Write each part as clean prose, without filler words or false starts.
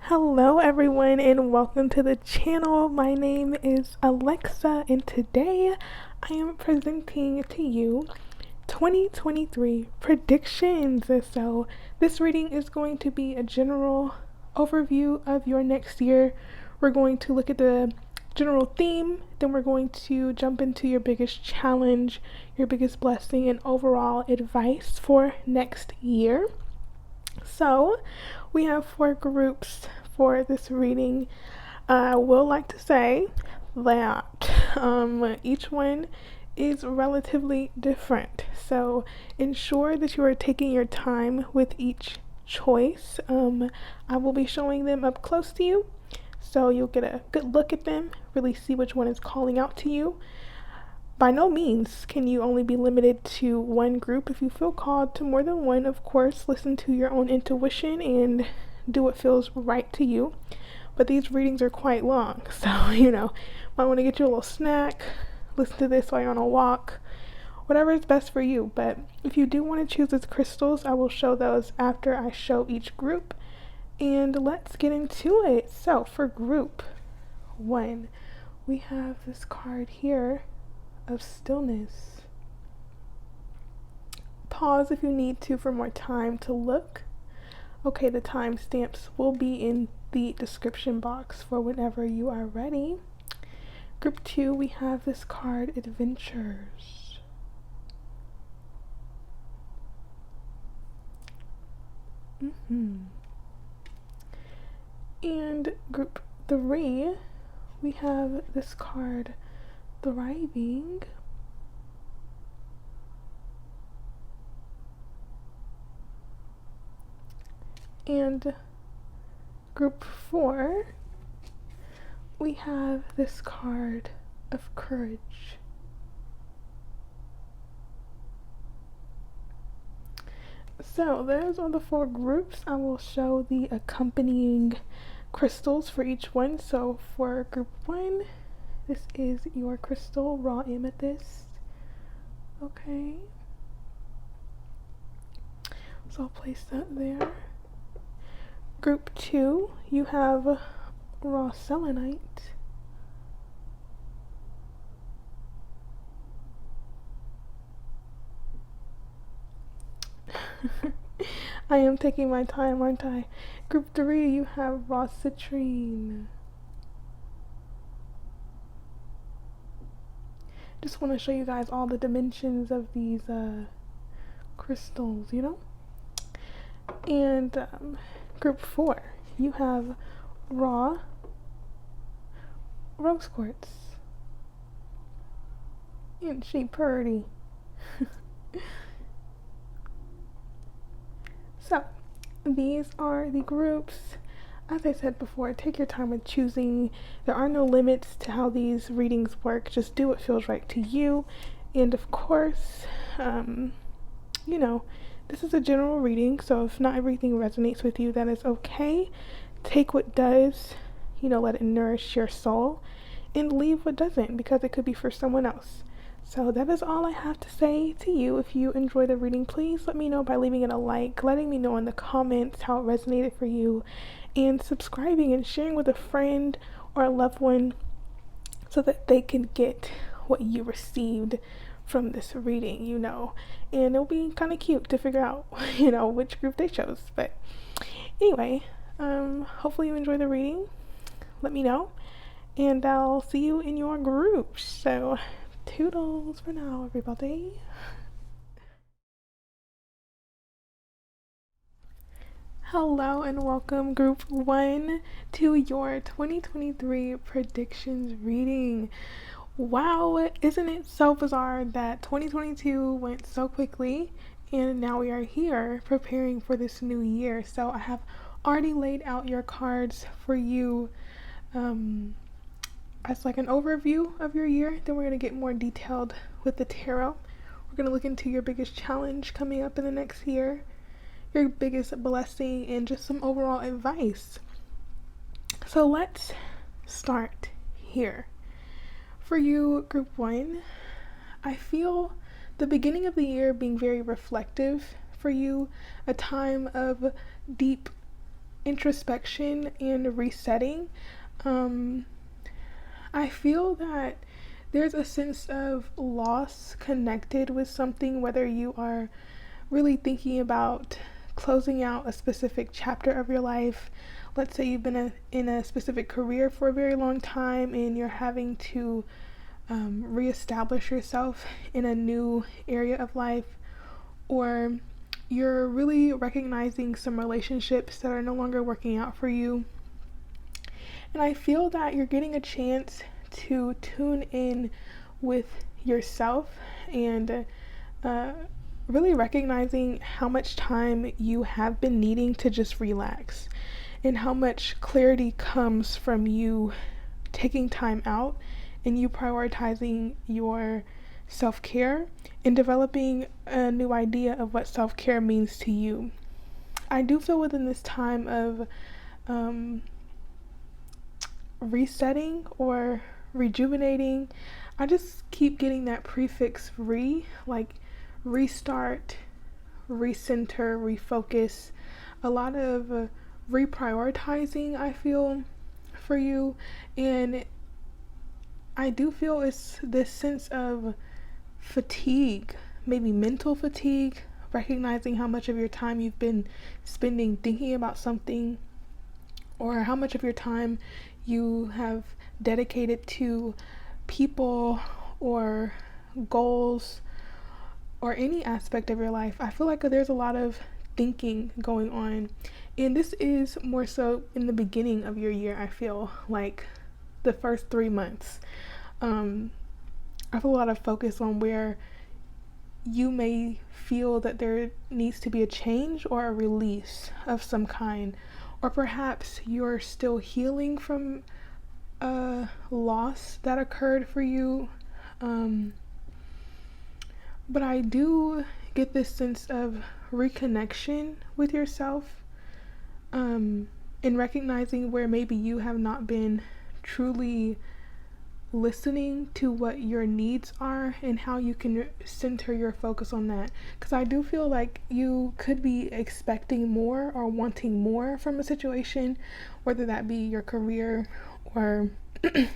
Hello everyone and welcome to the channel. My name is Alexa and today I am presenting to you 2023 predictions. So this reading is going to be a general overview of your next year. We're going to look at the general theme, then we're going to jump into your biggest challenge, your biggest blessing, and overall advice for next year. So we have 4 groups for this reading. I will like to say that each one is relatively different. So ensure that you are taking your time with each choice. I will be showing them up close to you, so you'll get a good look at them, really see which one is calling out to you. By no means can you only be limited to one group. If you feel called to more than one, of course, listen to your own intuition and do what feels right to you. But these readings are quite long, so might want to get you a little snack, listen to this while you're on a walk, whatever is best for you. But if you do want to choose as crystals, I will show those after I show each group. And let's get into it. So for group 1, we have this card here of Stillness. Pause if you need to for more time to look. Okay, the timestamps will be in the description box for whenever you are ready. Group 2, we have this card, Adventures. And group 3, we have this card, Thriving. And group 4, we have this card of Courage. So those are the 4 groups. I will show the accompanying crystals for each one. So for group 1, this is your crystal, raw amethyst. Okay. So I'll place that there. Group 2, you have raw selenite. I am taking my time, aren't I? Group 3, you have raw citrine. Just want to show you guys all the dimensions of these crystals, And group 4, you have raw rose quartz. Isn't she pretty? So, these are the groups. As I said before, take your time with choosing. There are no limits to how these readings work. Just do what feels right to you. And of course, this is a general reading, so if not everything resonates with you, that is okay. Take what does, let it nourish your soul, and leave what doesn't, because it could be for someone else. So that is all I have to say to you. If you enjoy the reading, please let me know by leaving it a like, letting me know in the comments how it resonated for you, and subscribing and sharing with a friend or a loved one so that they can get what you received from this reading, and it'll be kind of cute to figure out, which group they chose. But anyway, hopefully you enjoy the reading. Let me know, and I'll see you in your groups. So toodles for now, everybody. Hello and welcome, group 1, to your 2023 predictions reading. Wow, isn't it so bizarre that 2022 went so quickly and now we are here preparing for this new year. So I have already laid out your cards for you as like an overview of your year. Then we're going to get more detailed with the tarot. We're going to look into your biggest challenge coming up in the next year, your biggest blessing, and just some overall advice. So let's start here. For you, group 1, I feel the beginning of the year being very reflective for you, a time of deep introspection and resetting. I feel that there's a sense of loss connected with something, whether you are really thinking about closing out a specific chapter of your life. Let's say you've been in a specific career for a very long time and you're having to reestablish yourself in a new area of life, or you're really recognizing some relationships that are no longer working out for you. And I feel that you're getting a chance to tune in with yourself and really recognizing how much time you have been needing to just relax, and how much clarity comes from you taking time out and you prioritizing your self-care and developing a new idea of what self-care means to you. I do feel within this time of resetting or rejuvenating, I just keep getting that prefix re, like restart, recenter, refocus, a lot of reprioritizing, I feel, for you. And I do feel it's this sense of fatigue, maybe mental fatigue, recognizing how much of your time you've been spending thinking about something, or how much of your time you have dedicated to people or goals or any aspect of your life. I feel like there's a lot of thinking going on, and this is more so in the beginning of your year. I feel like the first 3 months, I feel a lot of focus on where you may feel that there needs to be a change or a release of some kind, or perhaps you're still healing from a loss that occurred for you. But I do get this sense of reconnection with yourself, and recognizing where maybe you have not been truly listening to what your needs are and how you can center your focus on that. Because I do feel like you could be expecting more or wanting more from a situation, whether that be your career or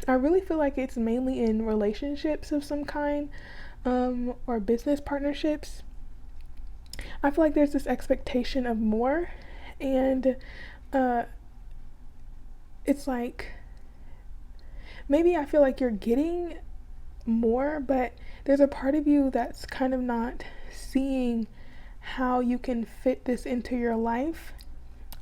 I really feel like it's mainly in relationships of some kind, or business partnerships. I feel like there's this expectation of more, and it's like maybe I feel like you're getting more, but there's a part of you that's kind of not seeing how you can fit this into your life.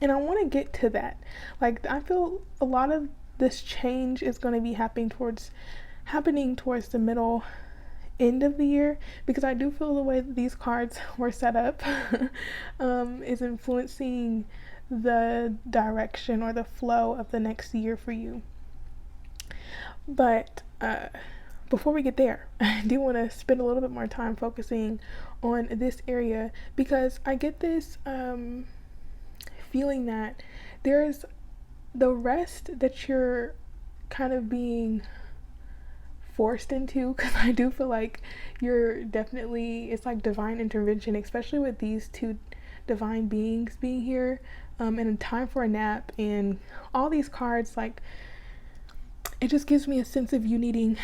And I want to get to that. Like, I feel a lot of this change is going to be happening towards the middle end of the year, because I do feel the way that these cards were set up is influencing the direction or the flow of the next year for you. But before we get there, I do want to spend a little bit more time focusing on this area, because I get this feeling that there's the rest that you're kind of being forced into, because I do feel like you're definitely, it's like divine intervention, especially with these two divine beings being here, and a time for a nap and all these cards. Like, it just gives me a sense of you needing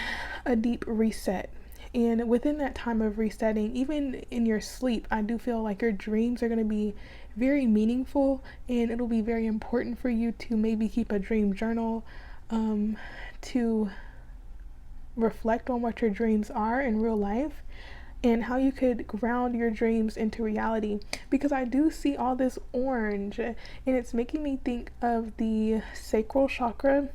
a deep reset. And within that time of resetting, even in your sleep, I do feel like your dreams are going to be very meaningful, and it'll be very important for you to maybe keep a dream journal, to reflect on what your dreams are in real life and how you could ground your dreams into reality. Because I do see all this orange, and it's making me think of the sacral chakra,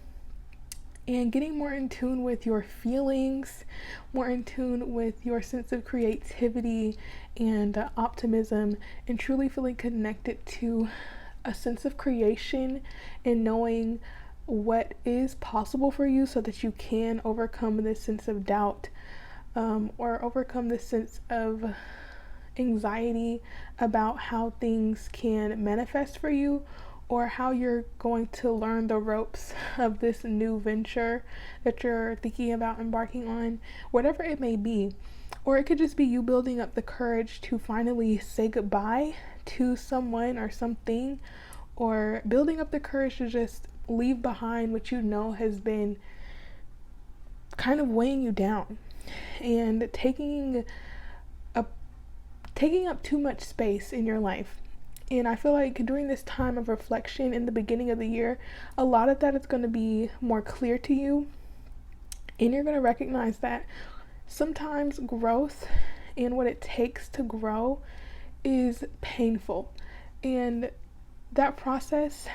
and getting more in tune with your feelings, more in tune with your sense of creativity and optimism, and truly feeling connected to a sense of creation and knowing what is possible for you, so that you can overcome this sense of doubt, or overcome this sense of anxiety about how things can manifest for you, or how you're going to learn the ropes of this new venture that you're thinking about embarking on, whatever it may be. Or it could just be you building up the courage to finally say goodbye to someone or something, or building up the courage to just leave behind what you know has been kind of weighing you down and taking up too much space in your life. And I feel like during this time of reflection in the beginning of the year, a lot of that is going to be more clear to you. And you're going to recognize that sometimes growth and what it takes to grow is painful. And that process,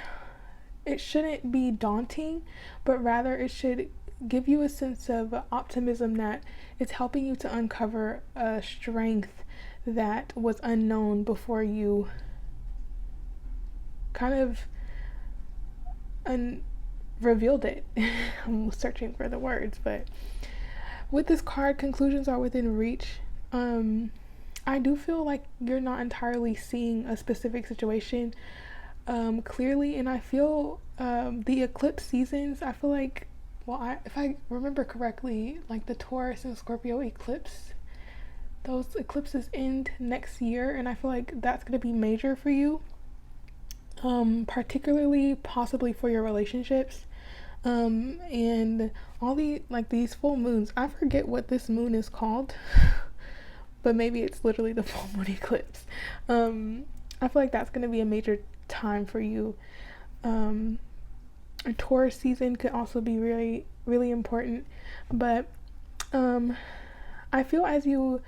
it shouldn't be daunting, but rather it should give you a sense of optimism that it's helping you to uncover a strength that was unknown before you kind of revealed it. I'm searching for the words, but with this card, conclusions are within reach. I do feel like you're not entirely seeing a specific situation clearly, and I feel the eclipse seasons, I feel like, if I remember correctly, like the Taurus and Scorpio eclipse, those eclipses end next year, and I feel like that's going to be major for you, particularly possibly for your relationships, and all these full moons. I forget what this moon is called, but maybe it's literally the full moon eclipse. I feel like that's going to be a major time for you. A Taurus season could also be really, really important, but I feel as you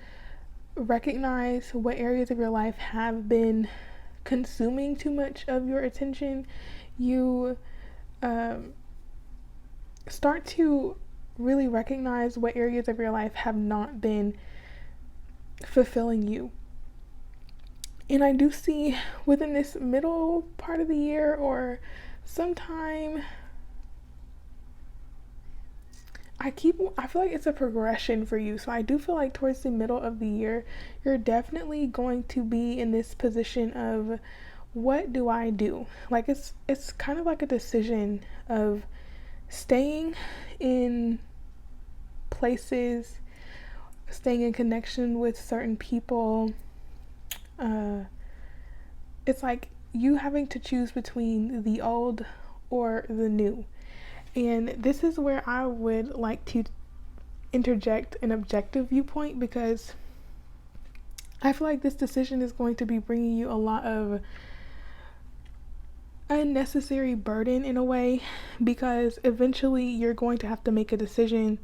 recognize what areas of your life have been consuming too much of your attention, you start to really recognize what areas of your life have not been fulfilling you. And I do see within this middle part of the year, or sometime, I feel like it's a progression for you. So I do feel like towards the middle of the year, you're definitely going to be in this position of, what do I do? Like it's kind of like a decision of staying in places, staying in connection with certain people. It's like you having to choose between the old or the new. And this is where I would like to interject an objective viewpoint, because I feel like this decision is going to be bringing you a lot of unnecessary burden in a way, because eventually you're going to have to make a decision.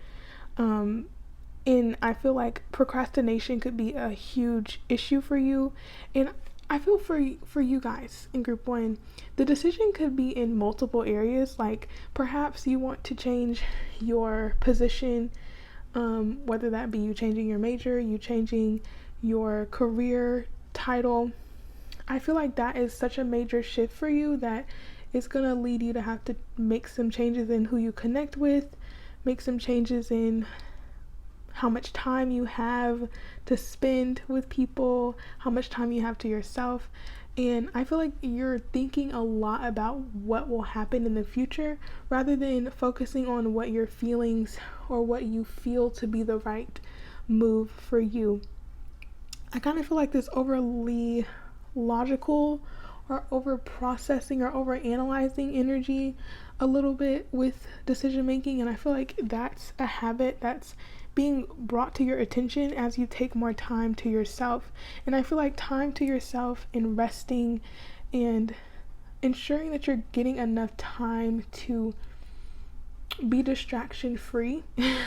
And I feel like procrastination could be a huge issue for you. And I feel for you guys in group 1, the decision could be in multiple areas. Like perhaps you want to change your position, whether that be you changing your major, you changing your career title. I feel like that is such a major shift for you that it's going to lead you to have to make some changes in who you connect with, make some changes in how much time you have to spend with people, how much time you have to yourself. And I feel like you're thinking a lot about what will happen in the future rather than focusing on what your feelings or what you feel to be the right move for you. I kind of feel like this overly logical or over processing or over analyzing energy a little bit with decision making, and I feel like that's a habit that's being brought to your attention as you take more time to yourself. And I feel like time to yourself and resting and ensuring that you're getting enough time to be distraction free.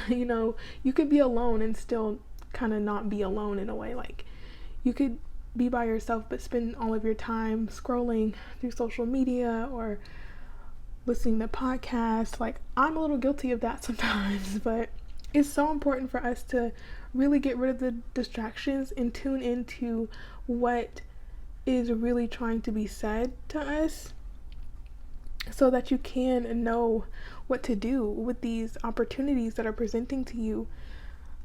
You know, you could be alone and still kind of not be alone in a way. Like you could be by yourself but spend all of your time scrolling through social media or listening to podcasts. Like I'm a little guilty of that sometimes, but it's so important for us to really get rid of the distractions and tune into what is really trying to be said to us, so that you can know what to do with these opportunities that are presenting to you.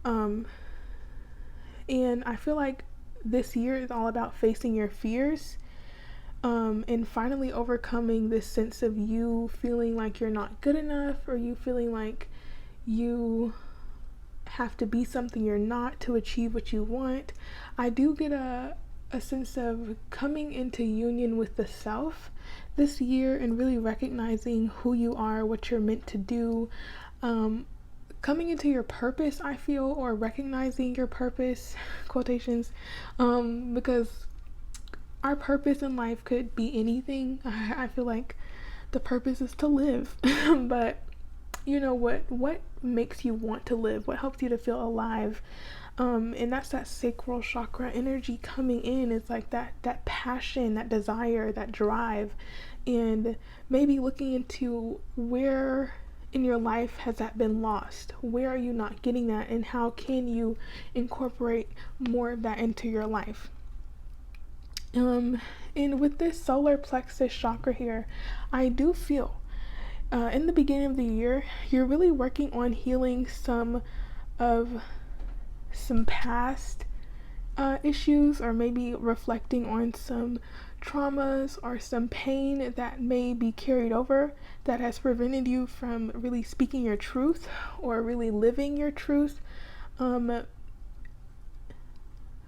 And I feel like this year is all about facing your fears, and finally overcoming this sense of you feeling like you're not good enough, or you feeling like you have to be something you're not to achieve what you want. I do get a a sense of coming into union with the self this year and really recognizing who you are, what you're meant to do, coming into your purpose, I feel, or recognizing your purpose, quotations, because our purpose in life could be anything. I feel like the purpose is to live, but you know what makes you want to live, what helps you to feel alive, and that's that sacral chakra energy coming in. It's like that passion, that desire, that drive, and maybe looking into where in your life has that been lost, where are you not getting that, and how can you incorporate more of that into your life. And with this solar plexus chakra here, I do feel in the beginning of the year, you're really working on healing some past issues, or maybe reflecting on some traumas or some pain that may be carried over that has prevented you from really speaking your truth or really living your truth.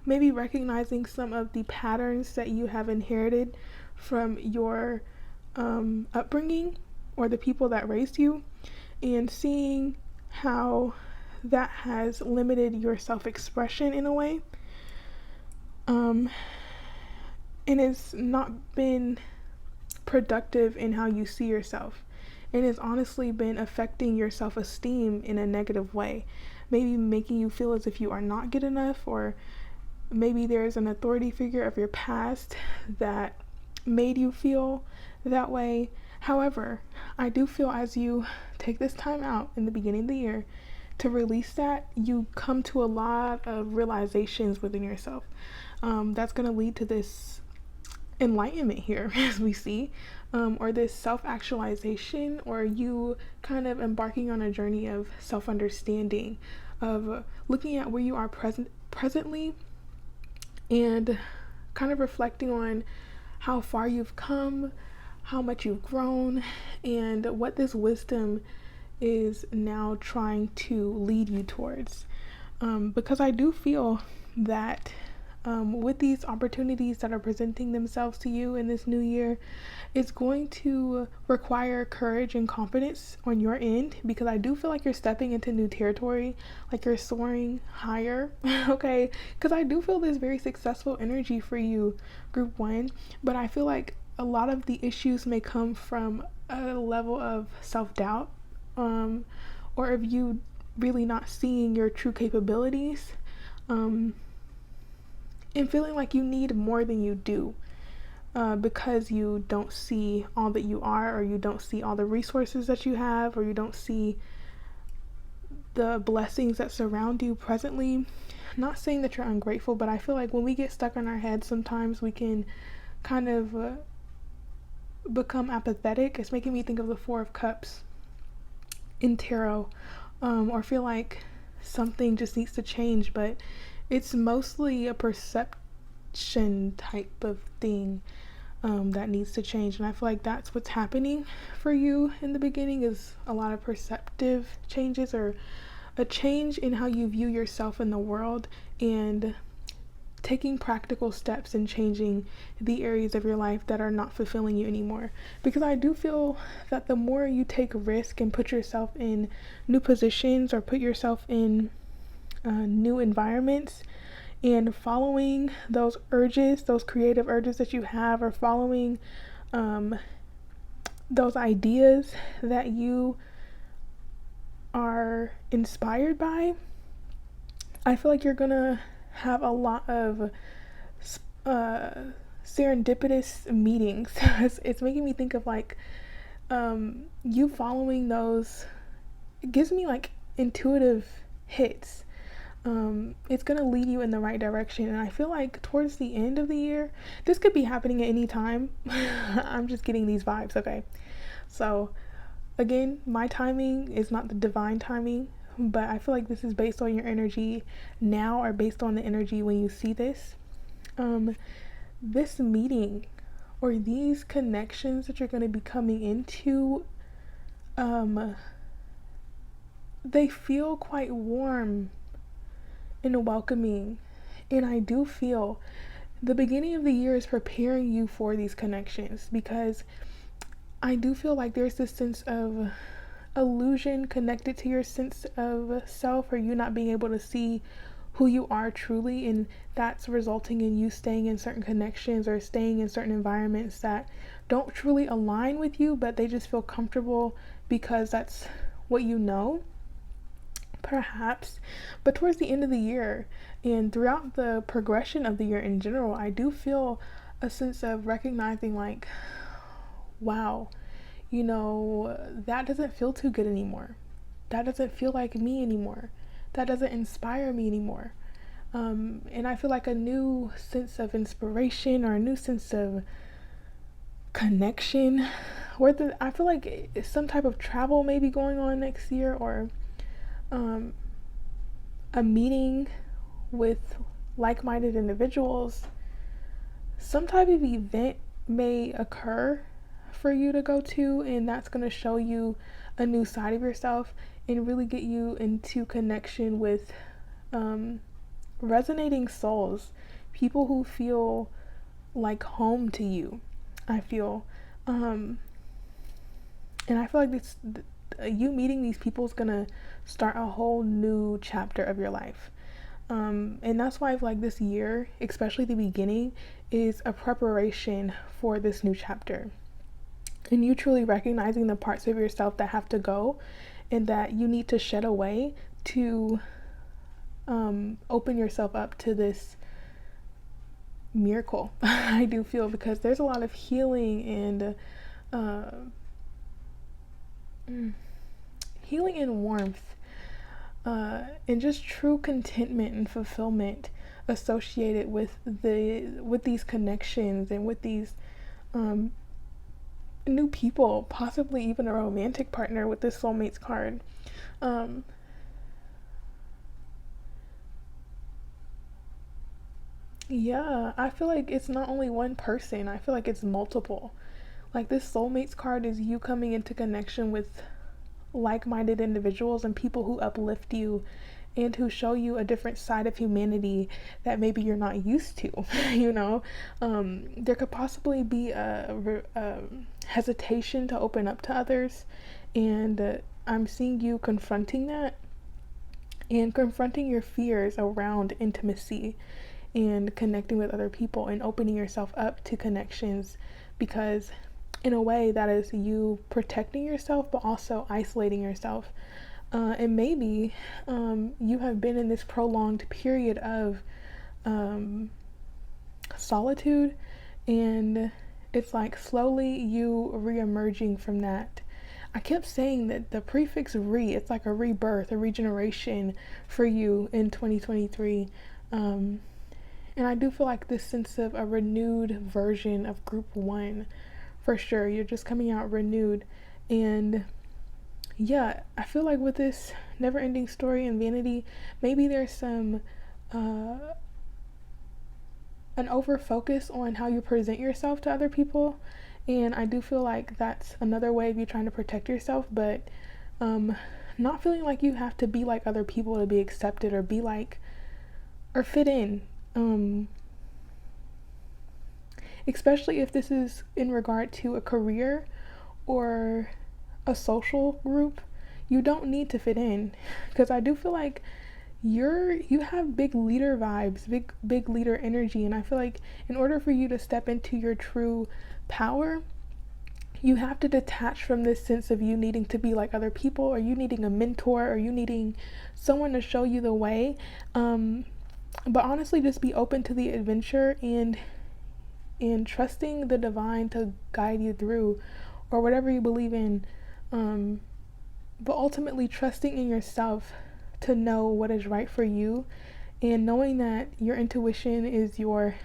Maybe recognizing some of the patterns that you have inherited from your upbringing or the people that raised you, and seeing how that has limited your self-expression in a way, and it's not been productive in how you see yourself, and it's honestly been affecting your self-esteem in a negative way, maybe making you feel as if you are not good enough, or maybe there's an authority figure of your past that made you feel that way. However, I do feel as you take this time out in the beginning of the year to release that, you come to a lot of realizations within yourself. That's going to lead to this enlightenment here, as we see, or this self-actualization, or you kind of embarking on a journey of self-understanding, of looking at where you are presently, and kind of reflecting on how far you've come, how much you've grown, and what this wisdom is now trying to lead you towards. Because I do feel that with these opportunities that are presenting themselves to you in this new year, it's going to require courage and confidence on your end, because I do feel like you're stepping into new territory, like you're soaring higher, okay? Because I do feel this very successful energy for you, group one, but I feel like a lot of the issues may come from a level of self-doubt, or of you really not seeing your true capabilities, and feeling like you need more than you do, because you don't see all that you are, or you don't see all the resources that you have, or you don't see the blessings that surround you presently. Not saying that you're ungrateful, but I feel like when we get stuck in our heads, sometimes we can kind of become apathetic. It's making me think of the Four of Cups in tarot, or feel like something just needs to change, but it's mostly a perception type of thing that needs to change. And I feel like that's what's happening for you in the beginning, is a lot of perceptive changes, or a change in how you view yourself in the world, and taking practical steps in changing the areas of your life that are not fulfilling you anymore. Because I do feel that the more you take risk and put yourself in new positions, or put yourself in new environments, and following those urges, those creative urges that you have, or following those ideas that you are inspired by, I feel like you're gonna have a lot of serendipitous meetings. It's making me think of like you following those, it gives me like intuitive hits. It's gonna lead you in the right direction, and I feel like towards the end of the year, this could be happening at any time. I'm just getting these vibes, okay? So again, my timing is not the divine timing, but I feel like this is based on your energy now, or based on the energy when you see this. This meeting, or these connections that you're going to be coming into, they feel quite warm and welcoming, and I do feel the beginning of the year is preparing you for these connections, because I do feel like there's this sense of illusion connected to your sense of self, or you not being able to see who you are truly, and that's resulting in you staying in certain connections or staying in certain environments that don't truly align with you, but they just feel comfortable because that's what you know, perhaps. But towards the end of the year and throughout the progression of the year in general, I do feel a sense of recognizing, like, wow, that doesn't feel too good anymore. That doesn't feel like me anymore. That doesn't inspire me anymore. And I feel like a new sense of inspiration, or a new sense of connection, whether I feel like some type of travel may be going on next year, or um, a meeting with like-minded individuals. Some type of event may occur for you to go to, and that's going to show you a new side of yourself and really get you into connection with resonating souls, people who feel like home to you, I feel. And I feel like you meeting these people is going to start a whole new chapter of your life. And that's why I feel like this year, especially the beginning, is a preparation for this new chapter. And you truly recognizing the parts of yourself that have to go and that you need to shed away to open yourself up to this miracle. I do feel, because there's a lot of healing and warmth, and just true contentment and fulfillment associated with these connections and with these new people, possibly even a romantic partner with this soulmates card. Yeah, I feel like it's not only one person. I feel like it's multiple. Like, this soulmates card is you coming into connection with like-minded individuals and people who uplift you and who show you a different side of humanity that maybe you're not used to. There could possibly be a hesitation to open up to others, and I'm seeing you confronting that and confronting your fears around intimacy and connecting with other people and opening yourself up to connections, because in a way that is you protecting yourself but also isolating yourself. And maybe you have been in this prolonged period of solitude, and it's like slowly you re-emerging from that. I kept saying that the prefix it's like a rebirth, a regeneration for you in 2023. And I do feel like this sense of a renewed version of group one, for sure. You're just coming out renewed. And yeah, I feel like with this never ending story and vanity, maybe there's some an over focus on how you present yourself to other people. And I do feel like that's another way of you trying to protect yourself, but not feeling like you have to be like other people to be accepted or be like or fit in. Especially if this is in regard to a career or a social group, you don't need to fit in, because I do feel like you have big leader vibes, big leader energy, and I feel like in order for you to step into your true power, you have to detach from this sense of you needing to be like other people, or you needing a mentor, or you needing someone to show you the way. But honestly, just be open to the adventure and trusting the divine to guide you through, or whatever you believe in. But ultimately trusting in yourself to know what is right for you, and knowing that your intuition is your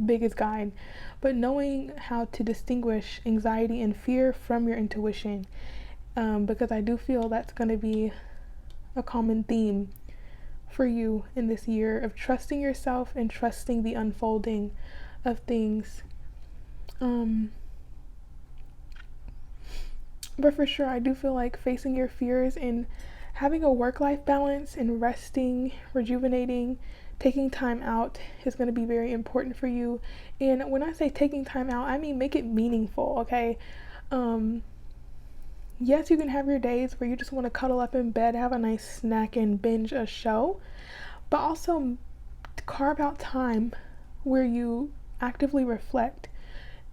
biggest guide, but knowing how to distinguish anxiety and fear from your intuition, because I do feel that's going to be a common theme for you in this year, of trusting yourself and trusting the unfolding of things. But for sure, I do feel like facing your fears and having a work-life balance and resting, rejuvenating, taking time out is going to be very important for you. And when I say taking time out, I mean make it meaningful, okay? Yes, you can have your days where you just want to cuddle up in bed, have a nice snack, and binge a show, but also carve out time where you actively reflect.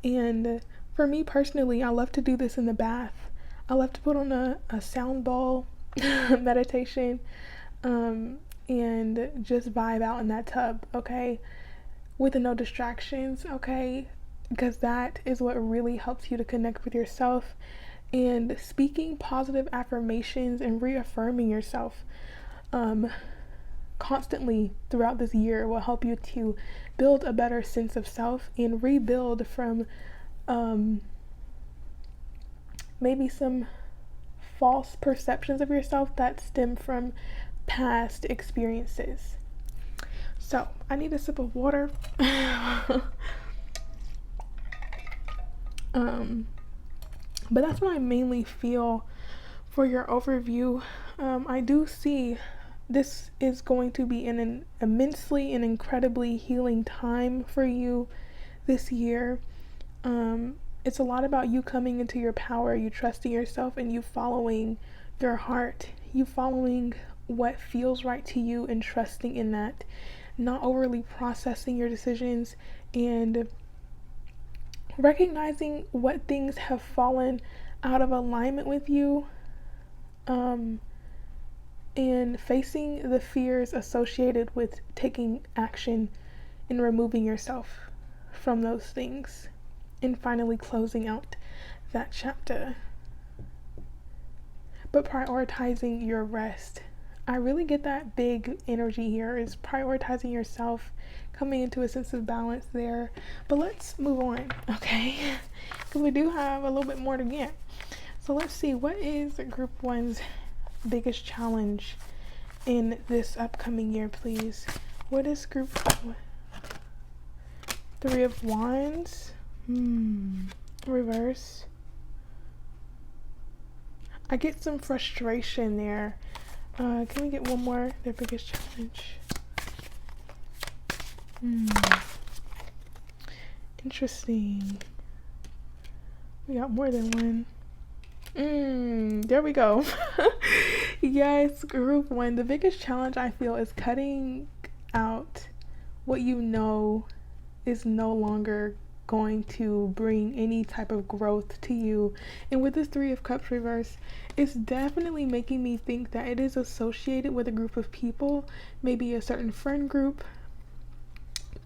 And for me personally, I love to do this in the bath. I love to put on a sound bowl meditation, and just vibe out in that tub, okay? With no distractions, okay? Because that is what really helps you to connect with yourself. And speaking positive affirmations and reaffirming yourself constantly throughout this year will help you to build a better sense of self and rebuild from maybe some false perceptions of yourself that stem from past experiences. So I need a sip of water. But that's what I mainly feel for your overview. I do see this is going to be an immensely and incredibly healing time for you this year. It's a lot about you coming into your power, you trusting yourself, and you following your heart, you following what feels right to you and trusting in that, not overly processing your decisions, and recognizing what things have fallen out of alignment with you, and facing the fears associated with taking action and removing yourself from those things, and finally closing out that chapter. But prioritizing your rest. I really get that big energy here is prioritizing yourself, coming into a sense of balance there. But let's move on, okay? Because we do have a little bit more to get. So let's see, what is Group 1's biggest challenge in this upcoming year, please? What is Group 3 of Wands? Reverse. I get some frustration there. Can we get one more? Their biggest challenge. Interesting. We got more than one. There we go. Yes, Group 1. The biggest challenge I feel is cutting out what you know is no longer going to bring any type of growth to you. And with this 3 of Cups reverse, it's definitely making me think that it is associated with a group of people, maybe a certain friend group,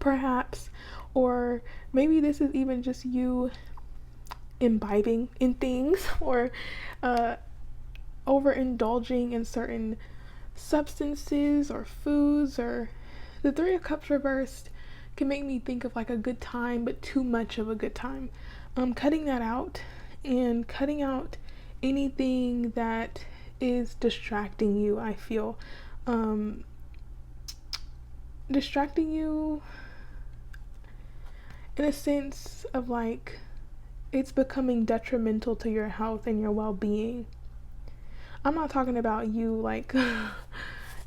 perhaps, or maybe this is even just you imbibing in things, or overindulging in certain substances or foods. Or the 3 of Cups reversed can make me think of like a good time, but too much of a good time. Cutting that out, and cutting out anything that is distracting you, I feel. Distracting you in a sense of like it's becoming detrimental to your health and your well-being. I'm not talking about you like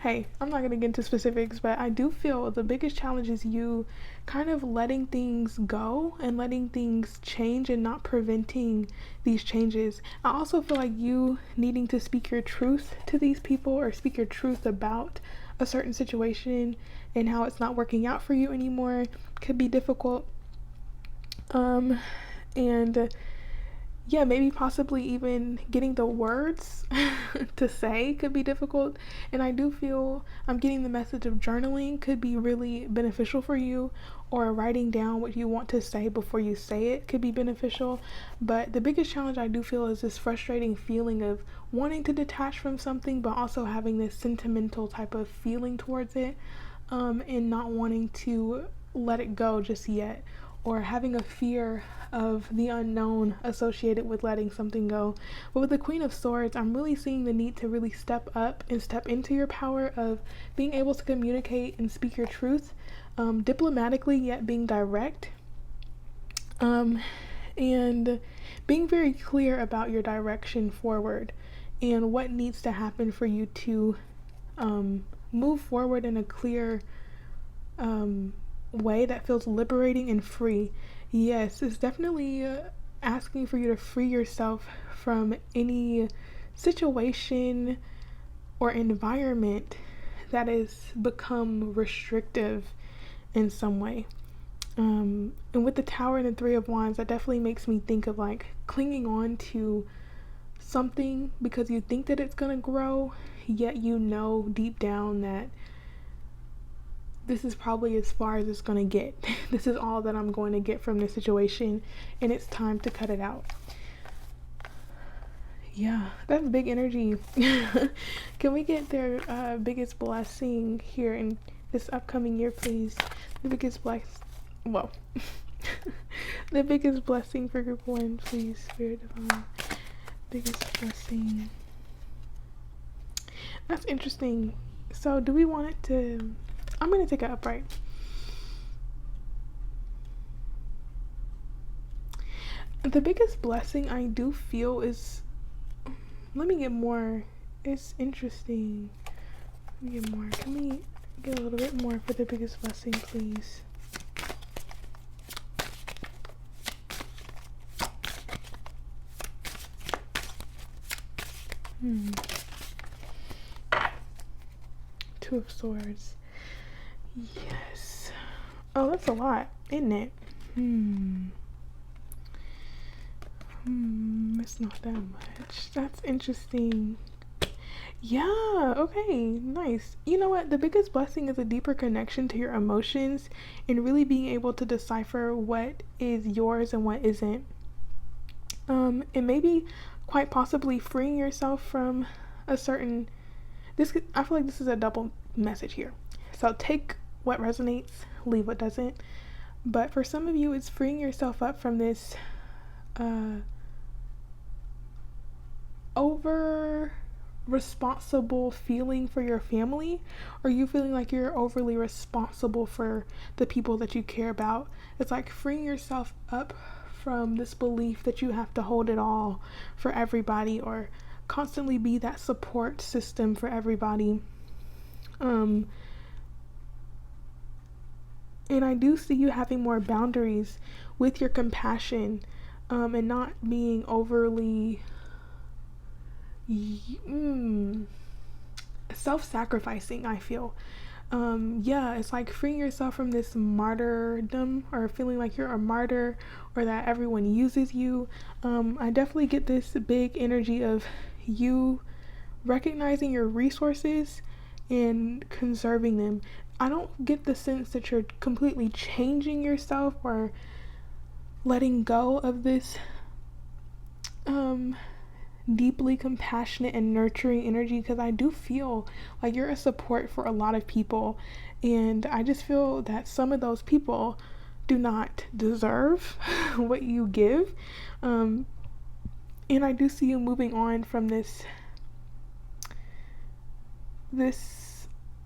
hey, I'm not going to get into specifics, but I do feel the biggest challenge is you kind of letting things go and letting things change and not preventing these changes. I also feel like you needing to speak your truth to these people, or speak your truth about a certain situation and how it's not working out for you anymore, could be difficult. And yeah, maybe possibly even getting the words to say could be difficult. And I do feel I'm getting the message of journaling could be really beneficial for you, or writing down what you want to say before you say it could be beneficial. But the biggest challenge I do feel is this frustrating feeling of wanting to detach from something, but also having this sentimental type of feeling towards it, and not wanting to let it go just yet, or having a fear of the unknown associated with letting something go. But with the Queen of Swords, I'm really seeing the need to really step up and step into your power of being able to communicate and speak your truth, diplomatically yet being direct, and being very clear about your direction forward and what needs to happen for you to move forward in a clear way that feels liberating and free. Yes, it's definitely asking for you to free yourself from any situation or environment that has become restrictive in some way. And with the Tower and the Three of Wands, that definitely makes me think of like clinging on to something because you think that it's gonna grow, yet you know deep down that this is probably as far as it's gonna get. This is all that I'm going to get from this situation, and it's time to cut it out. Yeah, that's big energy. Can we get their biggest blessing here in this upcoming year, please? The biggest well, the biggest blessing for group 1, please, Spirit Divine. Biggest blessing. That's interesting. So do we want it to... I'm going to take it upright. The biggest blessing I do feel is... Let me get more. It's interesting. Let me get more. Can we get a little bit more for the biggest blessing, please? Two of Swords. Yes. Oh, that's a lot, isn't it? It's not that much. That's interesting. Yeah, okay, nice. You know what? The biggest blessing is a deeper connection to your emotions and really being able to decipher what is yours and what isn't. And maybe quite possibly freeing yourself from a certain... I feel like this is a double message here. So take what resonates, leave what doesn't. But for some of you, it's freeing yourself up from this over responsible feeling for your family, or you feeling like you're overly responsible for the people that you care about. It's like freeing yourself up from this belief that you have to hold it all for everybody or constantly be that support system for everybody. And I do see you having more boundaries with your compassion, and not being overly self-sacrificing, I feel. Yeah, it's like freeing yourself from this martyrdom or feeling like you're a martyr or that everyone uses you. I definitely get this big energy of you recognizing your resources and conserving them. I don't get the sense that you're completely changing yourself or letting go of this deeply compassionate and nurturing energy, because I do feel like you're a support for a lot of people, and I just feel that some of those people do not deserve what you give, and I do see you moving on from this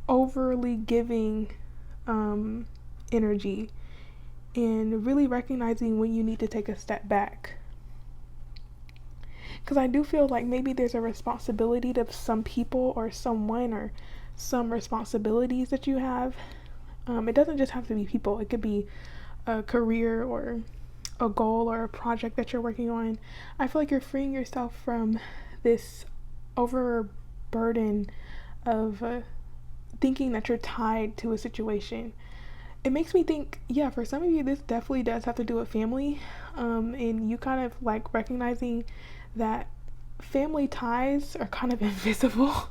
overly giving energy and really recognizing when you need to take a step back. Because I do feel like maybe there's a responsibility to some people or someone or some responsibilities that you have. It doesn't just have to be people. It could be a career or a goal or a project that you're working on. I feel like you're freeing yourself from this overburden of thinking that you're tied to a situation. It makes me think, yeah, for some of you, this definitely does have to do with family, and you kind of like recognizing that family ties are kind of invisible.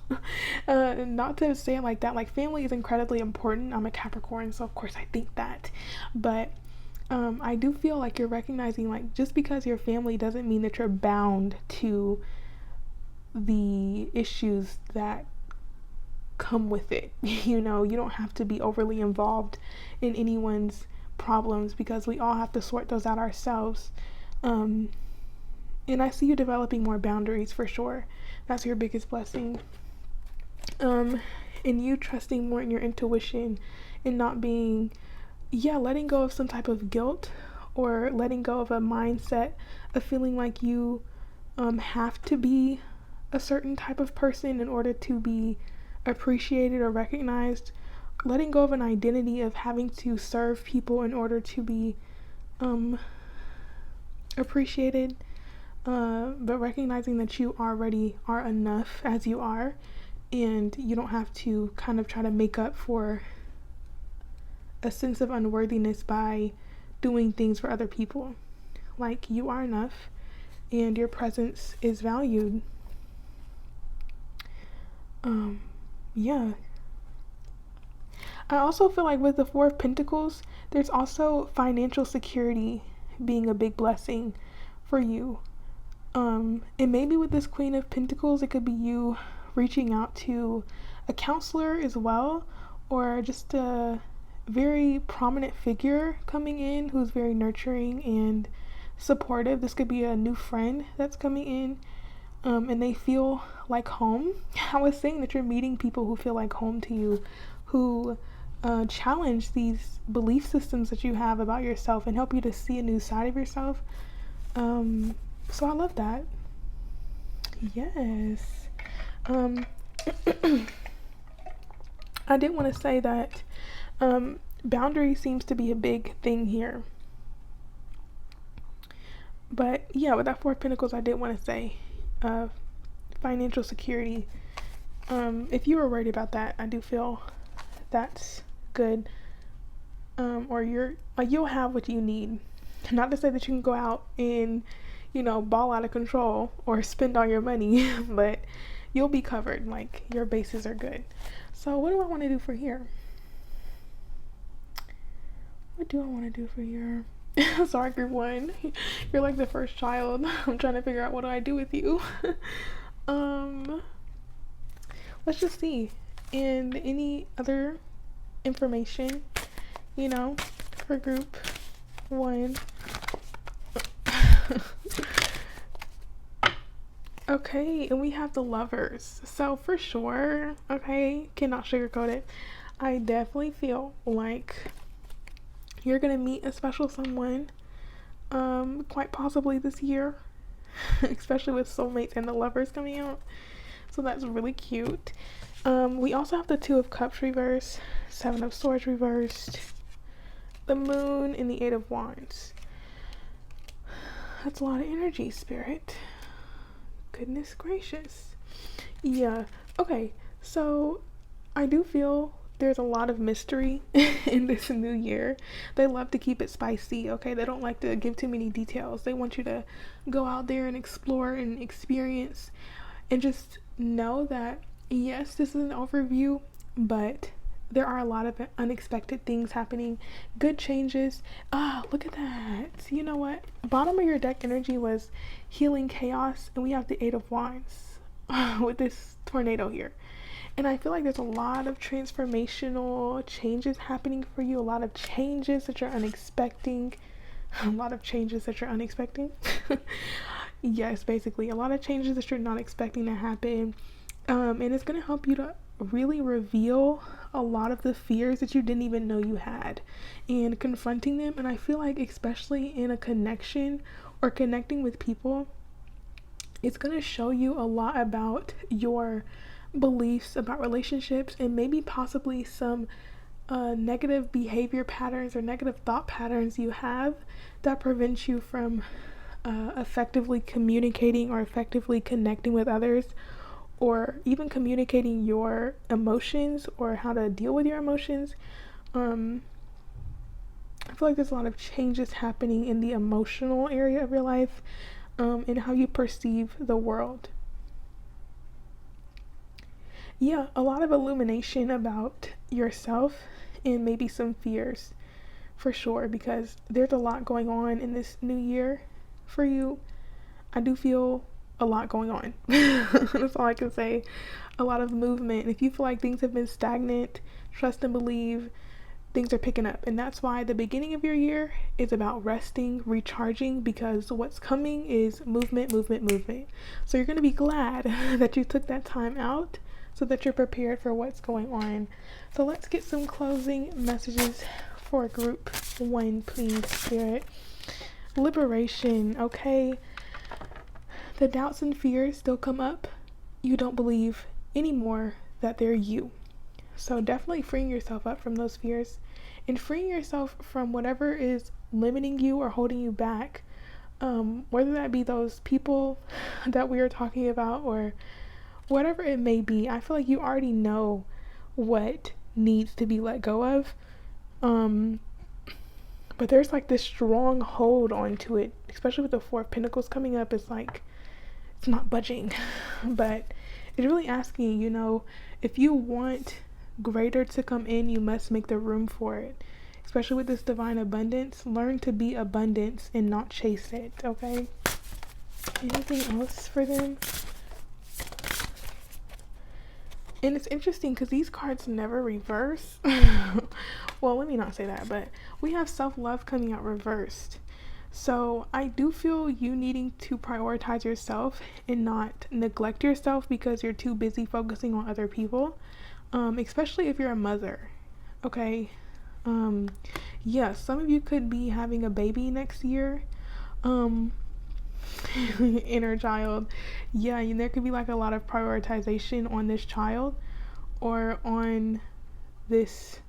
Not to say it like that, like family is incredibly important. I'm a Capricorn, so of course I think that, but I do feel like you're recognizing, like, just because you're family doesn't mean that you're bound to the issues that come with it. You know, you don't have to be overly involved in anyone's problems because we all have to sort those out ourselves. And I see you developing more boundaries for sure. That's your biggest blessing. And you trusting more in your intuition and not being, letting go of some type of guilt or letting go of a mindset of feeling like you have to be a certain type of person in order to be appreciated or recognized, letting go of an identity of having to serve people in order to be appreciated, but recognizing that you already are enough as you are, and you don't have to kind of try to make up for a sense of unworthiness by doing things for other people. Like, you are enough and your presence is valued. Yeah. I also feel like with the Four of Pentacles, there's also financial security being a big blessing for you. And maybe with this Queen of Pentacles, it could be you reaching out to a counselor as well, or just a very prominent figure coming in who's very nurturing and supportive. This could be a new friend that's coming in, and they feel like home. I was saying that you're meeting people who feel like home to you, who challenge these belief systems that you have about yourself and help you to see a new side of yourself. So I love that. Yes. I did want to say that boundary seems to be a big thing here. But yeah, with that Four of Pentacles, I did want to say financial security. If you were worried about that, I do feel that's good. Or you'll have what you need. Not to say that you can go out and, ball out of control or spend all your money, but you'll be covered. Like, your bases are good. So what do I want to do for here? What do I want to do for here? Sorry, group 1. You're like the first child. I'm trying to figure out what do I do with you. Let's just see. And any other information, for group 1. Okay, and we have the Lovers. So for sure, okay, cannot sugarcoat it. I definitely feel like you're gonna meet a special someone, quite possibly this year, especially with soulmates and the Lovers coming out. So that's really cute. We also have the Two of Cups reversed, Seven of Swords reversed, the Moon, and the Eight of Wands. That's a lot of energy, Spirit. Goodness gracious. Yeah. Okay, so I do feel there's a lot of mystery in this new year. They love to keep it spicy, okay? They don't like to give too many details. They want you to go out there and explore and experience, and just know that, yes, this is an overview, but there are a lot of unexpected things happening, good changes. Look at that. You know what? Bottom of your deck energy was healing chaos, and we have the Eight of Wands with this tornado here. And I feel like there's a lot of transformational changes happening for you, a lot of changes that you're unexpecting. Yes, basically, a lot of changes that you're not expecting to happen. And it's going to help you to really reveal a lot of the fears that you didn't even know you had, and confronting them. And I feel like, especially in a connection or connecting with people, it's going to show you a lot about your beliefs about relationships, and maybe possibly some negative behavior patterns or negative thought patterns you have that prevent you from effectively communicating or effectively connecting with others, or even communicating your emotions or how to deal with your emotions. I feel like there's a lot of changes happening in the emotional area of your life, and how you perceive the world. Yeah, a lot of illumination about yourself, and maybe some fears, for sure, because there's a lot going on in this new year for you. I do feel a lot going on. That's all I can say. A lot of movement. And if you feel like things have been stagnant, trust and believe things are picking up. And that's why the beginning of your year is about resting, recharging, because what's coming is movement. So you're going to be glad that you took that time out, so that you're prepared for what's going on. So let's get some closing messages for group 1, please, Spirit. Liberation, okay? The doubts and fears still come up. You don't believe anymore that they're you. So definitely freeing yourself up from those fears and freeing yourself from whatever is limiting you or holding you back. Whether that be those people that we are talking about or whatever it may be. I feel like you already know what needs to be let go of. But there's like this strong hold onto it, especially with the Four of Pentacles coming up. It's like it's not budging. But it's really asking, if you want greater to come in, you must make the room for it. Especially with this divine abundance, learn to be abundance and not chase it, okay? Anything else for them? And it's interesting because these cards never reverse. Well, let me not say that, but we have self-love coming out reversed. So I do feel you needing to prioritize yourself and not neglect yourself because you're too busy focusing on other people, especially if you're a mother, okay? Yeah, some of you could be having a baby next year. Inner child. Yeah, there could be like a lot of prioritization on this child or on this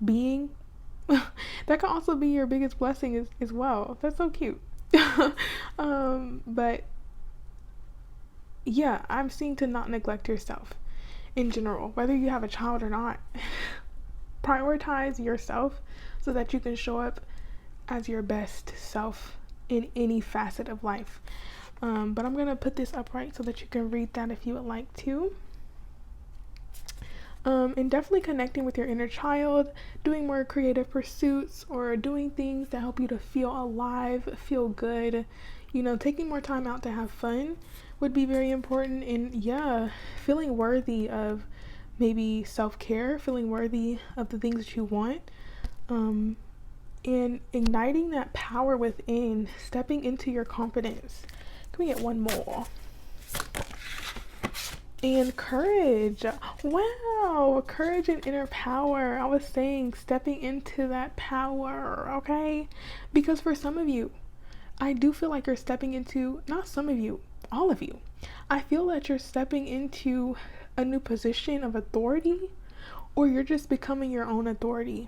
being. That could also be your biggest blessing as well. That's so cute. But yeah, I'm seeing to not neglect yourself in general, whether you have a child or not. Prioritize yourself so that you can show up as your best self in any facet of life. But I'm gonna put this upright so that you can read that if you would like to. And definitely connecting with your inner child, doing more creative pursuits or doing things that help you to feel alive, feel good. Taking more time out to have fun would be very important. And yeah, feeling worthy of maybe self-care, feeling worthy of the things that you want. And igniting that power within, stepping into your confidence. Can we get one more? And courage. Wow, courage and inner power. I was saying stepping into that power, okay? Because for some of you, I do feel like you're stepping into, not some of you, all of you. I feel that you're stepping into a new position of authority, or you're just becoming your own authority.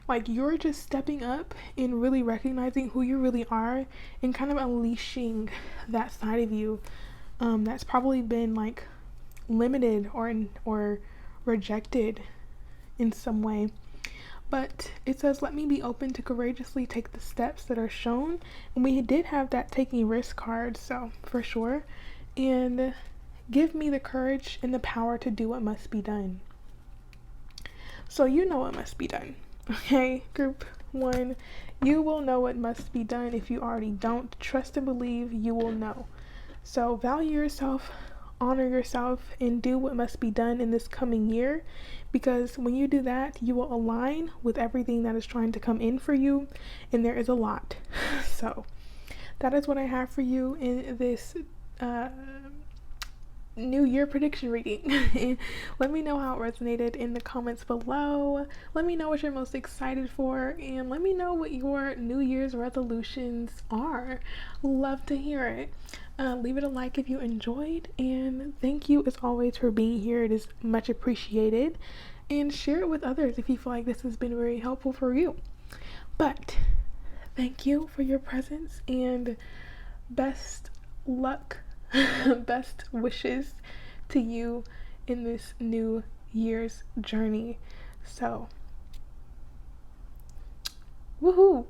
Like you're just stepping up and really recognizing who you really are and kind of unleashing that side of you that's probably been like limited or rejected in some way. But it says, let me be open to courageously take the steps that are shown. And we did have that taking risk card, so for sure. And give me the courage and the power to do what must be done. So you know what must be done. Okay, group 1, you will know what must be done. If you already don't, trust and believe you will know. So value yourself, honor yourself, and do what must be done in this coming year, because when you do that, you will align with everything that is trying to come in for you, and there is a lot. So that is what I have for you in this New Year prediction reading. Let me know how it resonated in the comments below. Let me know what you're most excited for, and let me know what your New Year's resolutions are. Love to hear it. Leave it a like if you enjoyed, and thank you as always for being here. It is much appreciated, and share it with others if you feel like this has been very helpful for you. But thank you for your presence, and best luck, best wishes to you in this New Year's journey. So woohoo.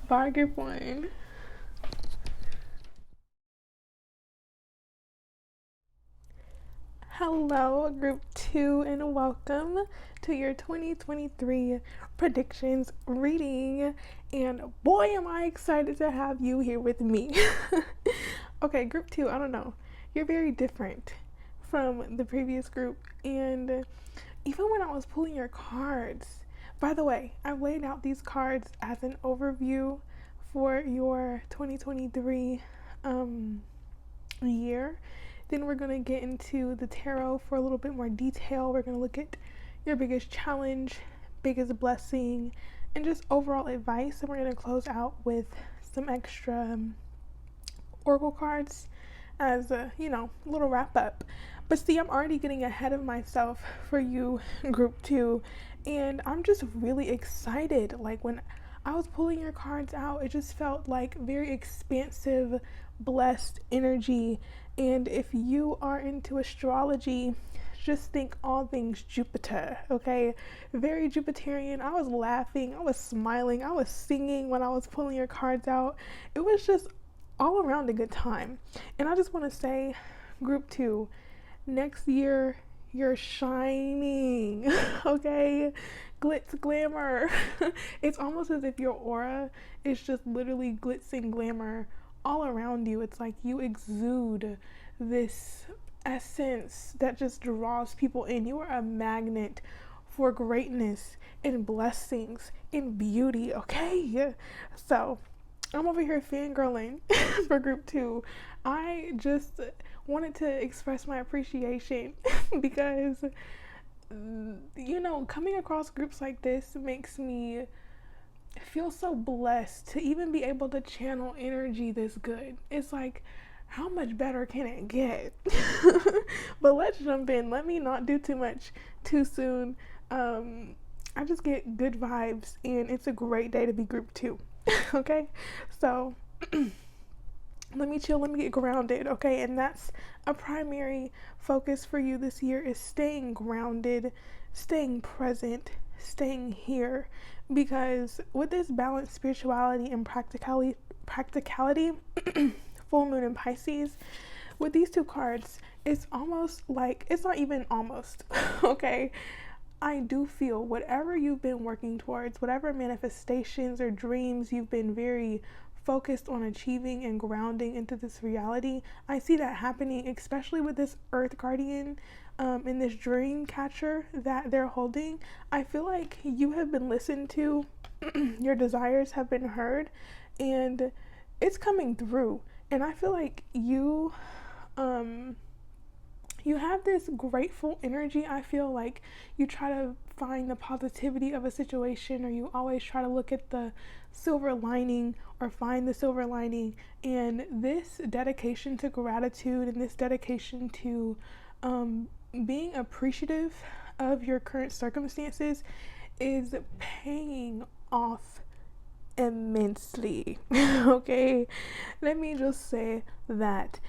Bye, group 1. Hello, group 2, and welcome to your 2023 predictions reading. And boy, am I excited to have you here with me. Okay, group 2, I don't know. You're very different from the previous group. And even when I was pulling your cards, by the way, I've laid out these cards as an overview for your 2023 year. Then we're going to get into the tarot for a little bit more detail. We're going to look at your biggest challenge, biggest blessing, and just overall advice. And we're going to close out with some extra oracle cards as a, little wrap up. But see, I'm already getting ahead of myself for you, group 2, and I'm just really excited. Like when I was pulling your cards out, it just felt like very expansive, blessed energy. And if you are into astrology, just think all things Jupiter, okay? Very Jupiterian. I was laughing, I was smiling, I was singing when I was pulling your cards out. It was just all around a good time. And I just want to say, group 2, next year you're shining, okay? Glitz, glamour. It's almost as if your aura is just literally glitz and glamour all around you. It's like you exude this essence that just draws people in. You are a magnet for greatness and blessings and beauty, okay? So I'm over here fangirling for group 2. I just wanted to express my appreciation because, you know, coming across groups like this makes me feel so blessed to even be able to channel energy this good. It's like, how much better can it get? But let's jump in. Let me not do too much too soon. I just get good vibes, and it's a great day to be group 2. Okay, so let me chill, let me get grounded, okay? And that's a primary focus for you this year, is staying grounded, staying present, staying here, because with this balanced spirituality and practicality full moon in Pisces, with these 2 cards, it's almost like, it's not even almost, okay? I do feel whatever you've been working towards, whatever manifestations or dreams you've been very focused on achieving and grounding into this reality, I see that happening, especially with this Earth Guardian and this dream catcher that they're holding. I feel like you have been listened to, your desires have been heard, and it's coming through. And I feel like you have this grateful energy. I feel like you try to find the positivity of a situation, or you always try to look at the silver lining or find the silver lining. And this dedication to gratitude and this dedication to being appreciative of your current circumstances is paying off immensely. Okay, let me just say that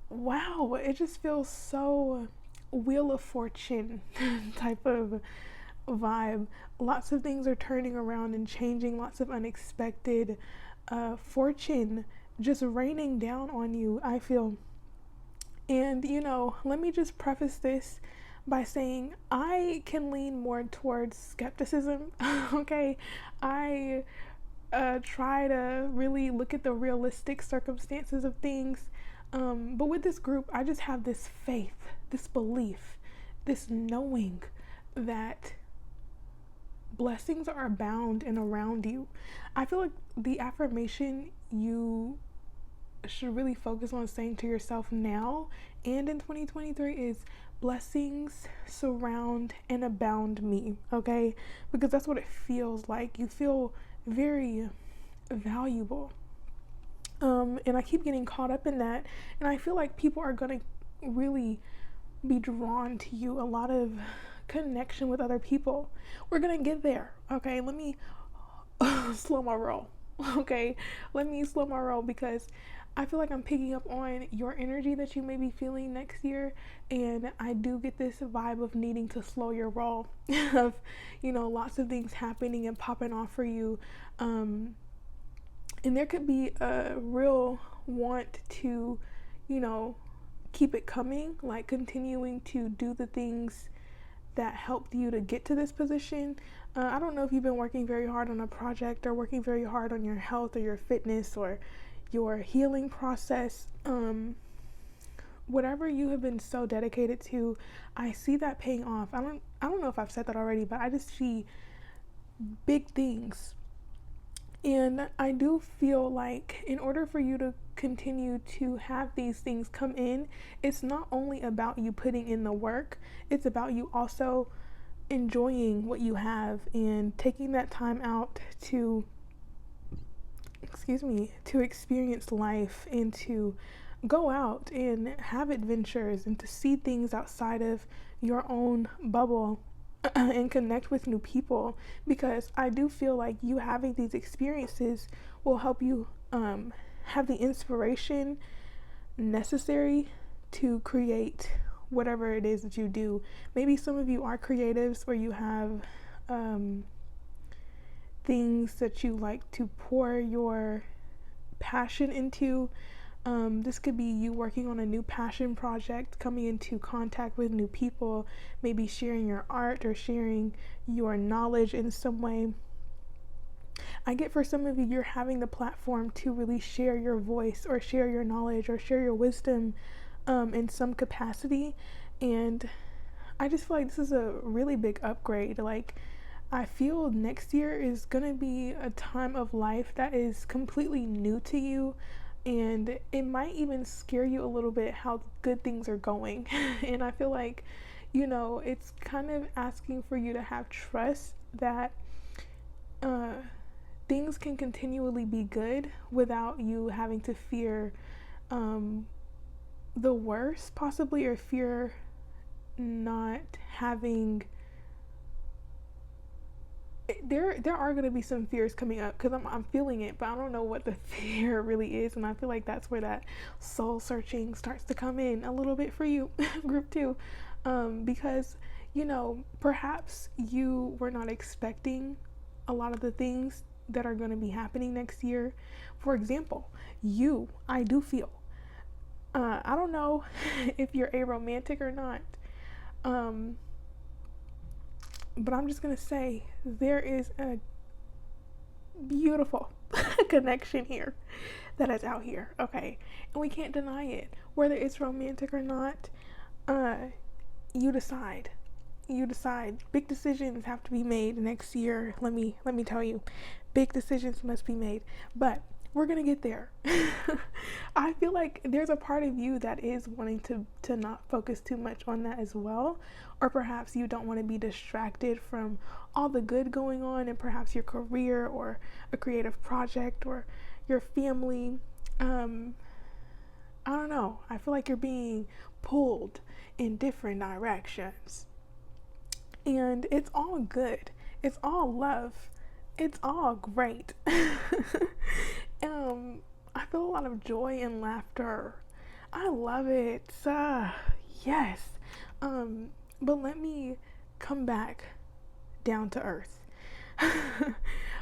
wow, it just feels so Wheel of Fortune type of vibe. Lots of things are turning around and changing, lots of unexpected fortune just raining down on you, I feel. And, you know, let me just preface this by saying I can lean more towards skepticism, okay? I try to really look at the realistic circumstances of things. But with this group, I just have this faith, this belief, this knowing that blessings are abound and around you. I feel like the affirmation you should really focus on saying to yourself now and in 2023 is, blessings surround and abound me, okay? Because that's what it feels like. You feel very valuable. And I keep getting caught up in that, and I feel like people are gonna really be drawn to you. A lot of connection with other people. We're gonna get there, okay? Let me slow my roll, okay? Let me slow my roll, because I feel like I'm picking up on your energy that you may be feeling next year, and I do get this vibe of needing to slow your roll, of, you know, lots of things happening and popping off for you. And there could be a real want to, you know, keep it coming, like continuing to do the things that helped you to get to this position. I don't know if you've been working very hard on a project or working very hard on your health or your fitness or your healing process. Whatever you have been so dedicated to, I see that paying off. I don't know if I've said that already, but I just see big things. And I do feel like in order for you to continue to have these things come in, it's not only about you putting in the work, it's about you also enjoying what you have and taking that time out to experience life and to go out and have adventures and to see things outside of your own bubble and connect with new people, because I do feel like you having these experiences will help you have the inspiration necessary to create whatever it is that you do. Maybe some of you are creatives, or you have things that you like to pour your passion into. This could be you working on a new passion project, coming into contact with new people, maybe sharing your art or sharing your knowledge in some way. I get for some of you, you're having the platform to really share your voice or share your knowledge or share your wisdom in some capacity. And I just feel like this is a really big upgrade. Like, I feel next year is gonna be a time of life that is completely new to you, and it might even scare you a little bit how good things are going. And I feel like, it's kind of asking for you to have trust that things can continually be good without you having to fear the worst, possibly, or fear not having. There are going to be some fears coming up, because I'm feeling it, but I don't know what the fear really is. And I feel like that's where that soul searching starts to come in a little bit for you, group 2, because perhaps you were not expecting a lot of the things that are going to be happening next year. For example, I do feel, I don't know if you're aromantic or not, but I'm just gonna say there is a beautiful connection here that is out here, okay? And we can't deny it. Whether it's romantic or not, you decide. Big decisions have to be made next year. Let me tell you, big decisions must be made. But we're gonna get there. I feel like there's a part of you that is wanting to not focus too much on that as well. Or perhaps you don't want to be distracted from all the good going on, and perhaps your career or a creative project or your family. I don't know. I feel like you're being pulled in different directions. And it's all good. It's all love. It's all great. I feel a lot of joy and laughter. I love it. Yes. But let me come back down to earth.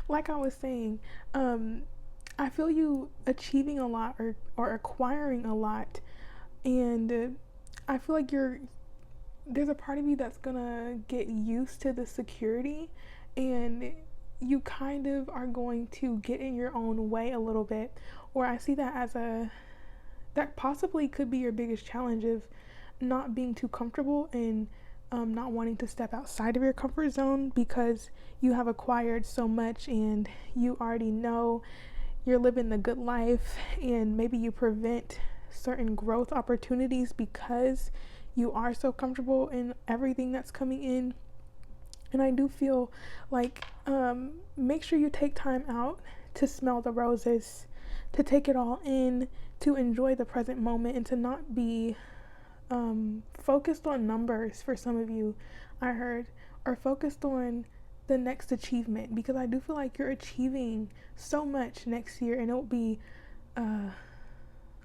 Like I was saying, I feel you achieving a lot, or acquiring a lot. And I feel like there's a part of you that's gonna get used to the security, and you kind of are going to get in your own way a little bit. Or I see that as that possibly could be your biggest challenge, of not being too comfortable and not wanting to step outside of your comfort zone, because you have acquired so much and you already know you're living the good life, and maybe you prevent certain growth opportunities because you are so comfortable in everything that's coming in. And I do feel like make sure you take time out to smell the roses, to take it all in, to enjoy the present moment, and to not be focused on numbers for some of you, I heard, or focused on the next achievement, because I do feel like you're achieving so much next year, and it will be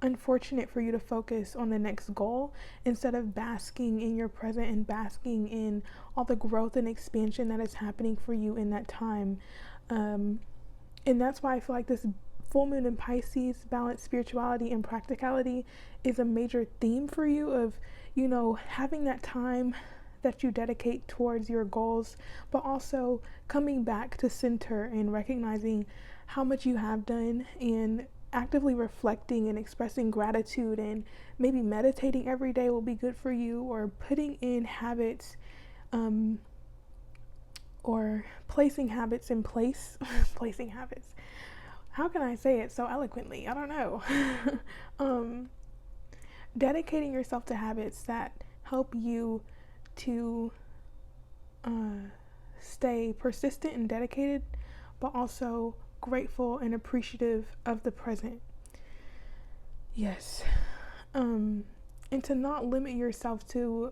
unfortunate for you to focus on the next goal instead of basking in your present and basking in all the growth and expansion that is happening for you in that time. And that's why I feel like this full moon in Pisces, balance, spirituality, and practicality is a major theme for you, of, having that time that you dedicate towards your goals, but also coming back to center and recognizing how much you have done, and actively reflecting and expressing gratitude, and maybe meditating every day will be good for you, or putting in habits, or placing habits in place. Placing habits. How can I say it so eloquently? I don't know. Dedicating yourself to habits that help you to stay persistent and dedicated, but also grateful and appreciative of the present. Yes. and to not limit yourself to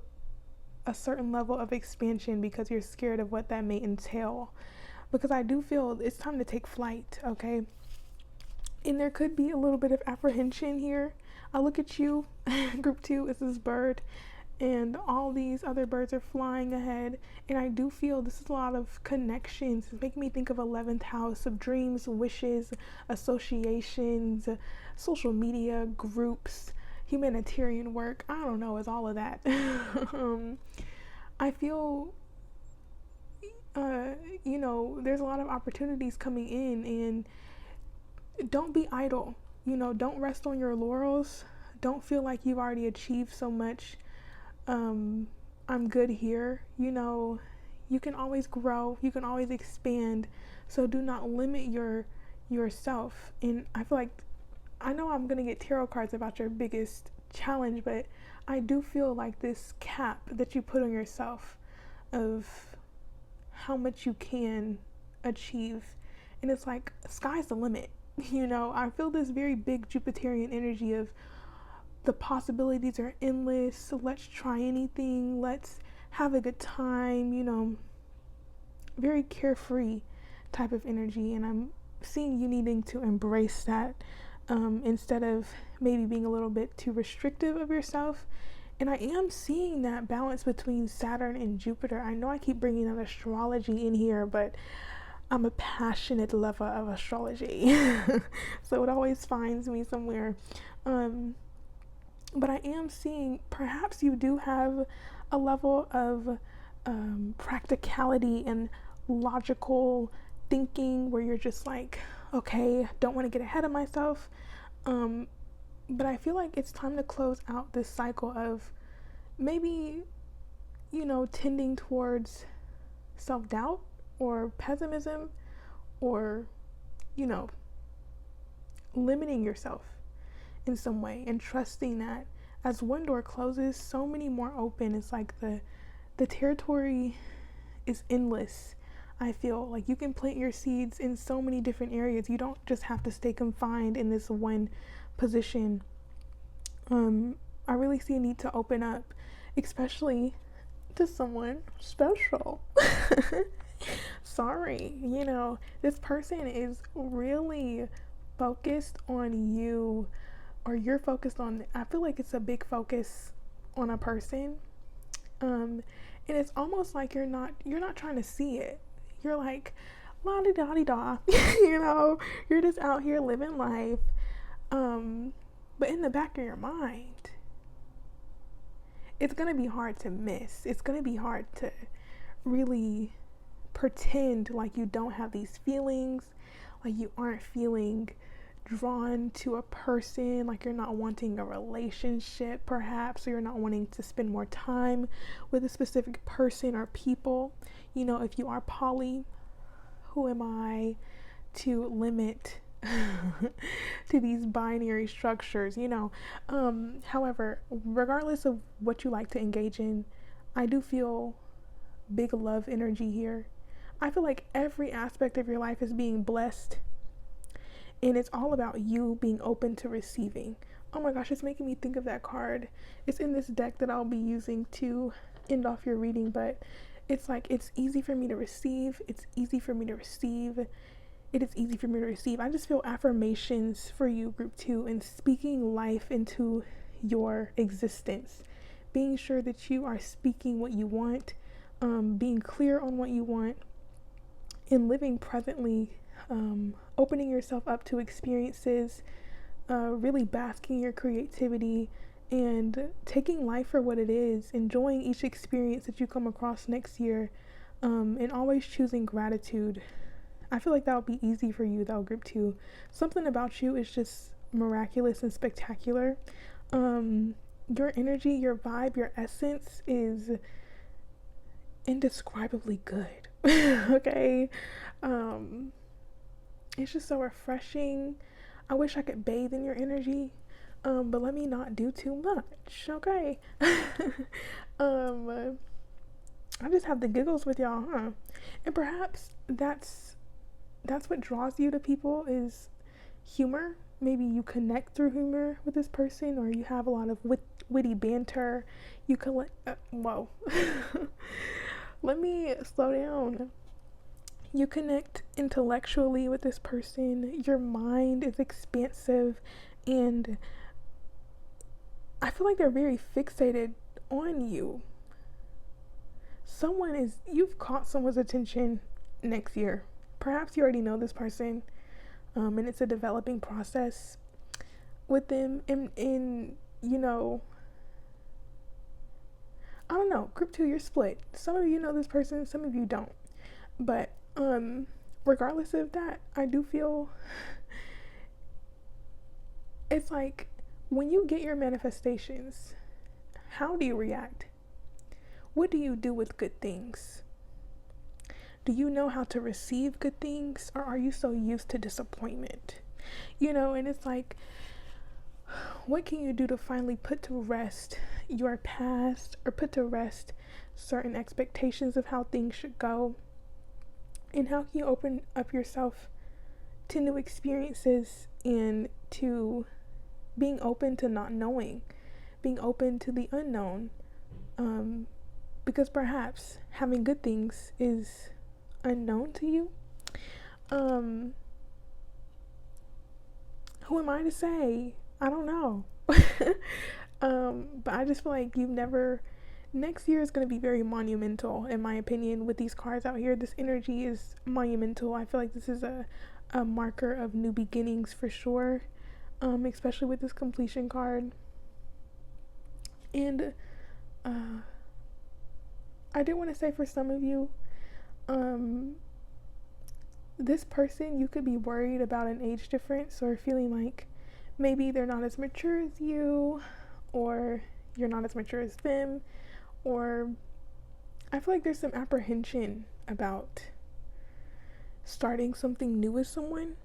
a certain level of expansion because you're scared of what that may entail. Because I do feel it's time to take flight, okay? And there could be a little bit of apprehension here. I look at you, group 2 is this bird, and all these other birds are flying ahead. And I do feel this is a lot of connections. It's making me think of 11th house of dreams, wishes, associations, social media, groups, humanitarian work. I don't know, it's all of that. I feel, there's a lot of opportunities coming in, and don't be idle. Don't rest on your laurels. Don't feel like you've already achieved so much. I'm good here. You can always grow. You can always expand. So do not limit yourself. And I feel like, I know I'm going to get tarot cards about your biggest challenge, but I do feel like this cap that you put on yourself of how much you can achieve. And it's like, sky's the limit. I feel this very big Jupiterian energy of the possibilities are endless. So let's try anything. Let's have a good time. Very carefree type of energy. And I'm seeing you needing to embrace that instead of maybe being a little bit too restrictive of yourself. And I am seeing that balance between Saturn and Jupiter. I know I keep bringing that astrology in here, but I'm a passionate lover of astrology. So it always finds me somewhere. But I am seeing perhaps you do have a level of practicality and logical thinking where you're just like, okay, don't want to get ahead of myself. But I feel like it's time to close out this cycle of maybe, tending towards self-doubt or pessimism or, limiting yourself in some way, and trusting that as one door closes, so many more open. It's like the territory is endless. I feel like you can plant your seeds in so many different areas. You don't just have to stay confined in this one position. I really see a need to open up, especially to someone special. Sorry, this person is really focused on you, or you're focused on. I feel like it's a big focus on a person, and it's almost like you're not trying to see it. You're like, la di da di da, you're just out here living life, but in the back of your mind, it's gonna be hard to miss. It's gonna be hard to really pretend like you don't have these feelings, like you aren't feeling drawn to a person, like you're not wanting a relationship perhaps, or you're not wanting to spend more time with a specific person or people. If you are poly, who am I to limit to these binary structures, however, regardless of what you like to engage in, I do feel big love energy here. I feel like every aspect of your life is being blessed, and it's all about you being open to receiving. Oh my gosh, it's making me think of that card. It's in this deck that I'll be using to end off your reading, but it's like, it's easy for me to receive. It's easy for me to receive. It is easy for me to receive. I just feel affirmations for you, group 2, and speaking life into your existence. Being sure that you are speaking what you want, being clear on what you want, and living presently, opening yourself up to experiences, really basking your creativity, and taking life for what it is, enjoying each experience that you come across next year, and always choosing gratitude. I feel like that would be easy for you though, group 2. Something about you is just miraculous and spectacular. Your energy, your vibe, your essence is indescribably good. Okay? It's just so refreshing. I wish I could bathe in your energy, but let me not do too much, okay? I just have the giggles with y'all, huh? And perhaps that's what draws you to people, is humor. maybe you connect through humor with this person, or you have a lot of witty banter. You collect. Whoa. Let me slow down. You connect intellectually with this person. Your mind is expansive, and I feel like they're very fixated on you. You've caught someone's attention next year. Perhaps you already know this person, and it's a developing process with them. And I don't know. Group 2, you're split. Some of you know this person, some of you don't. But regardless of that, I do feel it's like when you get your manifestations, how do you react? What do you do with good things? Do you know how to receive good things, or are you so used to disappointment? And it's like, what can you do to finally put to rest your past, or put to rest certain expectations of how things should go? And how can you open up yourself to new experiences and to being open to not knowing, being open to the unknown? Because perhaps having good things is unknown to you. Who am I to say? I don't know. But I just feel like next year is going to be very monumental, in my opinion, with these cards out here. This energy is monumental. I feel like this is a marker of new beginnings for sure, especially with this completion card. And I did want to say, for some of you, this person, you could be worried about an age difference, or feeling like maybe they're not as mature as you, or you're not as mature as them, or I feel like there's some apprehension about starting something new with someone.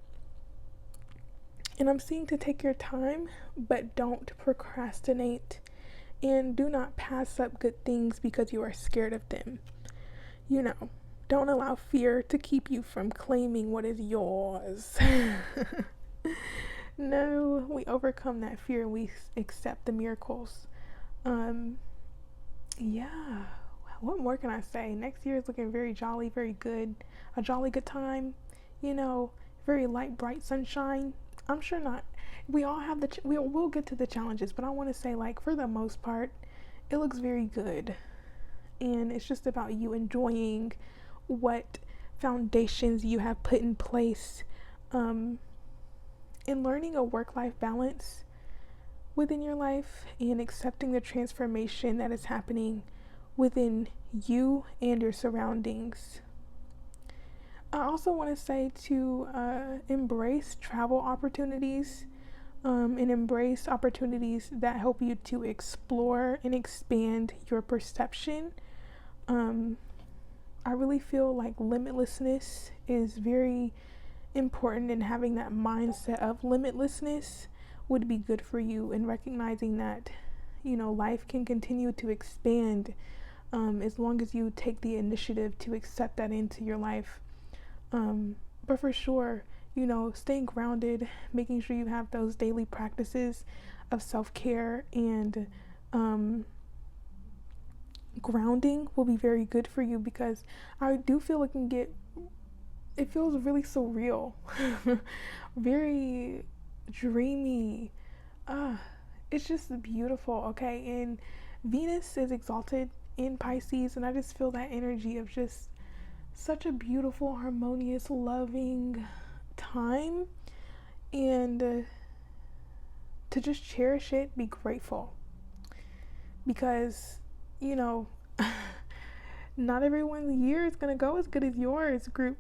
And I'm seeing to take your time, but don't procrastinate, and do not pass up good things because you are scared of them. Don't allow fear to keep you from claiming what is yours. No, we overcome that fear and we accept the miracles. Yeah, what more can I say? Next year is looking very jolly, very good. A jolly good time, very light, bright sunshine. I'm sure not. We all have we'll get to the challenges, but I want to say, like, for the most part, it looks very good. And it's just about you enjoying what foundations you have put in place, in learning a work-life balance within your life, and accepting the transformation that is happening within you and your surroundings. I also want to say to embrace travel opportunities, and embrace opportunities that help you to explore and expand your perception. I really feel like limitlessness is very important, and having that mindset of limitlessness would be good for you, and recognizing that life can continue to expand, as long as you take the initiative to accept that into your life. But for sure, staying grounded, making sure you have those daily practices of self-care and grounding will be very good for you, because I do feel it feels really surreal, very dreamy. It's just beautiful, okay? And Venus is exalted in Pisces, and I just feel that energy of just such a beautiful, harmonious, loving time, and to just cherish it, be grateful, because not everyone's year is gonna go as good as yours, group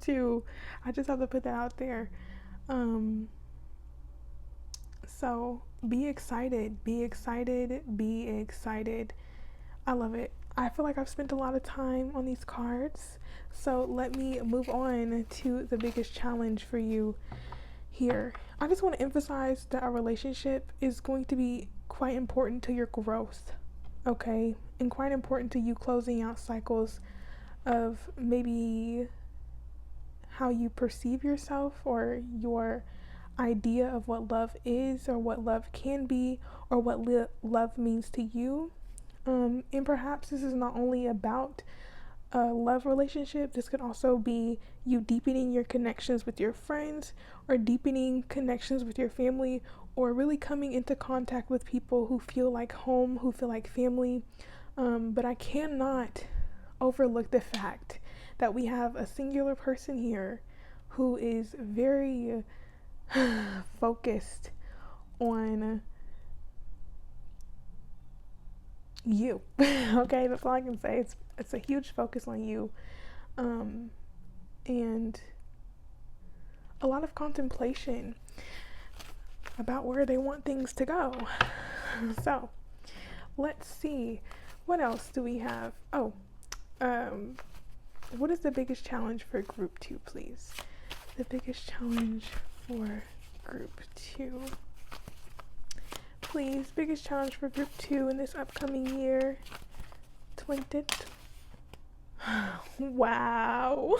2. I just have to put that out there. So be excited. I love it. I feel like I've spent a lot of time on these cards, so let me move on to the biggest challenge for you here. I just want to emphasize that our relationship is going to be quite important to your growth, okay? And quite important to you closing out cycles of maybe how you perceive yourself, or your idea of what love is, or what love can be, or what love means to you. And perhaps this is not only about a love relationship. This could also be you deepening your connections with your friends, or deepening connections with your family, or really coming into contact with people who feel like home, who feel like family. But I cannot overlook the fact that we have a singular person here who is very focused on you. Okay, that's all I can say. It's a huge focus on you, and a lot of contemplation about where they want things to go. So let's see, what else do we have? What is the biggest challenge for group 2, please? The biggest challenge for group 2, please. Biggest challenge for group 2 in this upcoming year. 20. Wow.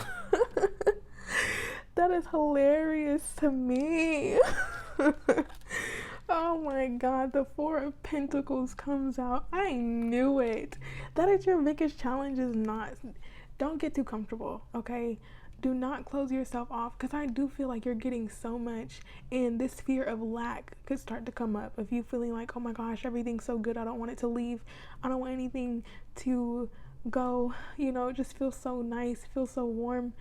That is hilarious to me. Oh my god, the 4 of Pentacles comes out. I knew it. That is your biggest challenge. Is not. Don't get too comfortable, okay? Do not close yourself off, because I do feel like you're getting so much, and this fear of lack could start to come up of you feeling like, oh my gosh, everything's so good, I don't want it to leave, I don't want anything to go, it just feels so nice, feels so warm.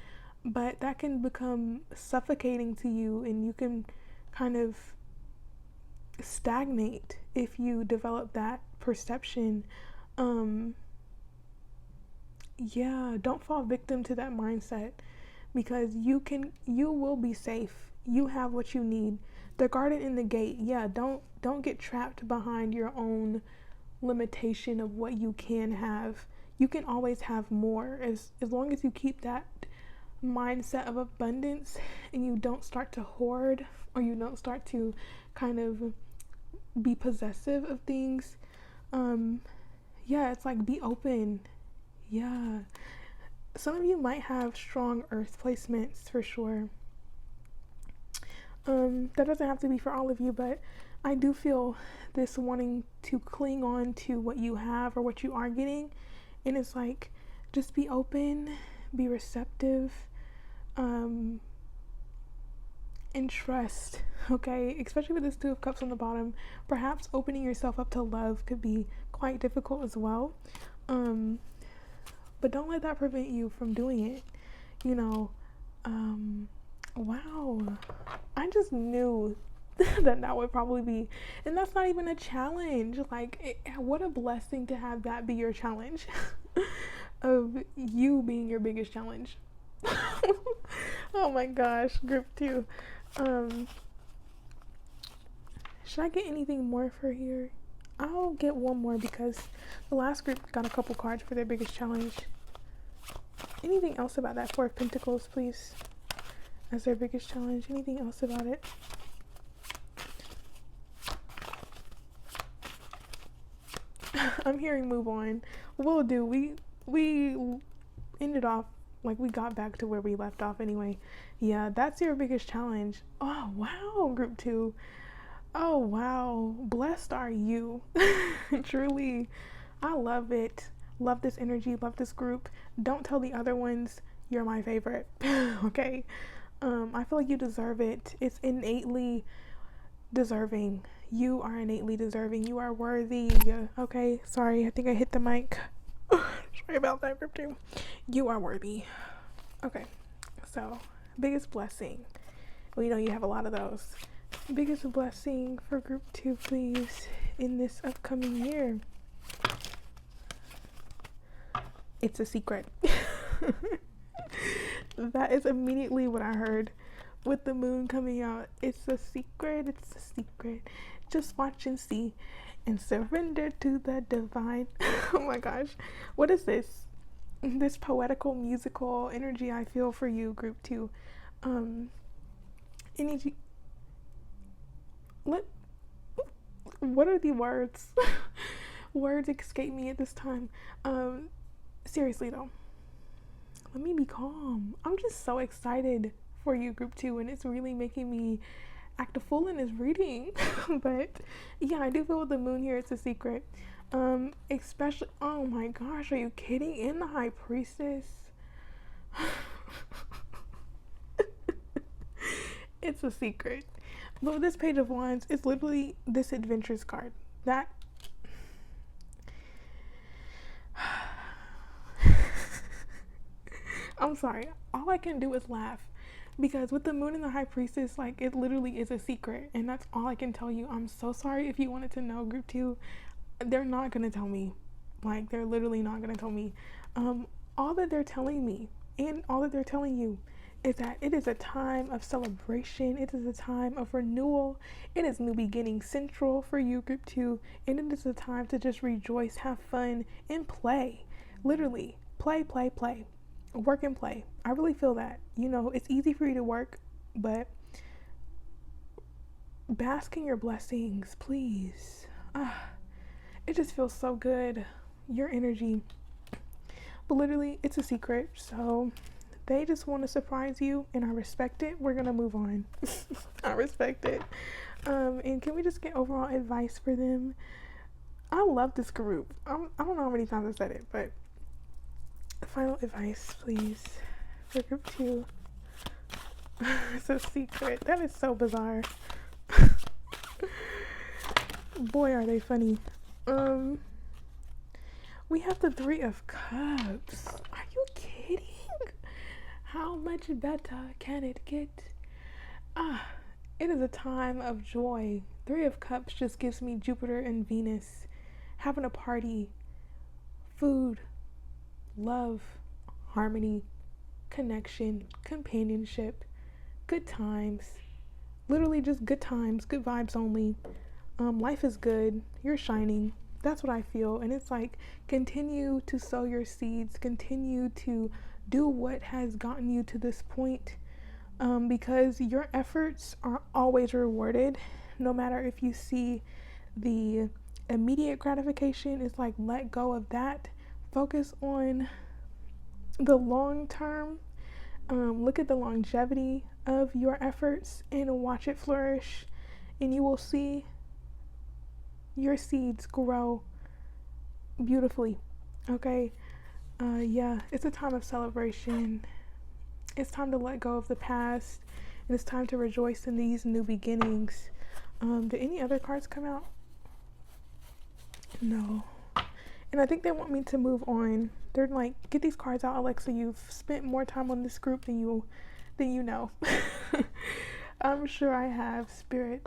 But that can become suffocating to you, and you can kind of stagnate if you develop that perception. Don't fall victim to that mindset, because you will be safe. You have what you need. The garden in the gate. Don't get trapped behind your own limitation of what you can have. You can always have more, as long as you keep that mindset of abundance, and you don't start to hoard, or you don't start to kind of be possessive of things. It's like, be open. Some of you might have strong earth placements for sure. That doesn't have to be for all of you, but I do feel this wanting to cling on to what you have or what you are getting. And it's like, just be open, be receptive, and trust, okay? Especially with this 2 of Cups on the bottom, perhaps opening yourself up to love could be quite difficult as well. But don't let that prevent you from doing it. Wow. I just knew that would probably be, and that's not even a challenge. Like, what a blessing to have that be your challenge, of you being your biggest challenge. Oh my gosh, group 2. Should I get anything more for here? I'll get one more, because the last group got a couple cards for their biggest challenge. Anything else about that 4 of Pentacles, please, as their biggest challenge? Anything else about it? I'm hearing move on. We'll do. We ended off, like, we got back to where we left off anyway. That's your biggest challenge. Oh wow, group 2. Oh wow, blessed are you. Truly, I love it. Love this energy, love this group. Don't tell the other ones you're my favorite. Okay? I feel like you deserve it. It's innately deserving. You are innately deserving. You are worthy. Okay? Sorry, I think I hit the mic. Sorry about that, group 2. You are worthy. Okay. So, biggest blessing. Well, you have a lot of those. Biggest blessing for group 2, please, in this upcoming year. It's a secret. That is immediately what I heard with the moon coming out. It's a secret. It's a secret. Just watch and see, and surrender to the divine. Oh my gosh. What is this? This poetical, musical energy I feel for you, group 2. Energy. What are the words? Words escape me at this time. Seriously though, let me be calm. I'm just so excited for you, group 2, and it's really making me act a fool in this reading. But yeah, I do feel with the moon here, it's a secret. Especially, oh my gosh, are you kidding? In the High Priestess. It's a secret. But with this Page of Wands, it's literally this Adventures card. That I'm sorry. All I can do is laugh. Because with the moon and the High Priestess, like, it literally is a secret. And that's all I can tell you. I'm so sorry if you wanted to know, Group 2. They're not going to tell me. Like, they're literally not going to tell me. All that they're telling me and all that they're telling you is that it is a time of celebration. It is a time of renewal. It is new beginning central for you, Group 2. And it is a time to just rejoice, have fun, and play. Literally, play, play, play. Work and play. I really feel that. You know, it's easy for you to work, but bask in your blessings, please. It just feels so good. Your energy. But literally, it's a secret. So they just want to surprise you, and I respect it. We're going to move on. I respect it. And can we just get overall advice for them? I love this group. I don't know how many times I said it, but final advice, please, for Group 2. It's a secret. That is so bizarre. Boy, are they funny. We have the Three of Cups. Are you kidding? How much better can it get? It is a time of joy. Three of Cups just gives me Jupiter and Venus having a party, food, love, harmony, connection, companionship, good times. Literally just good times, good vibes only. Life is good. You're shining. That's what I feel. And it's like, continue to sow your seeds. Continue to do what has gotten you to this point. Because your efforts are always rewarded. No matter if you see the immediate gratification, it's like, let go of that. Focus on the long term. Look at the longevity of your efforts and watch it flourish. And you will see your seeds grow beautifully. Okay? Yeah, it's a time of celebration. It's time to let go of the past. And it's time to rejoice in these new beginnings. Did any other cards come out? No. And I think they want me to move on. They're like, get these cards out, Alexa. You've spent more time on this group than you know. I'm sure I have, Spirit.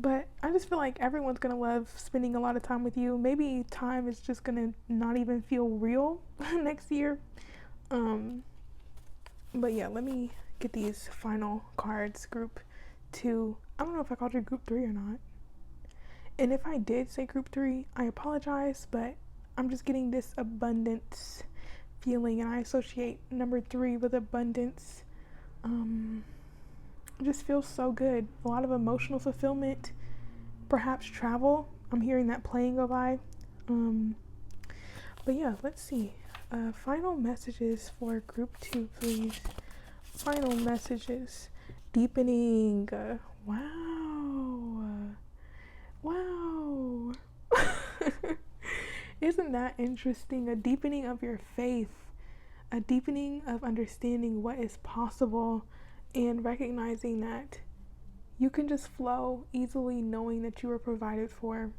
But I just feel like everyone's going to love spending a lot of time with you. Maybe time is just going to not even feel real next year. But yeah, let me get these final cards, Group 2. I don't know if I called you Group 3 or not. And if I did say Group 3, I apologize, but I'm just getting this abundance feeling, and I associate number 3 with abundance. It just feels so good. A lot of emotional fulfillment, perhaps travel. I'm hearing that plane go by. But yeah, let's see. Final messages for Group 2, please. Final messages. Deepening. Wow. Wow. Isn't that interesting? A deepening of your faith. A deepening of understanding what is possible. And recognizing that you can just flow easily, knowing that you are provided for.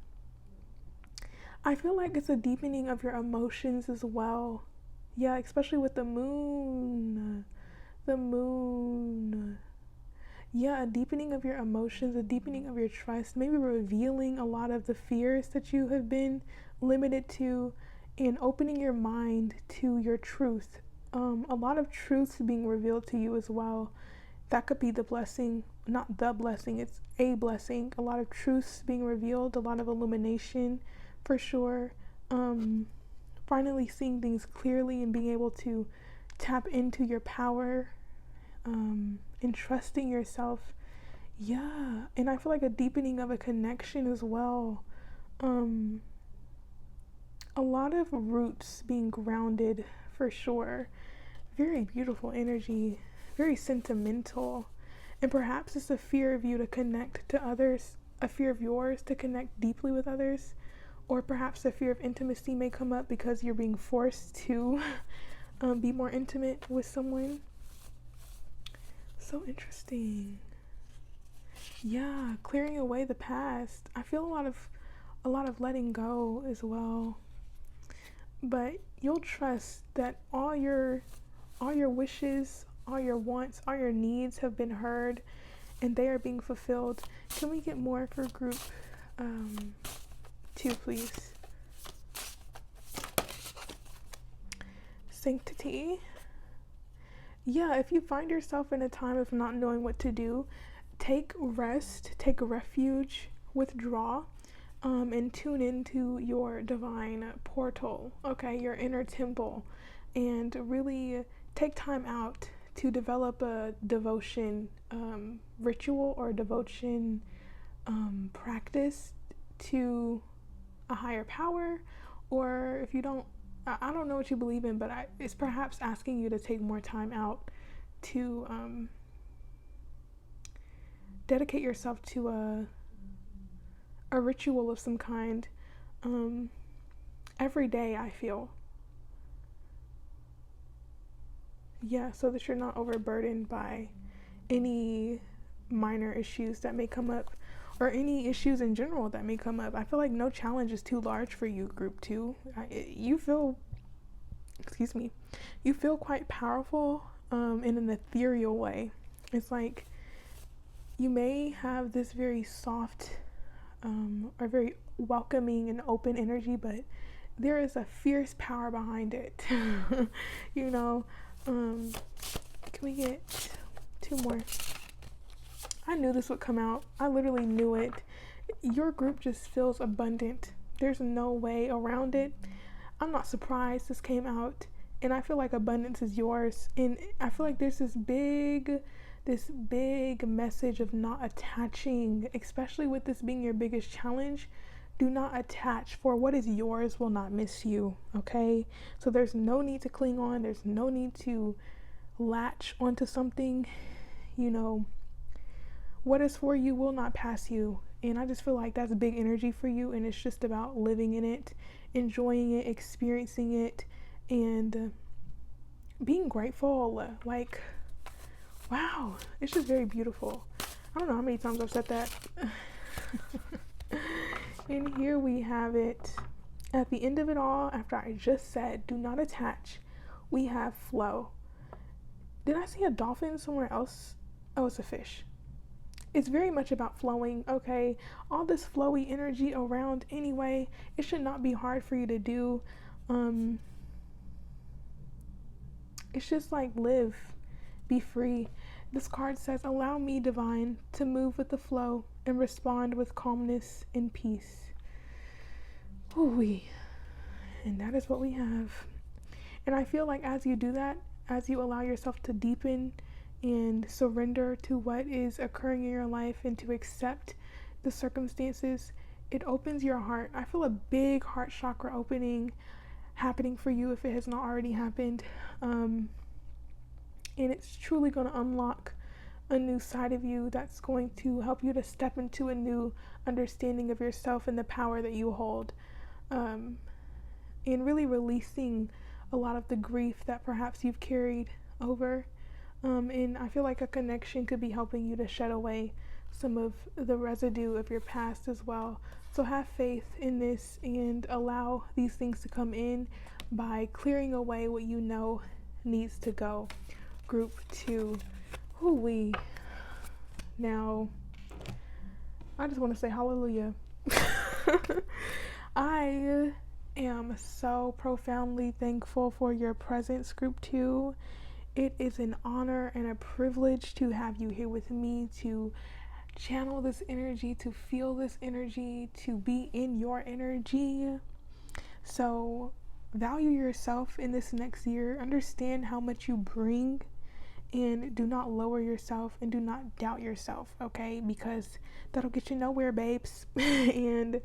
I feel like it's a deepening of your emotions as well. Yeah, especially with the moon. The moon. Yeah, a deepening of your emotions, a deepening of your trust, maybe revealing a lot of the fears that you have been limited to, and opening your mind to your truth. A lot of truths being revealed to you as well. That could be the blessing, not the blessing, it's a blessing. A lot of truths being revealed, a lot of illumination for sure. Finally seeing things clearly and being able to tap into your power, and trusting yourself. Yeah, and I feel like a deepening of a connection as well. A lot of roots being grounded for sure. Very beautiful energy. Very sentimental. And perhaps it's a fear of you to connect to others, a fear of yours to connect deeply with others, or perhaps a fear of intimacy may come up because you're being forced to be more intimate with someone. So interesting. Yeah, clearing away the past. I feel a lot of letting go as well. But you'll trust that all your wishes, all your wants, all your needs have been heard and they are being fulfilled. Can we get more for group 2, please? Sanctity. Yeah, if you find yourself in a time of not knowing what to do, take rest, take refuge, withdraw, and tune into your divine portal, okay, your inner temple, and really take time out to develop a devotion ritual or devotion practice to a higher power. Or if you don't, I don't know what you believe in, but it's perhaps asking you to take more time out to dedicate yourself to a ritual of some kind every day, I feel. Yeah, so that you're not overburdened by any minor issues that may come up or any issues in general that may come up. I feel like no challenge is too large for you, group 2. You feel, excuse me, you feel quite powerful in an ethereal way. It's like you may have this very soft or very welcoming and open energy, but there is a fierce power behind it. You know, can we get 2 more? I knew this would come out. I literally knew it. Your group just feels abundant. There's no way around it. I'm not surprised this came out, and I feel like abundance is yours. And I feel like there's this big message of not attaching, especially with this being your biggest challenge. Do not attach, for what is yours will not miss you, okay? So there's no need to cling on. There's no need to latch onto something. You know, what is for you will not pass you. And I just feel like that's big energy for you, and it's just about living in it, enjoying it, experiencing it, and being grateful. Like, wow, it's just very beautiful. I don't know how many times I've said that. And here we have it. At the end of it all, after I just said, do not attach, we have flow. Did I see a dolphin somewhere else? Oh, it's a fish. It's very much about flowing, okay? All this flowy energy around anyway, it should not be hard for you to do. It's just like live, be free. This card says, allow me, divine, to move with the flow and respond with calmness and peace. Ooh-wee. And that is what we have. And I feel like as you do that, as you allow yourself to deepen and surrender to what is occurring in your life and to accept the circumstances, it opens your heart. I feel a big heart chakra opening happening for you if it has not already happened. And it's truly going to unlock a new side of you that's going to help you to step into a new understanding of yourself and the power that you hold. And really releasing a lot of the grief that perhaps you've carried over. And I feel like a connection could be helping you to shed away some of the residue of your past as well. So have faith in this and allow these things to come in by clearing away what you know needs to go. Group 2. Hoo-wee. Now, I just want to say hallelujah. I am so profoundly thankful for your presence, Group 2. It is an honor and a privilege to have you here with me, to channel this energy, to feel this energy, to be in your energy. So value yourself in this next year. Understand how much you bring, and do not lower yourself and do not doubt yourself, okay? Because that'll get you nowhere, babes. And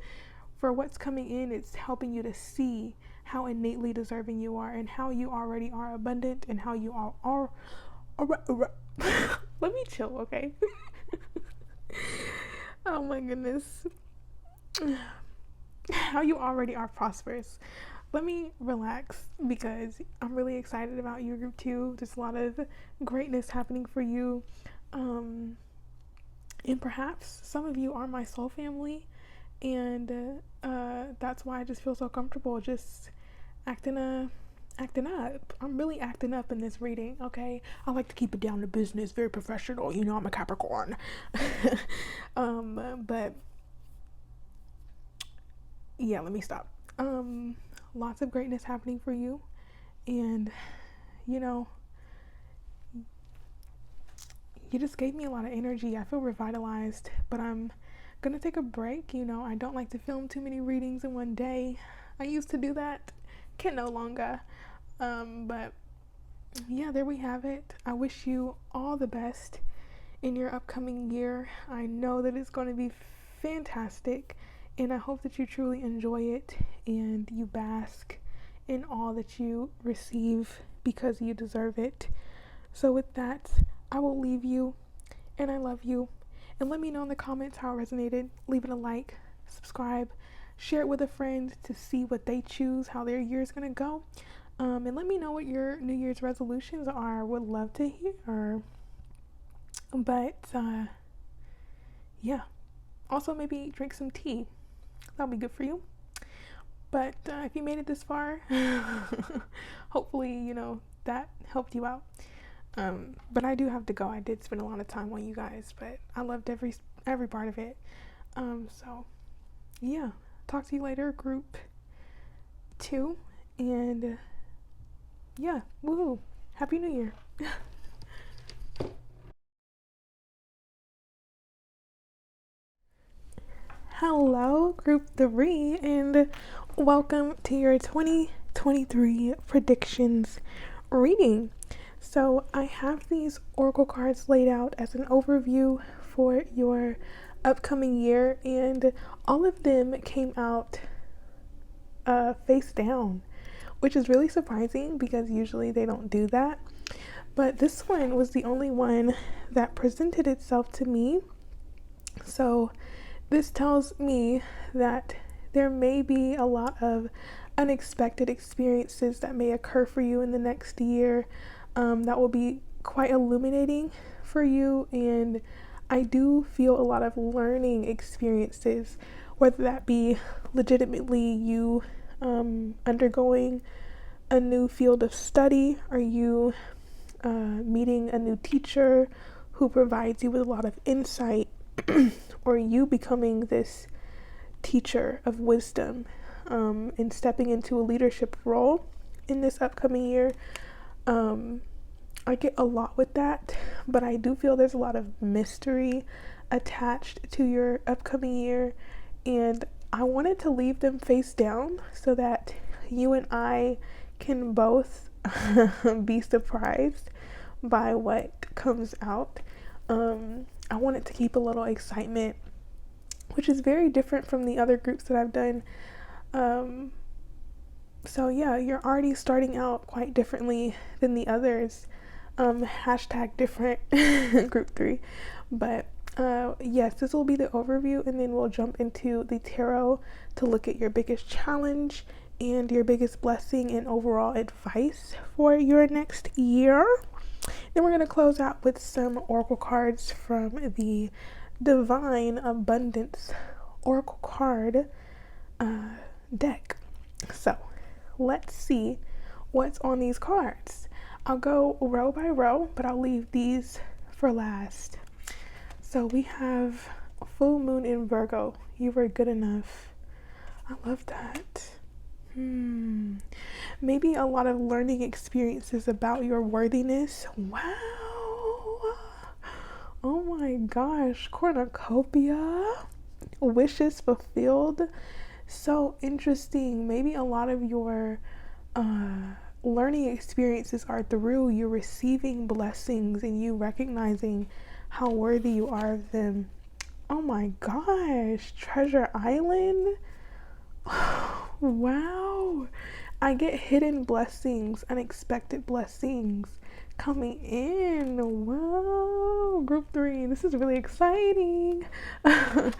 for what's coming in, it's helping you to see how innately deserving you are and how you already are abundant and how you are Let me chill, okay? Oh my goodness. How you already are prosperous. Let me relax because I'm really excited about your group too. There's a lot of greatness happening for you. Um, and perhaps some of you are my soul family, and that's why I just feel so comfortable just acting acting up. I'm really acting up in this reading, okay? I like to keep it down to business, very professional. You know, I'm a Capricorn. But yeah, let me stop. Lots of greatness happening for you, and you know, you just gave me a lot of energy. I feel revitalized, but I'm gonna take a break. You know, I don't like to film too many readings in one day. I used to do that, can no longer. But yeah, there we have it. I wish you all the best in your upcoming year. I know that it's going to be fantastic, and I hope that you truly enjoy it and you bask in all that you receive because you deserve it. So with that, I will leave you, and I love you. And let me know in the comments how it resonated. Leave it a like, subscribe, share it with a friend to see what they choose, how their year is going to go. And let me know what your New Year's resolutions are. Would love to hear. But yeah, also maybe drink some tea. That'll be good for you. But if you made it this far, hopefully, you know, that helped you out. But I do have to go. I did spend a lot of time on you guys, but I loved every part of it. So yeah, talk to you later, group 2, and yeah, woohoo, happy New Year. Hello, group 3, and welcome to your 2023 predictions reading. So I have these oracle cards laid out as an overview for your upcoming year, and all of them came out face down, which is really surprising because usually they don't do that. But this one was the only one that presented itself to me. So this tells me that there may be a lot of unexpected experiences that may occur for you in the next year, that will be quite illuminating for you. And I do feel a lot of learning experiences, whether that be legitimately you undergoing a new field of study, or you meeting a new teacher who provides you with a lot of insight, or you becoming this teacher of wisdom, and stepping into a leadership role in this upcoming year. I get a lot with that, but I do feel there's a lot of mystery attached to your upcoming year, and I wanted to leave them face down so that you and I can both be surprised by what comes out. I wanted to keep a little excitement, which is very different from the other groups that I've done. So yeah, you're already starting out quite differently than the others. Hashtag different group 3. But yes, this will be the overview, and then we'll jump into the tarot to look at your biggest challenge and your biggest blessing and overall advice for your next year. Then we're going to close out with some oracle cards from the Divine Abundance Oracle card deck. So let's see what's on these cards. I'll go row by row, but I'll leave these for last. So we have full moon in Virgo. You were good enough. I love that. Maybe a lot of learning experiences about your worthiness. Wow. Oh my gosh. Cornucopia. Wishes fulfilled. So interesting. Maybe a lot of your learning experiences are through you receiving blessings and you recognizing how worthy you are of them. Oh my gosh. Treasure Island. Wow. I get hidden blessings, unexpected blessings coming in. Wow, group 3. This is really exciting. Oh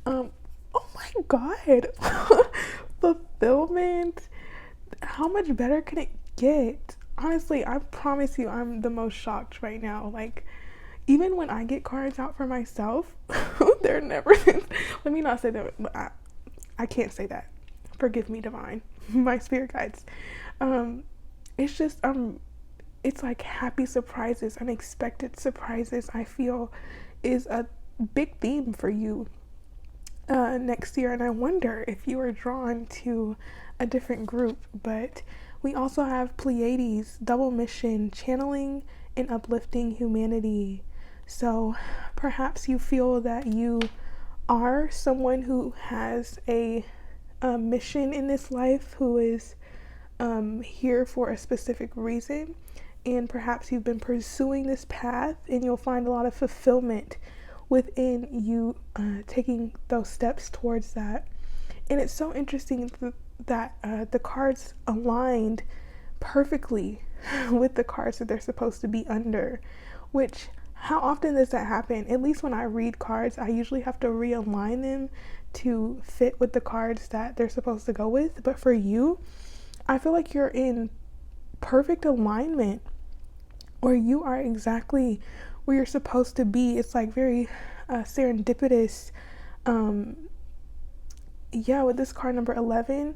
my god. Fulfillment. How much better can it get? Honestly, I promise you, I'm the most shocked right now. Like, even when I get cards out for myself, they're never. Let me not say that. But I can't say that. Forgive me, divine, my spirit guides. It's just it's like happy surprises, unexpected surprises. I feel is a big theme for you next year, and I wonder if you are drawn to a different group. But we also have Pleiades, double mission, channeling and uplifting humanity. So perhaps you feel that you are someone who has a mission in this life, who is here for a specific reason, and perhaps you've been pursuing this path and you'll find a lot of fulfillment within you taking those steps towards that. And it's so interesting that the cards aligned perfectly with the cards that they're supposed to be under, which, how often does that happen? At least when I read cards, I usually have to realign them to fit with the cards that they're supposed to go with. But for you, I feel like you're in perfect alignment, or you are exactly where you're supposed to be. It's like very serendipitous. With this card number 11.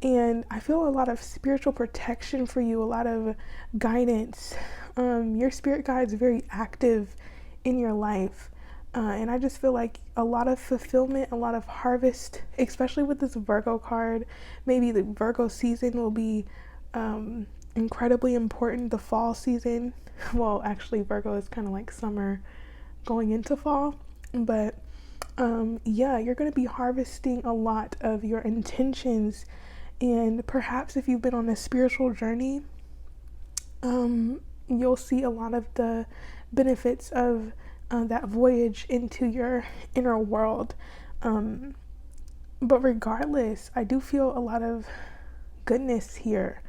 And I feel a lot of spiritual protection for you, a lot of guidance. Your spirit guides are very active in your life. And I just feel like a lot of fulfillment, a lot of harvest, especially with this Virgo card. Maybe the Virgo season will be incredibly important. The fall season, well, actually Virgo is kind of like summer going into fall. But you're going to be harvesting a lot of your intentions. And perhaps if you've been on a spiritual journey, you'll see a lot of the benefits of that voyage into your inner world. But regardless, I do feel a lot of goodness here.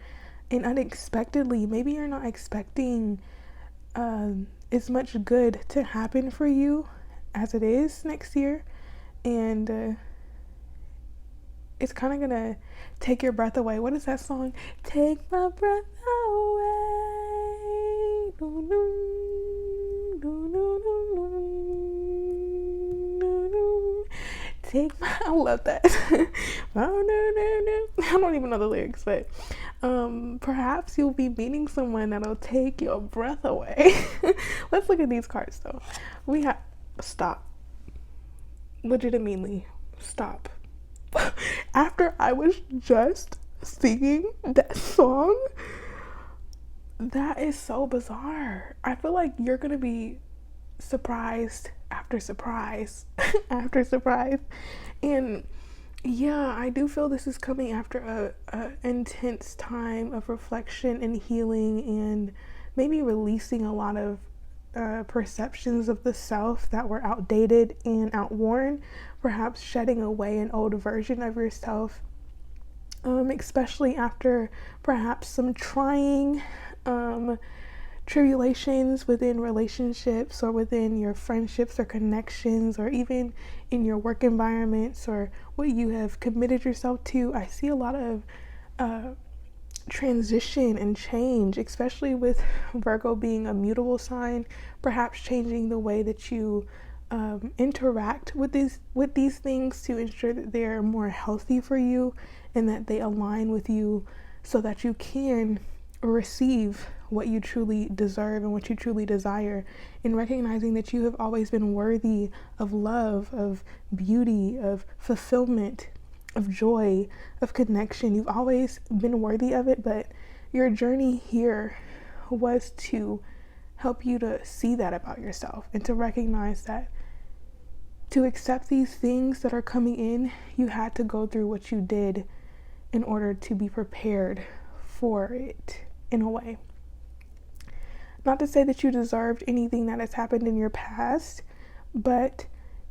And unexpectedly, maybe you're not expecting as much good to happen for you as it is next year. And it's kind of gonna take your breath away. What is that song? Take my breath away. Do, do, do, do, do, do. Take my, I love that. I don't even know the lyrics, but perhaps you'll be meeting someone that'll take your breath away. Let's look at these cards though. We have, stop. Legitimately, stop. After I was just singing that song, that is so bizarre. I feel like you're gonna be surprised after surprise after surprise. And I do feel this is coming after a intense time of reflection and healing, and maybe releasing a lot of perceptions of the self that were outdated and outworn, perhaps shedding away an old version of yourself, especially after perhaps some trying tribulations within relationships, or within your friendships or connections, or even in your work environments, or what you have committed yourself to. I see a lot of transition and change, especially with Virgo being a mutable sign, perhaps changing the way that you interact with these things to ensure that they're more healthy for you and that they align with you, so that you can receive what you truly deserve and what you truly desire, and recognizing that you have always been worthy of love, of beauty, of fulfillment, of joy, of connection. You've always been worthy of it, but your journey here was to help you to see that about yourself, and to recognize that to accept these things that are coming in, you had to go through what you did in order to be prepared for it, in a way. Not to say that you deserved anything that has happened in your past, but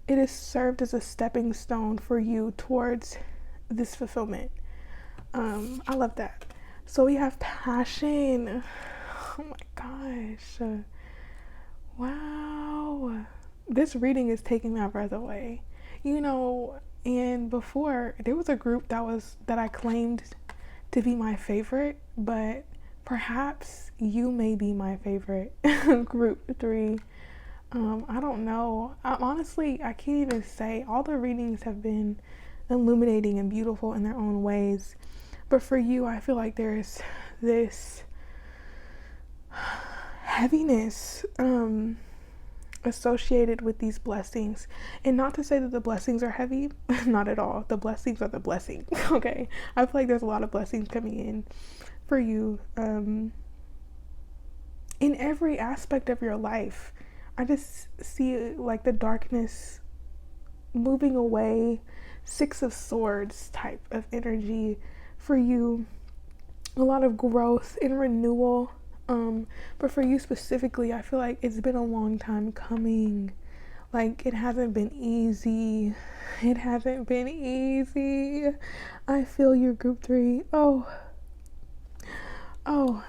it has served as a stepping stone for you towards this fulfillment. I love that. So we have passion. Oh my gosh. Wow. This reading is taking my breath away. You know, and before there was a group that I claimed to be my favorite, but perhaps you may be my favorite group 3. I don't know. Honestly, I can't even say. All the readings have been illuminating and beautiful in their own ways. But for you, I feel like there's this heaviness associated with these blessings. And not to say that the blessings are heavy, not at all. The blessings are the blessing. Okay. I feel like there's a lot of blessings coming in for you in every aspect of your life. I just see like the darkness moving away, 6 of Swords type of energy for you, a lot of growth and renewal. But for you specifically, I feel like it's been a long time coming. Like, it hasn't been easy. It hasn't been easy. I feel your group 3. Oh,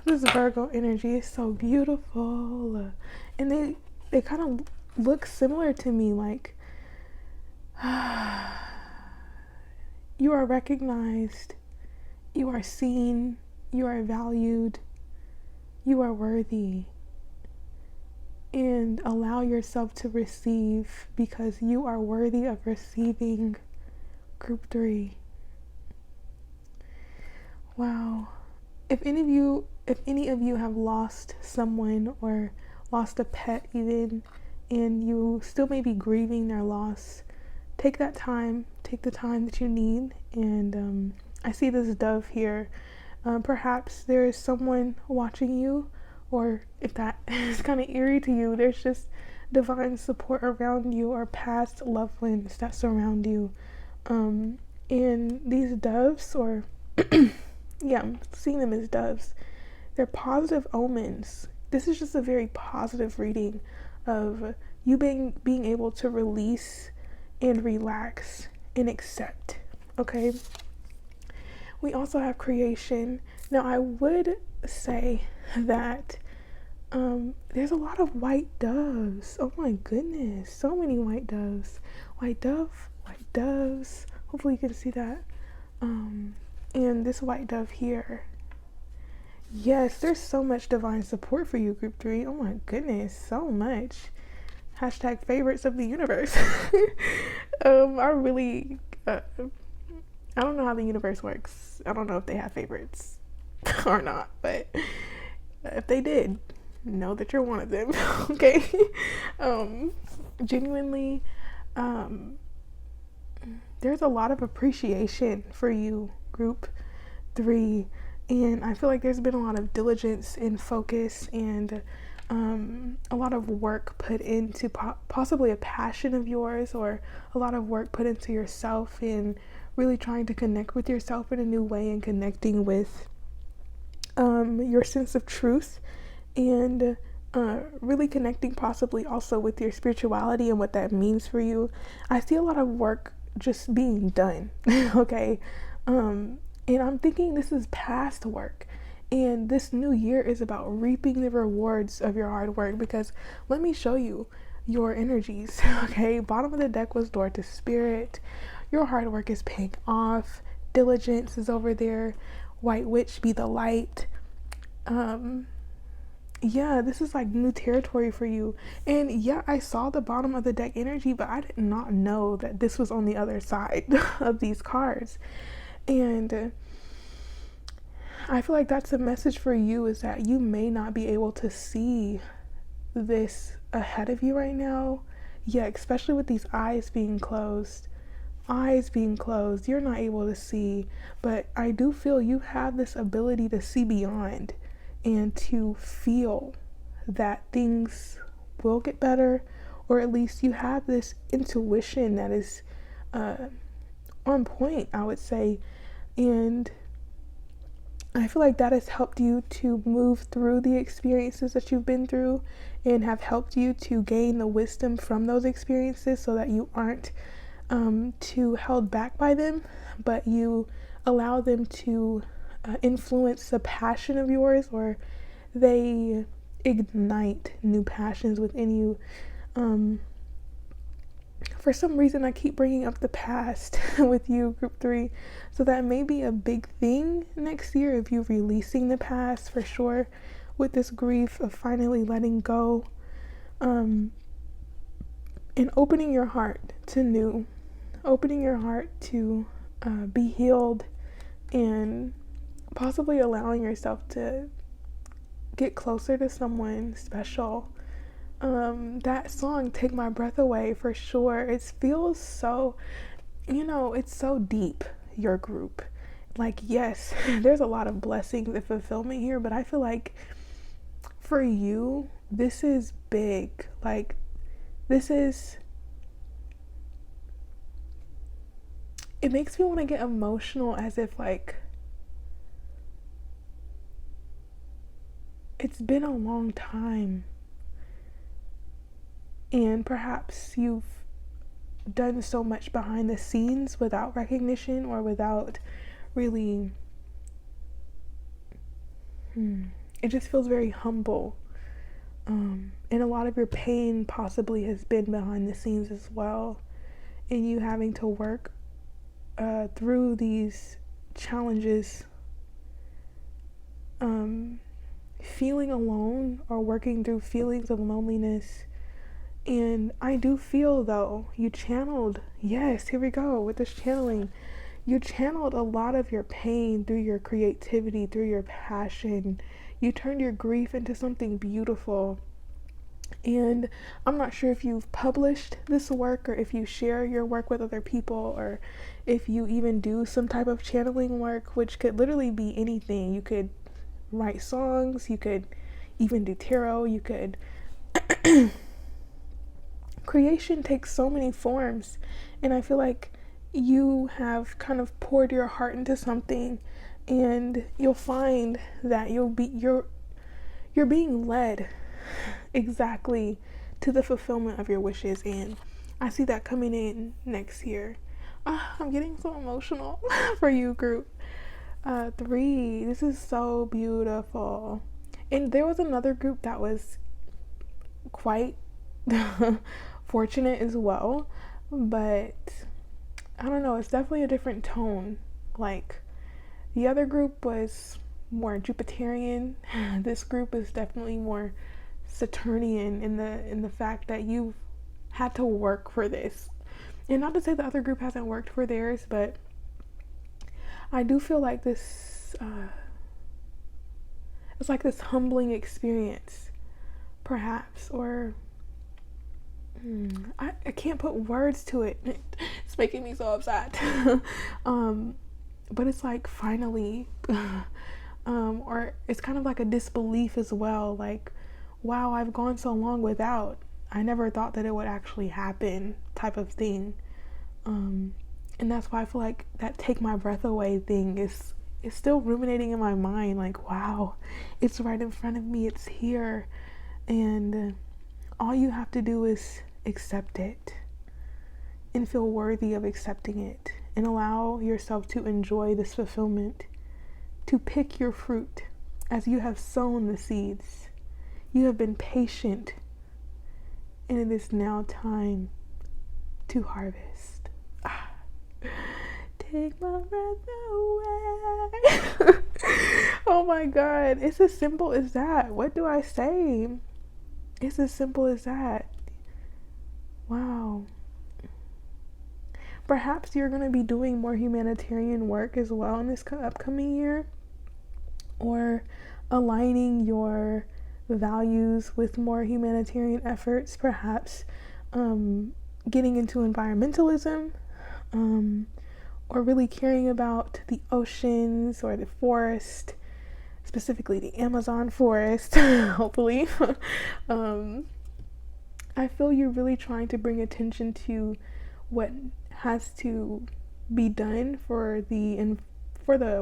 this Virgo energy is so beautiful. And they kind of look similar to me, like you are recognized, you are seen, you are valued, you are worthy. And allow yourself to receive, because you are worthy of receiving, group 3. Wow. If any of you have lost someone or lost a pet even, and you still may be grieving their loss, take the time that you need. And I see this dove here. Perhaps there is someone watching you, or if that is kind of eerie to you, there's just divine support around you, or past loved ones that surround you. And these doves, or yeah, I'm seeing them as doves. They're positive omens. This is just a very positive reading of you being able to release and relax and accept. Okay. We also have creation. Now, I would say that there's a lot of white doves. Oh my goodness, so many white doves. White doves. Hopefully you can see that. And this white dove here. Yes, there's so much divine support for you, group 3. Oh my goodness, so much. Hashtag favorites of the universe. I don't know how the universe works. I don't know if they have favorites or not, but if they did, know that you're one of them. Okay. Genuinely, there's a lot of appreciation for you, group 3. And I feel like there's been a lot of diligence and focus, and a lot of work put into possibly a passion of yours, or a lot of work put into yourself, and really trying to connect with yourself in a new way, and connecting with your sense of truth, and really connecting possibly also with your spirituality and what that means for you. I see a lot of work just being done. Okay. And I'm thinking this is past work, and this new year is about reaping the rewards of your hard work, because let me show you your energies. Okay, bottom of the deck was Door to Spirit. Your hard work is paying off. Diligence is over there. White Witch, be the light. Yeah, this is like new territory for you. And yeah, I saw the bottom of the deck energy, but I did not know that this was on the other side of these cards. And I feel like that's a message for you, is that you may not be able to see this ahead of you right now. Yeah, especially with these eyes being closed. You're not able to see, but I do feel you have this ability to see beyond, and to feel that things will get better, or at least you have this intuition that is on point, I would say. And I feel like that has helped you to move through the experiences that you've been through, and have helped you to gain the wisdom from those experiences, so that you aren't too held back by them, but you allow them to influence a passion of yours, or they ignite new passions within you. For some reason, I keep bringing up the past with you, group 3. So that may be a big thing next year, if you're releasing the past, for sure, with this grief of finally letting go, and opening your heart to new, opening your heart to be healed, and possibly allowing yourself to get closer to someone special. That song, Take My Breath Away, for sure, it feels so, it's so deep, your group. Like, yes, there's a lot of blessing and fulfillment here, but I feel like for you, this is big. Like, it makes me want to get emotional, as if like it's been a long time, and perhaps you've done so much behind the scenes without recognition, or without really, it just feels very humble. And a lot of your pain possibly has been behind the scenes as well, and you having to work through these challenges, feeling alone, or working through feelings of loneliness. And I do feel, though, you channeled, yes, here we go with this channeling, you channeled a lot of your pain through your creativity, through your passion. You turned your grief into something beautiful. And I'm not sure if you've published this work, or if you share your work with other people, or if you even do some type of channeling work, which could literally be anything. You could write songs, you could even do tarot, you could creation takes so many forms, and I feel like you have kind of poured your heart into something, and you'll find that you're being led exactly to the fulfillment of your wishes. And I see that coming in next year. I'm getting so emotional for you, group 3. This is so beautiful. And there was another group that was quite fortunate as well, but I don't know, it's definitely a different tone. Like, the other group was more Jupiterian. This group is definitely more Saturnian, in the fact that you've had to work for this. And not to say the other group hasn't worked for theirs, but I do feel like this it's like this humbling experience, perhaps, or I can't put words to it. It's making me so upset. But it's like, finally, or it's kind of like a disbelief as well. Like, wow, I've gone so long without. I never thought that it would actually happen, type of thing. And that's why I feel like that Take My Breath Away thing is still ruminating in my mind. Like, wow, it's right in front of me. It's here. And all you have to do is accept it, and feel worthy of accepting it, and allow yourself to enjoy this fulfillment, to pick your fruit as you have sown the seeds. You have been patient, and it is now time to harvest. Take my breath away. Oh my God, it's as simple as that. What do I say? It's as simple as that. Wow. Perhaps you're going to be doing more humanitarian work as well in this upcoming year, or aligning your values with more humanitarian efforts, perhaps getting into environmentalism, or really caring about the oceans or the forest, specifically the Amazon forest, hopefully. I feel you're really trying to bring attention to what has to be done for the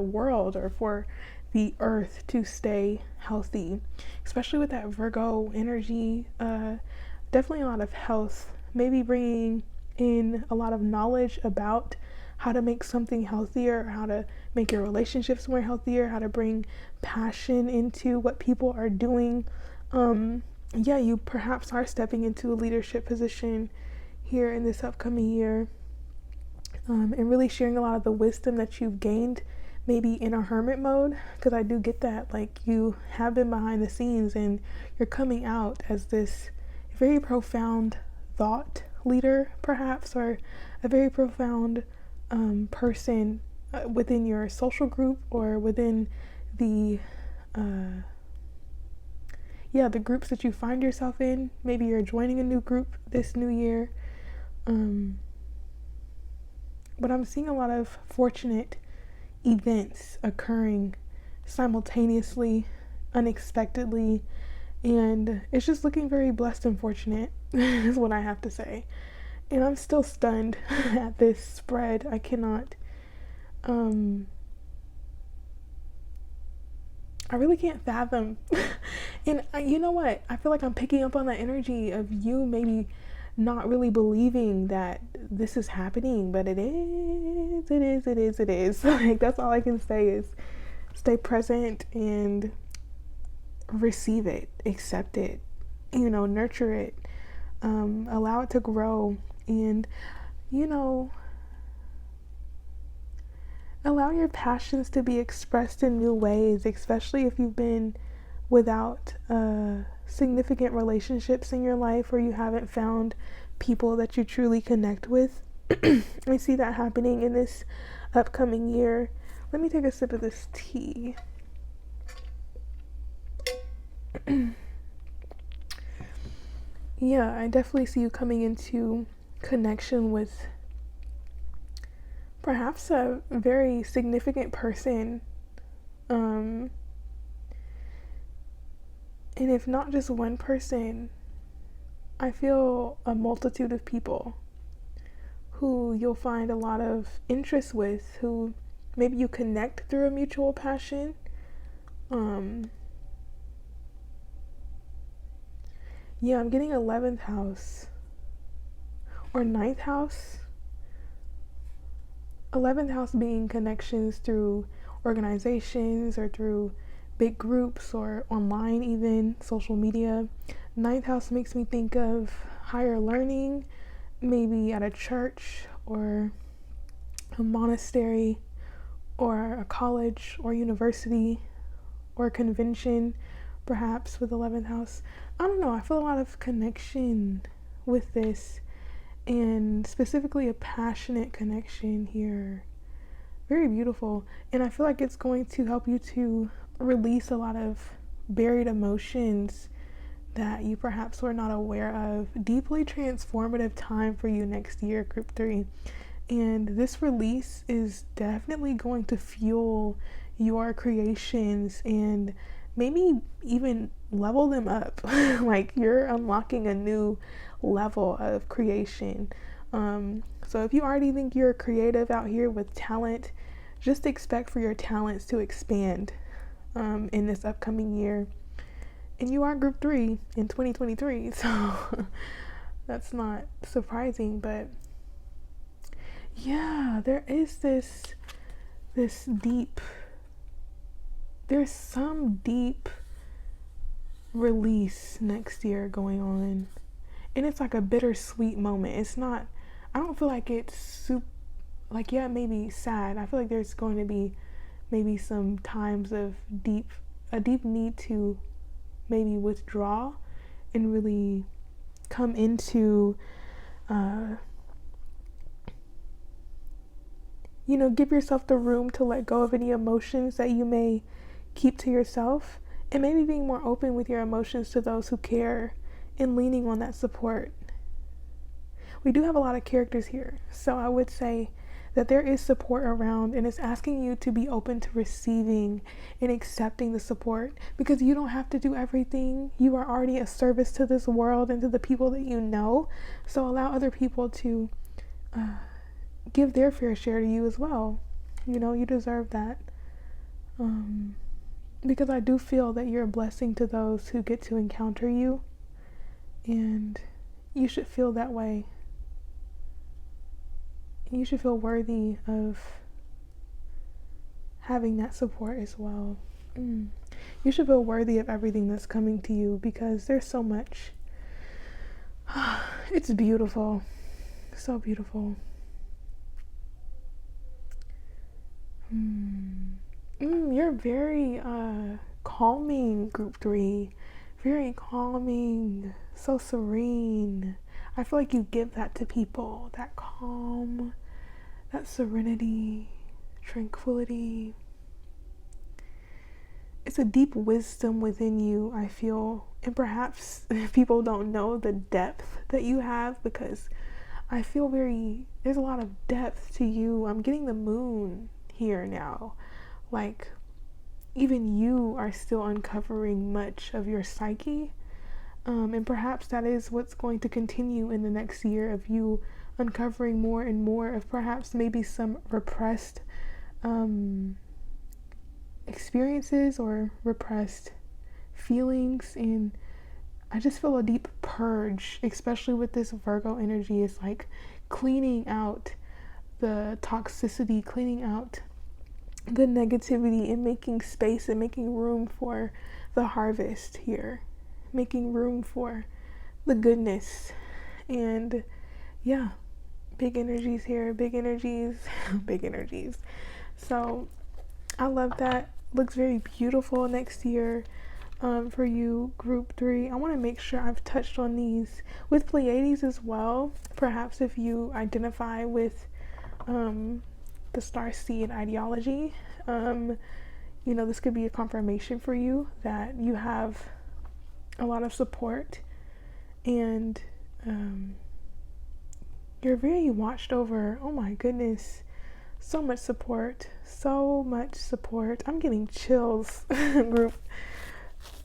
world, or for the earth to stay healthy, especially with that Virgo energy. Definitely a lot of health, maybe bringing in a lot of knowledge about how to make something healthier, how to make your relationships more healthier, how to bring passion into what people are doing. Yeah, you perhaps are stepping into a leadership position here in this upcoming year, and really sharing a lot of the wisdom that you've gained maybe in a hermit mode, because I do get that, like, you have been behind the scenes and you're coming out as this very profound thought leader perhaps, or a very profound person within your social group, or within the the groups that you find yourself in. Maybe you're joining a new group this new year, but I'm seeing a lot of fortunate events occurring simultaneously, unexpectedly, and it's just looking very blessed and fortunate is what I have to say. And I'm still stunned at this spread. I cannot I really can't fathom. And you know what? I feel like I'm picking up on that energy of you maybe not really believing that this is happening, but it is. Like, that's all I can say is stay present and receive it, accept it, nurture it, allow it to grow, and, allow your passions to be expressed in new ways, especially if you've been without significant relationships in your life, or you haven't found people that you truly connect with. I see that happening in this upcoming year. Let me take a sip of this tea. Yeah, I definitely see you coming into connection with perhaps a very significant person, and if not just one person, I feel a multitude of people who you'll find a lot of interest with, who maybe you connect through a mutual passion. Yeah, I'm getting 11th house or 9th house. 11th house being connections through organizations, or through big groups, or online, even social media. 9th house makes me think of higher learning, maybe at a church or a monastery or a college or university or a convention, perhaps with 11th house. I don't know, I feel a lot of connection with this, and specifically a passionate connection here. Very beautiful. And I feel like it's going to help you to release a lot of buried emotions that you perhaps were not aware of. Deeply transformative time for you next year, group 3. And this release is definitely going to fuel your creations and maybe even level them up. Like, you're unlocking a new level of creation. So if you already think you're creative out here with talent, just expect for your talents to expand in this upcoming year. And you are group 3 in 2023, so that's not surprising. But yeah, there is this deep, there's some deep release next year going on, and it's like a bittersweet moment. It's not, I don't feel like it's like, yeah, maybe sad. I feel like there's going to be maybe some times of a deep need to maybe withdraw and really come into give yourself the room to let go of any emotions that you may keep to yourself, and maybe being more open with your emotions to those who care and leaning on that support. We do have a lot of characters here, so I would say that there is support around, and it's asking you to be open to receiving and accepting the support, because you don't have to do everything. You are already a service to this world and to the people that you know, so allow other people to give their fair share to you as well. You deserve that, because I do feel that you're a blessing to those who get to encounter you, and you should feel that way. You should feel worthy of having that support as well. You should feel worthy of everything that's coming to you, because there's so much. It's beautiful. So beautiful. You're very calming, group 3. Very calming. So serene. I feel like you give that to people. That calm, that serenity, tranquility. It's a deep wisdom within you, I feel. And perhaps people don't know the depth that you have, because I feel there's a lot of depth to you. I'm getting the moon here now. Like, even you are still uncovering much of your psyche. And perhaps that is what's going to continue in the next year, of you uncovering more and more of perhaps maybe some repressed experiences or repressed feelings. And I just feel a deep purge, especially with this Virgo energy. It's like cleaning out the toxicity, cleaning out the negativity, and making space and making room for the harvest here, making room for the goodness. And yeah, big energies here, big energies, big energies. So I love that. Looks very beautiful next year for you, group 3. I want to make sure I've touched on these with Pleiades as well. Perhaps if you identify with the star seed ideology, this could be a confirmation for you that you have a lot of support, and you're very watched over. Oh my goodness, so much support, so much support. I'm getting chills. Group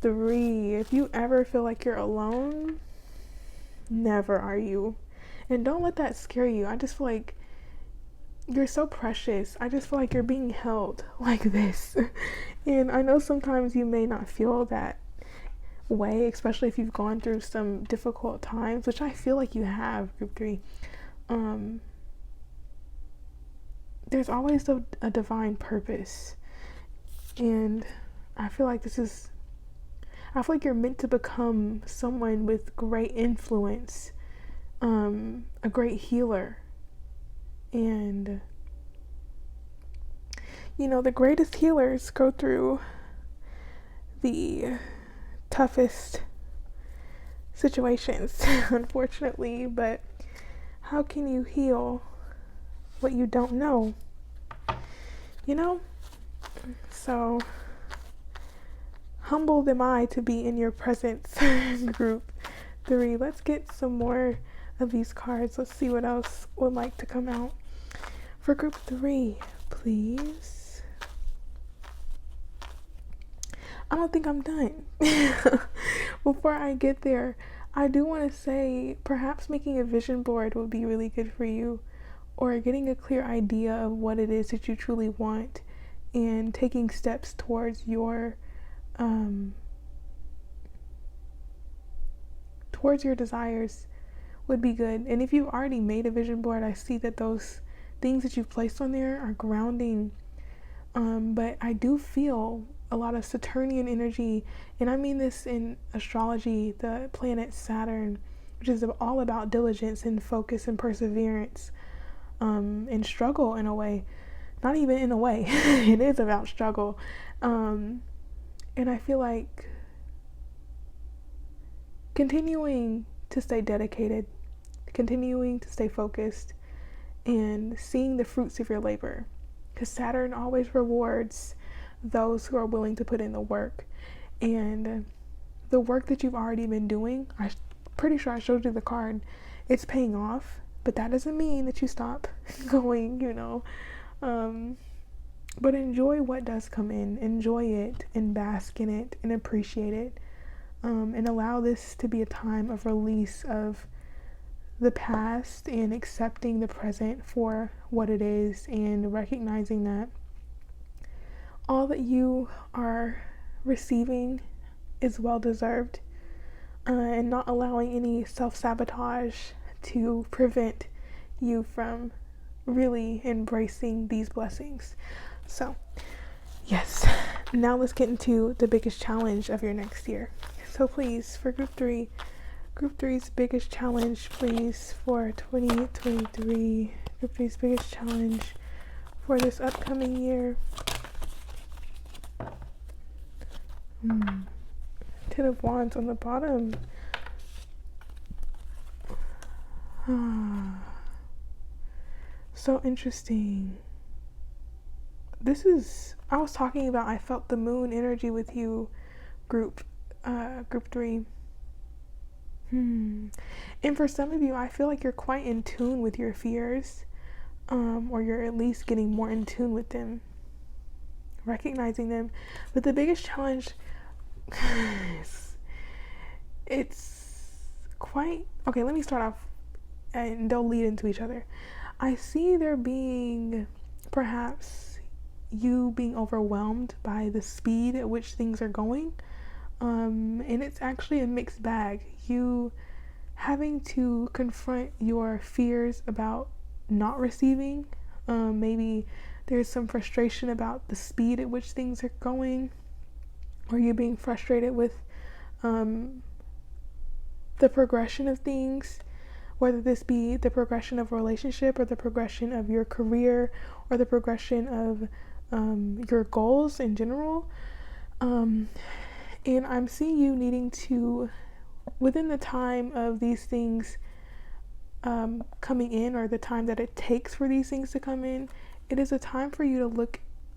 3, if you ever feel like you're alone, never are you. And don't let that scare you. I just feel like you're so precious. I just feel like you're being held like this. And I know sometimes you may not feel that way, especially if you've gone through some difficult times, which I feel like you have, group 3. There's always a divine purpose. And I feel like you're meant to become someone with great influence, a great healer. And the greatest healers go through the toughest situations, unfortunately. But how can you heal what you don't know? So humbled am I to be in your presence, group 3. Let's get some more of these cards. Let's see what else would like to come out for group 3, please. I don't think I'm done. Before I get there, I do want to say perhaps making a vision board would be really good for you, or getting a clear idea of what it is that you truly want, and taking steps towards your desires would be good. And if you've already made a vision board, I see that those things that you've placed on there are grounding. But I do feel a lot of Saturnian energy, and I mean this in astrology, the planet Saturn, which is all about diligence and focus and perseverance, and struggle in a way. Not even in a way, it is about struggle. And I feel like continuing to stay dedicated, continuing to stay focused, and seeing the fruits of your labor. Because Saturn always rewards those who are willing to put in the work. And the work that you've already been doing, I'm pretty sure I showed you the card, it's paying off. But that doesn't mean that you stop going, But enjoy what does come in. Enjoy it and bask in it and appreciate it. And allow this to be a time of release of the past and accepting the present for what it is, and recognizing that all that you are receiving is well deserved, and not allowing any self-sabotage to prevent you from really embracing these blessings. So yes, now let's get into the biggest challenge of your next year. So please, for group three's biggest challenge, please, for 2023. Group three's biggest challenge for this upcoming year. Ten of Wands on the bottom. So interesting. I was talking about, I felt the moon energy with you, group three. And for some of you, I feel like you're quite in tune with your fears, or you're at least getting more in tune with them, recognizing them. But the biggest challenge, it's quite, okay, let me start off, and they'll lead into each other. I see there being perhaps you being overwhelmed by the speed at which things are going. And it's actually a mixed bag. You having to confront your fears about not receiving. Maybe there's some frustration about the speed at which things are going, or you being frustrated with the progression of things, whether this be the progression of a relationship or the progression of your career or the progression of your goals in general. And I'm seeing you needing to, within the time of these things coming in, or the time that it takes for these things to come in, it is a time for you to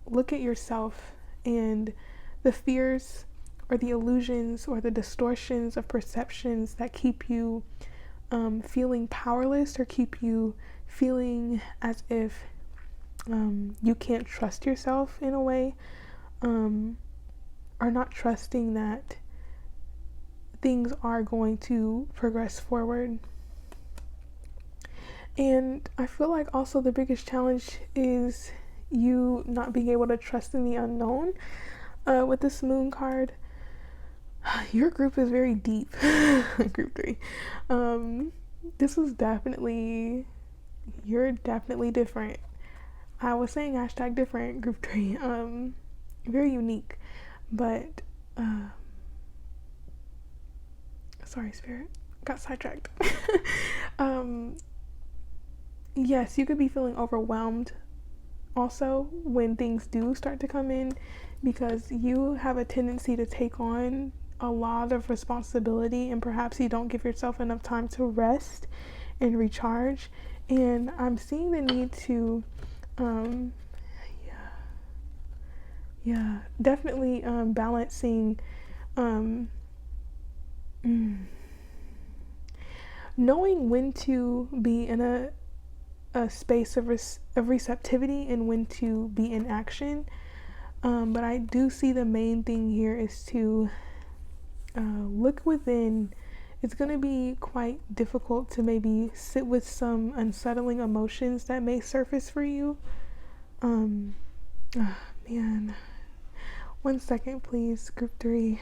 look at yourself and the fears or the illusions or the distortions of perceptions that keep you feeling powerless, or keep you feeling as if you can't trust yourself in a way, or not trusting that things are going to progress forward. And I feel like also the biggest challenge is you not being able to trust in the unknown. With this moon card, your group is very deep. Group three. This is you're definitely different. I was saying hashtag different, group three. Very unique. But sorry, spirit, got sidetracked. Yes, you could be feeling overwhelmed also when things do start to come in, because you have a tendency to take on a lot of responsibility, and perhaps you don't give yourself enough time to rest and recharge. And I'm seeing the need to definitely balancing knowing when to be in a space of receptivity and when to be in action. But I do see the main thing here is to look within. It's going to be quite difficult to maybe sit with some unsettling emotions that may surface for you. Man. 1 second, please, group three.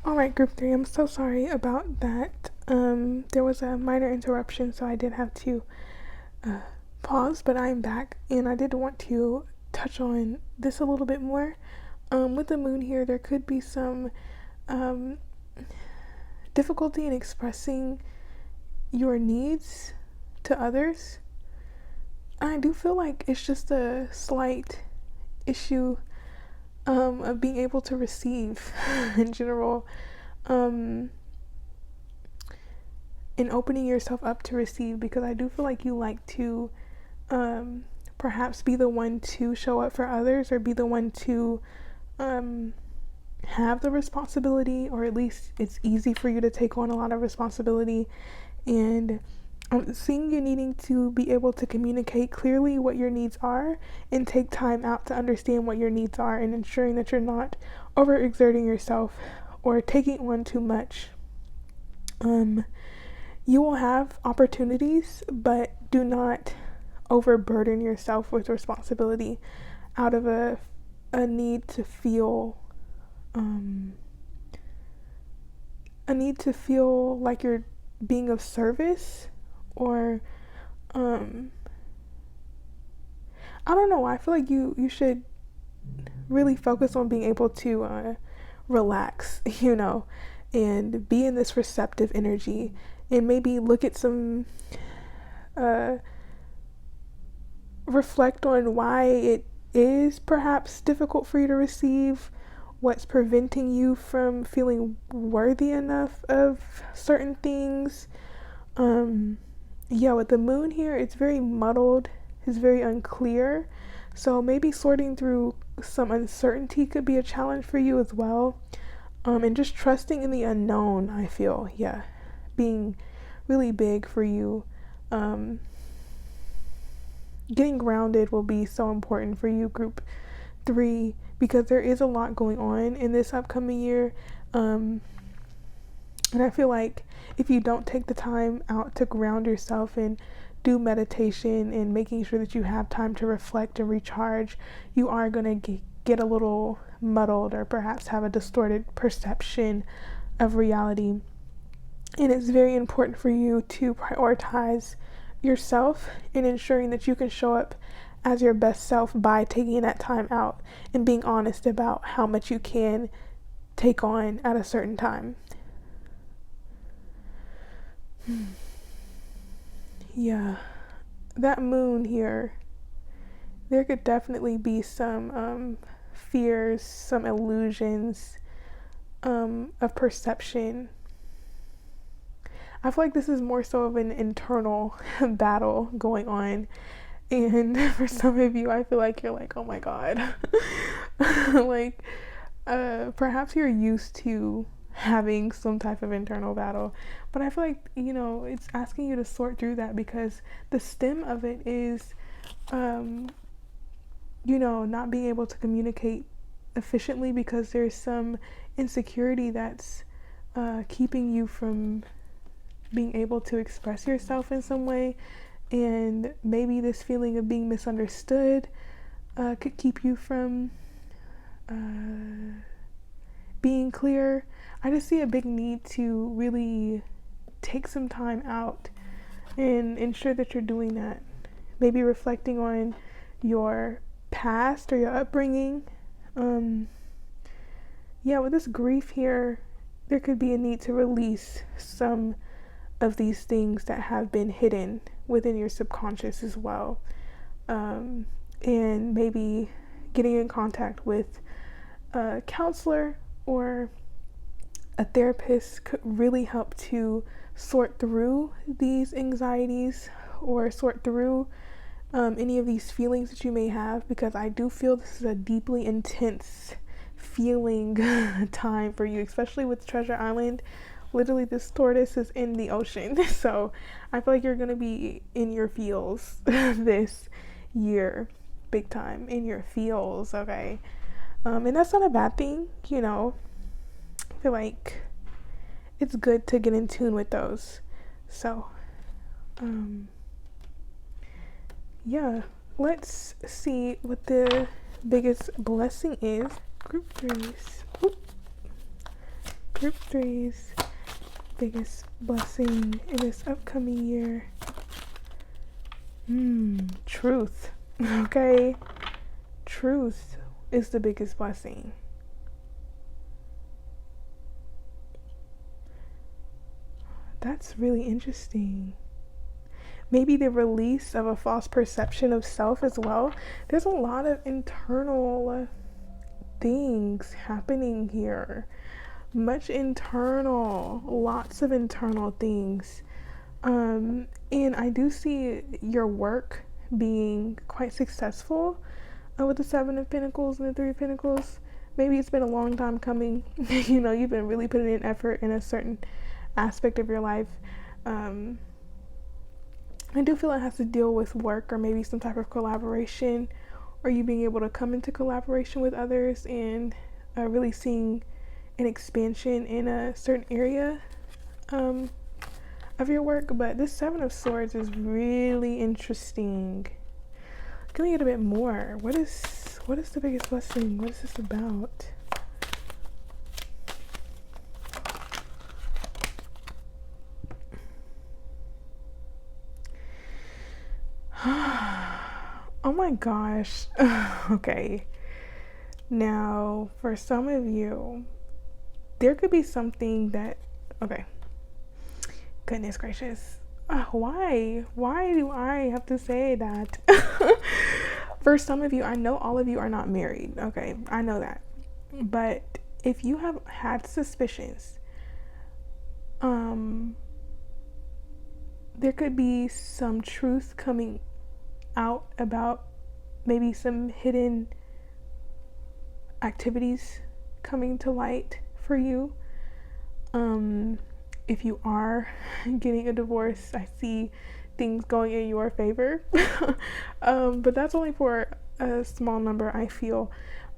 Alright, group three, I'm so sorry about that. There was a minor interruption, so I did have to pause, but I'm back, and I did want to touch on this a little bit more. With the moon here, there could be some difficulty in expressing your needs to others. I do feel like it's just a slight issue of being able to receive in general, and opening yourself up to receive, because I do feel like you like to perhaps be the one to show up for others, or be the one to have the responsibility, or at least it's easy for you to take on a lot of responsibility. And I'm seeing you needing to be able to communicate clearly what your needs are, and take time out to understand what your needs are, and ensuring that you're not overexerting yourself or taking on too much. You will have opportunities, but do not overburden yourself with responsibility out of a need to feel a need to feel like you're being of service, or I don't know. I feel like you should really focus on being able to relax, and be in this receptive energy, and maybe look at some reflect on why it is perhaps difficult for you to receive, what's preventing you from feeling worthy enough of certain things. Yeah, with the moon here, it's very muddled, it's very unclear. So maybe sorting through some uncertainty could be a challenge for you as well. And just trusting in the unknown, I feel, yeah, being really big for you. Getting grounded will be so important for you, group 3, because there is a lot going on in this upcoming year. And I feel like if you don't take the time out to ground yourself and do meditation and making sure that you have time to reflect and recharge, you are going to get a little muddled, or perhaps have a distorted perception of reality. And it's very important for you to prioritize yourself and ensuring that you can show up as your best self by taking that time out and being honest about how much you can take on at a certain time. Yeah, that moon here, there could definitely be some fears, some illusions of perception. I feel like this is more so of an internal battle going on. And for some of you, I feel like you're like, oh my God. Like, perhaps you're used to having some type of internal battle. But I feel like, it's asking you to sort through that, because the stem of it is, not being able to communicate efficiently because there's some insecurity that's keeping you from being able to express yourself in some way. And maybe this feeling of being misunderstood could keep you from being clear. I just see a big need to really take some time out and ensure that you're doing that. Maybe reflecting on your past or your upbringing. With this grief here, there could be a need to release some of these things that have been hidden within your subconscious as well. And maybe getting in contact with a counselor or a therapist could really help to sort through these anxieties, or sort through any of these feelings that you may have, because I do feel this is a deeply intense feeling time for you, especially with Treasure Island. Literally, this tortoise is in the ocean. So I feel like you're going to be in your feels this year, big time in your feels, okay? And that's not a bad thing, I feel like it's good to get in tune with those. So, let's see what the biggest blessing is. Group 3's. Group 3's biggest blessing in this upcoming year. Truth. Okay. Truth is the biggest blessing. That's really interesting. Maybe the release of a false perception of self as well. There's a lot of internal things happening here. Much internal, lots of internal things. And I do see your work being quite successful with the 7 of Pentacles and the 3 of Pentacles. Maybe it's been a long time coming. You've been really putting in effort in a certain aspect of your life. I do feel it has to deal with work, or maybe some type of collaboration, or you being able to come into collaboration with others and really seeing an expansion in a certain area of your work. But this 7 of Swords is really interesting. Can we get a bit more? What is the biggest blessing? What is this about? my gosh. Okay. Now, for some of you, there could be something that, okay, goodness gracious. Why? Why do I have to say that? For some of you, I know all of you are not married. Okay, I know that. But if you have had suspicions, there could be some truth coming out about maybe some hidden activities coming to light for you. If you are getting a divorce, I see things going in your favor. But that's only for a small number, I feel.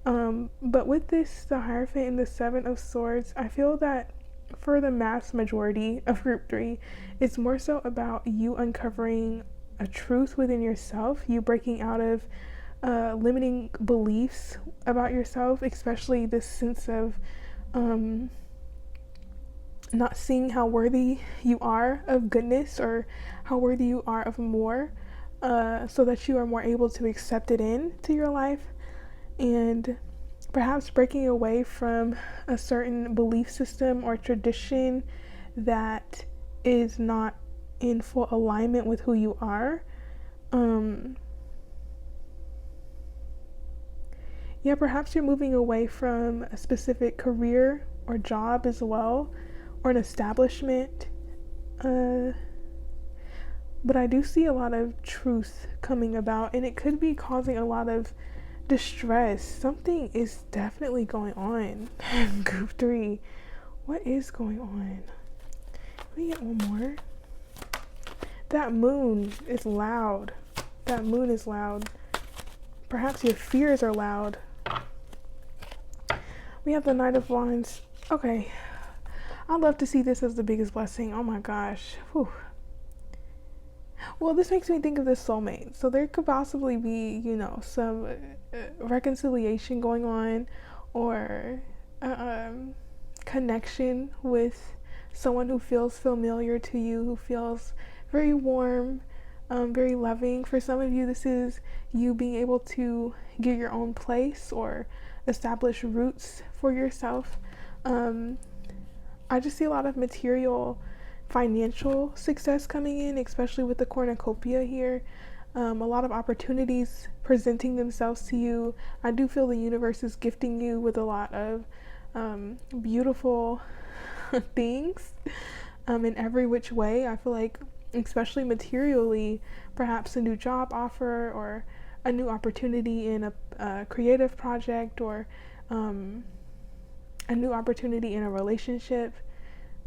But with this, the Hierophant and the Seven of Swords, I feel that for the mass majority of group 3, it's more so about you uncovering a truth within yourself, you breaking out of limiting beliefs about yourself, especially this sense of not seeing how worthy you are of goodness or how worthy you are of more, so that you are more able to accept it into your life, and perhaps breaking away from a certain belief system or tradition that is not in full alignment with who you are. Yeah, perhaps you're moving away from a specific career or job as well, or an establishment. But I do see a lot of truth coming about, and it could be causing a lot of distress. Something is definitely going on. Group 3. What is going on? Let me get one more. That moon is loud. That moon is loud. Perhaps your fears are loud. We have the Knight of Wands. Okay. I'd love to see this as the biggest blessing. Oh my gosh. Whew. Well, this makes me think of the soulmate. So there could possibly be, some reconciliation going on, or connection with someone who feels familiar to you, who feels very warm, very loving. For some of you, this is you being able to get your own place or establish roots for yourself. I just see a lot of material, financial success coming in, especially with the cornucopia here. A lot of opportunities presenting themselves to you. I do feel the universe is gifting you with a lot of beautiful things in every which way. I feel like, especially materially, perhaps a new job offer or a new opportunity in a creative project, or a new opportunity in a relationship.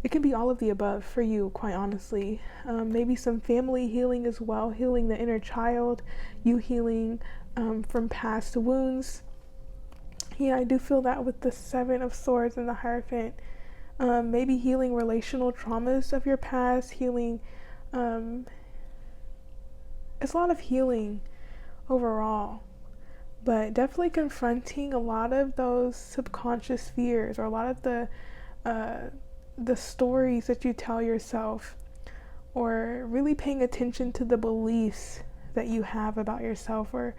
It can be all of the above for you, quite honestly. Maybe some family healing as well, healing the inner child, you healing from past wounds. Yeah, I do feel that with the Seven of Swords and the Hierophant. Maybe healing relational traumas of your past, healing. It's a lot of healing overall, but definitely confronting a lot of those subconscious fears, or a lot of the stories that you tell yourself, or really paying attention to the beliefs that you have about yourself, or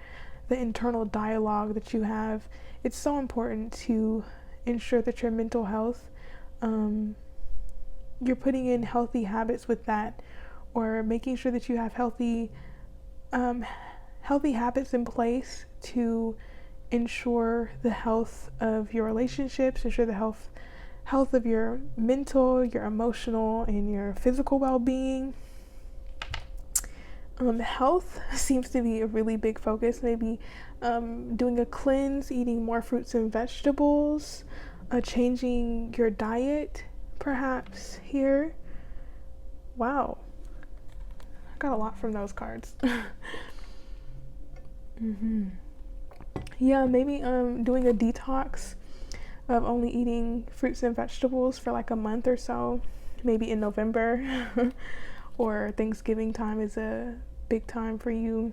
the internal dialogue that you have. It's so important to ensure that your mental health, you're putting in healthy habits with that, or making sure that you have healthy habits in place to ensure the health of your relationships, ensure the health of your mental, your emotional, and your physical well-being. Health seems to be a really big focus. Maybe doing a cleanse, eating more fruits and vegetables, changing your diet, perhaps here. Wow, I got a lot from those cards. Yeah, maybe doing a detox of only eating fruits and vegetables for like a month or so, maybe in November. Or Thanksgiving time is a big time for you.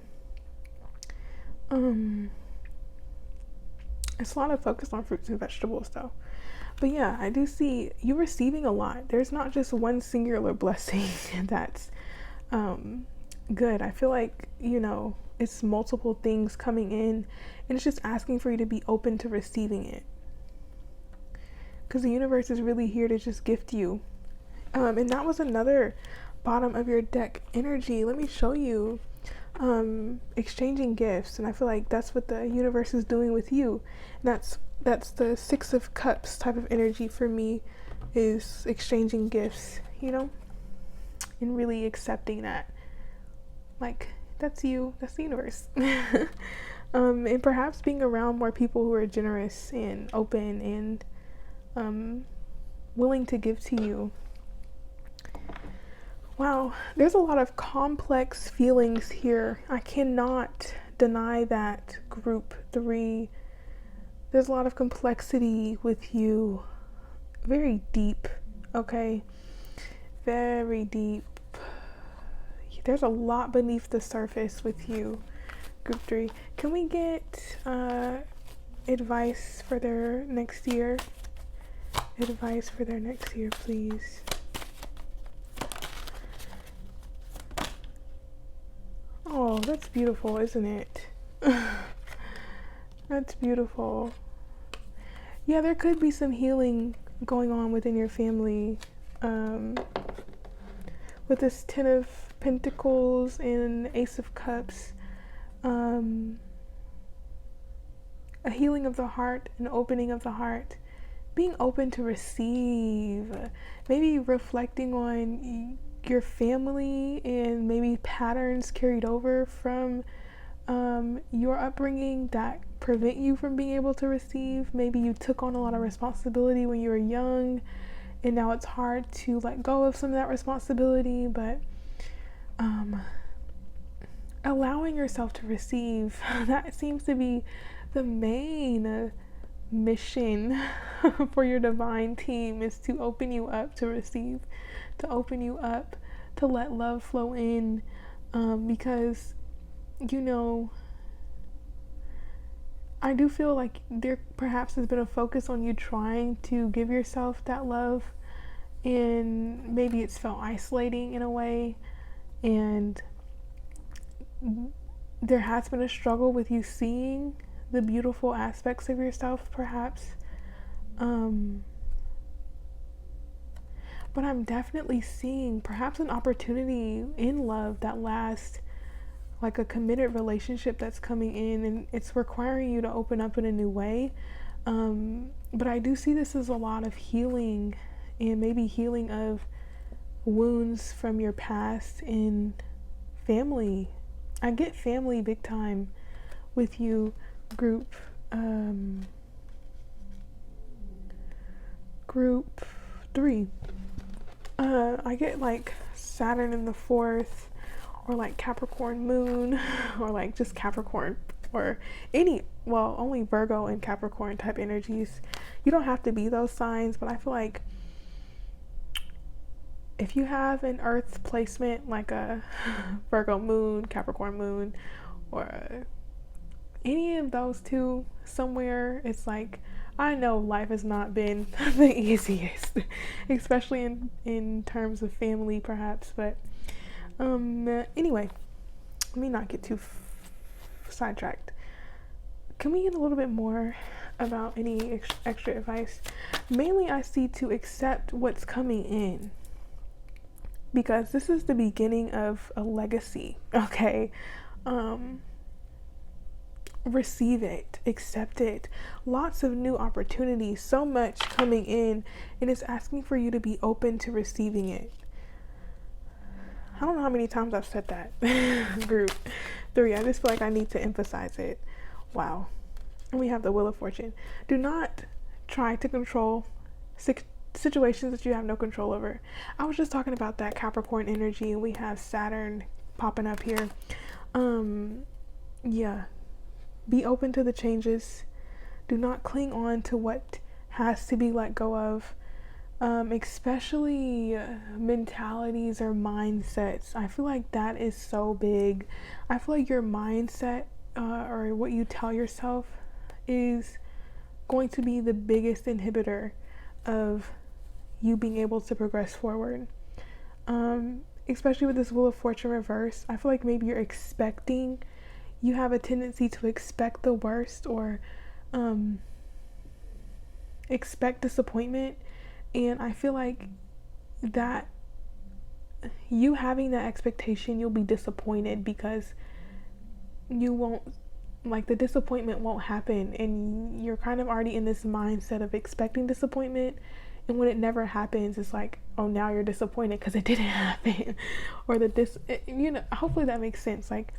It's a lot of focus on fruits and vegetables though. But yeah, I do see you receiving a lot. There's not just one singular blessing that's good. I feel like, it's multiple things coming in, and it's just asking for you to be open to receiving it. Because the universe is really here to just gift you. And that was another bottom of your deck energy. Let me show you. Exchanging gifts, and I feel like that's what the universe is doing with you. That's the Six of Cups type of energy for me, is exchanging gifts, and really accepting that, like, that's you, that's the universe. And perhaps being around more people who are generous and open and willing to give to you. Wow, there's a lot of complex feelings here. I cannot deny that, group 3. There's a lot of complexity with you. Very deep, okay? Very deep. There's a lot beneath the surface with you, group 3. Can we get advice for their next year? Advice for their next year, please. Oh, that's beautiful, isn't it? That's beautiful. Yeah, there could be some healing going on within your family. With this 10 of Pentacles and Ace of Cups. A healing of the heart, an opening of the heart. Being open to receive. Maybe reflecting on your family and maybe patterns carried over from your upbringing that prevent you from being able to receive. Maybe you took on a lot of responsibility when you were young, and now it's hard to let go of some of that responsibility, but allowing yourself to receive, that seems to be the main mission for your divine team, is to open you up to receive, to open you up to let love flow in, because I do feel like there perhaps has been a focus on you trying to give yourself that love, and maybe it's felt isolating in a way, and there has been a struggle with you seeing the beautiful aspects of yourself, perhaps. But I'm definitely seeing perhaps an opportunity in love that lasts, like a committed relationship that's coming in, and it's requiring you to open up in a new way. But I do see this as a lot of healing, and maybe healing of wounds from your past in family. I get family big time with you, group. Group 3. I get like Saturn in the 4th, or like Capricorn moon, or like just Capricorn, or only Virgo and Capricorn type energies. You don't have to be those signs, but I feel like if you have an earth placement like a Virgo moon, Capricorn moon, or any of those two somewhere, it's like, I know life has not been the easiest, especially in terms of family perhaps, but anyway, let me not get too sidetracked. Can we get a little bit more about any extra advice? Mainly I see to accept what's coming in, because this is the beginning of a legacy, okay? Receive it, accept it. Lots of new opportunities, so much coming in, and it's asking for you to be open to receiving it. I don't know how many times I've said that. Group 3, I just feel like I need to emphasize it. Wow. And we have the Wheel of Fortune. Do not try to control situations that you have no control over. I was just talking about that Capricorn energy, and we have Saturn popping up here. Yeah. Be open to the changes. Do not cling on to what has to be let go of. Especially mentalities or mindsets. I feel like that is so big. I feel like your mindset or what you tell yourself is going to be the biggest inhibitor of you being able to progress forward. especially with this Wheel of Fortune reverse, I feel like maybe you have a tendency to expect the worst, or expect disappointment. And I feel like that you having that expectation, you'll be disappointed because you won't, like, the disappointment won't happen, and you're kind of already in this mindset of expecting disappointment. And when it never happens, it's like, oh, now you're disappointed because it didn't happen. Or hopefully that makes sense. Like,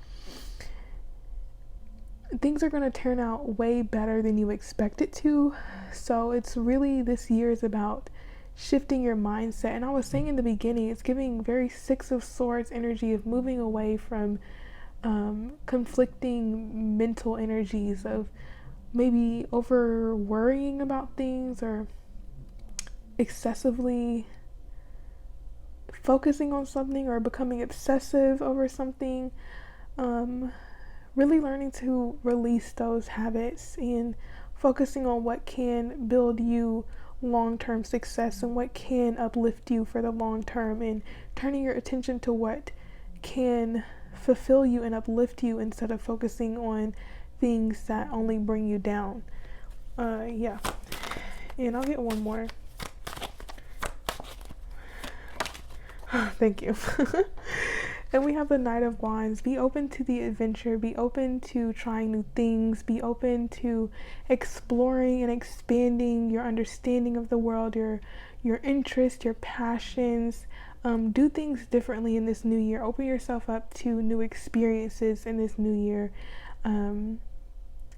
things are going to turn out way better than you expect it to. So it's really, this year is about shifting your mindset. And I was saying in the beginning, it's giving very Six of Swords energy of moving away from conflicting mental energies of maybe over worrying about things, or excessively focusing on something, or becoming obsessive over something. Really learning to release those habits and focusing on what can build you long-term success and what can uplift you for the long term, and turning your attention to what can fulfill you and uplift you instead of focusing on things that only bring you down. Yeah. And I'll get one more. Thank you. And we have the Knight of Wands. Be open to the adventure. Be open to trying new things. Be open to exploring and expanding your understanding of the world, your interests, your passions. Do things differently in this new year. Open yourself up to new experiences in this new year. And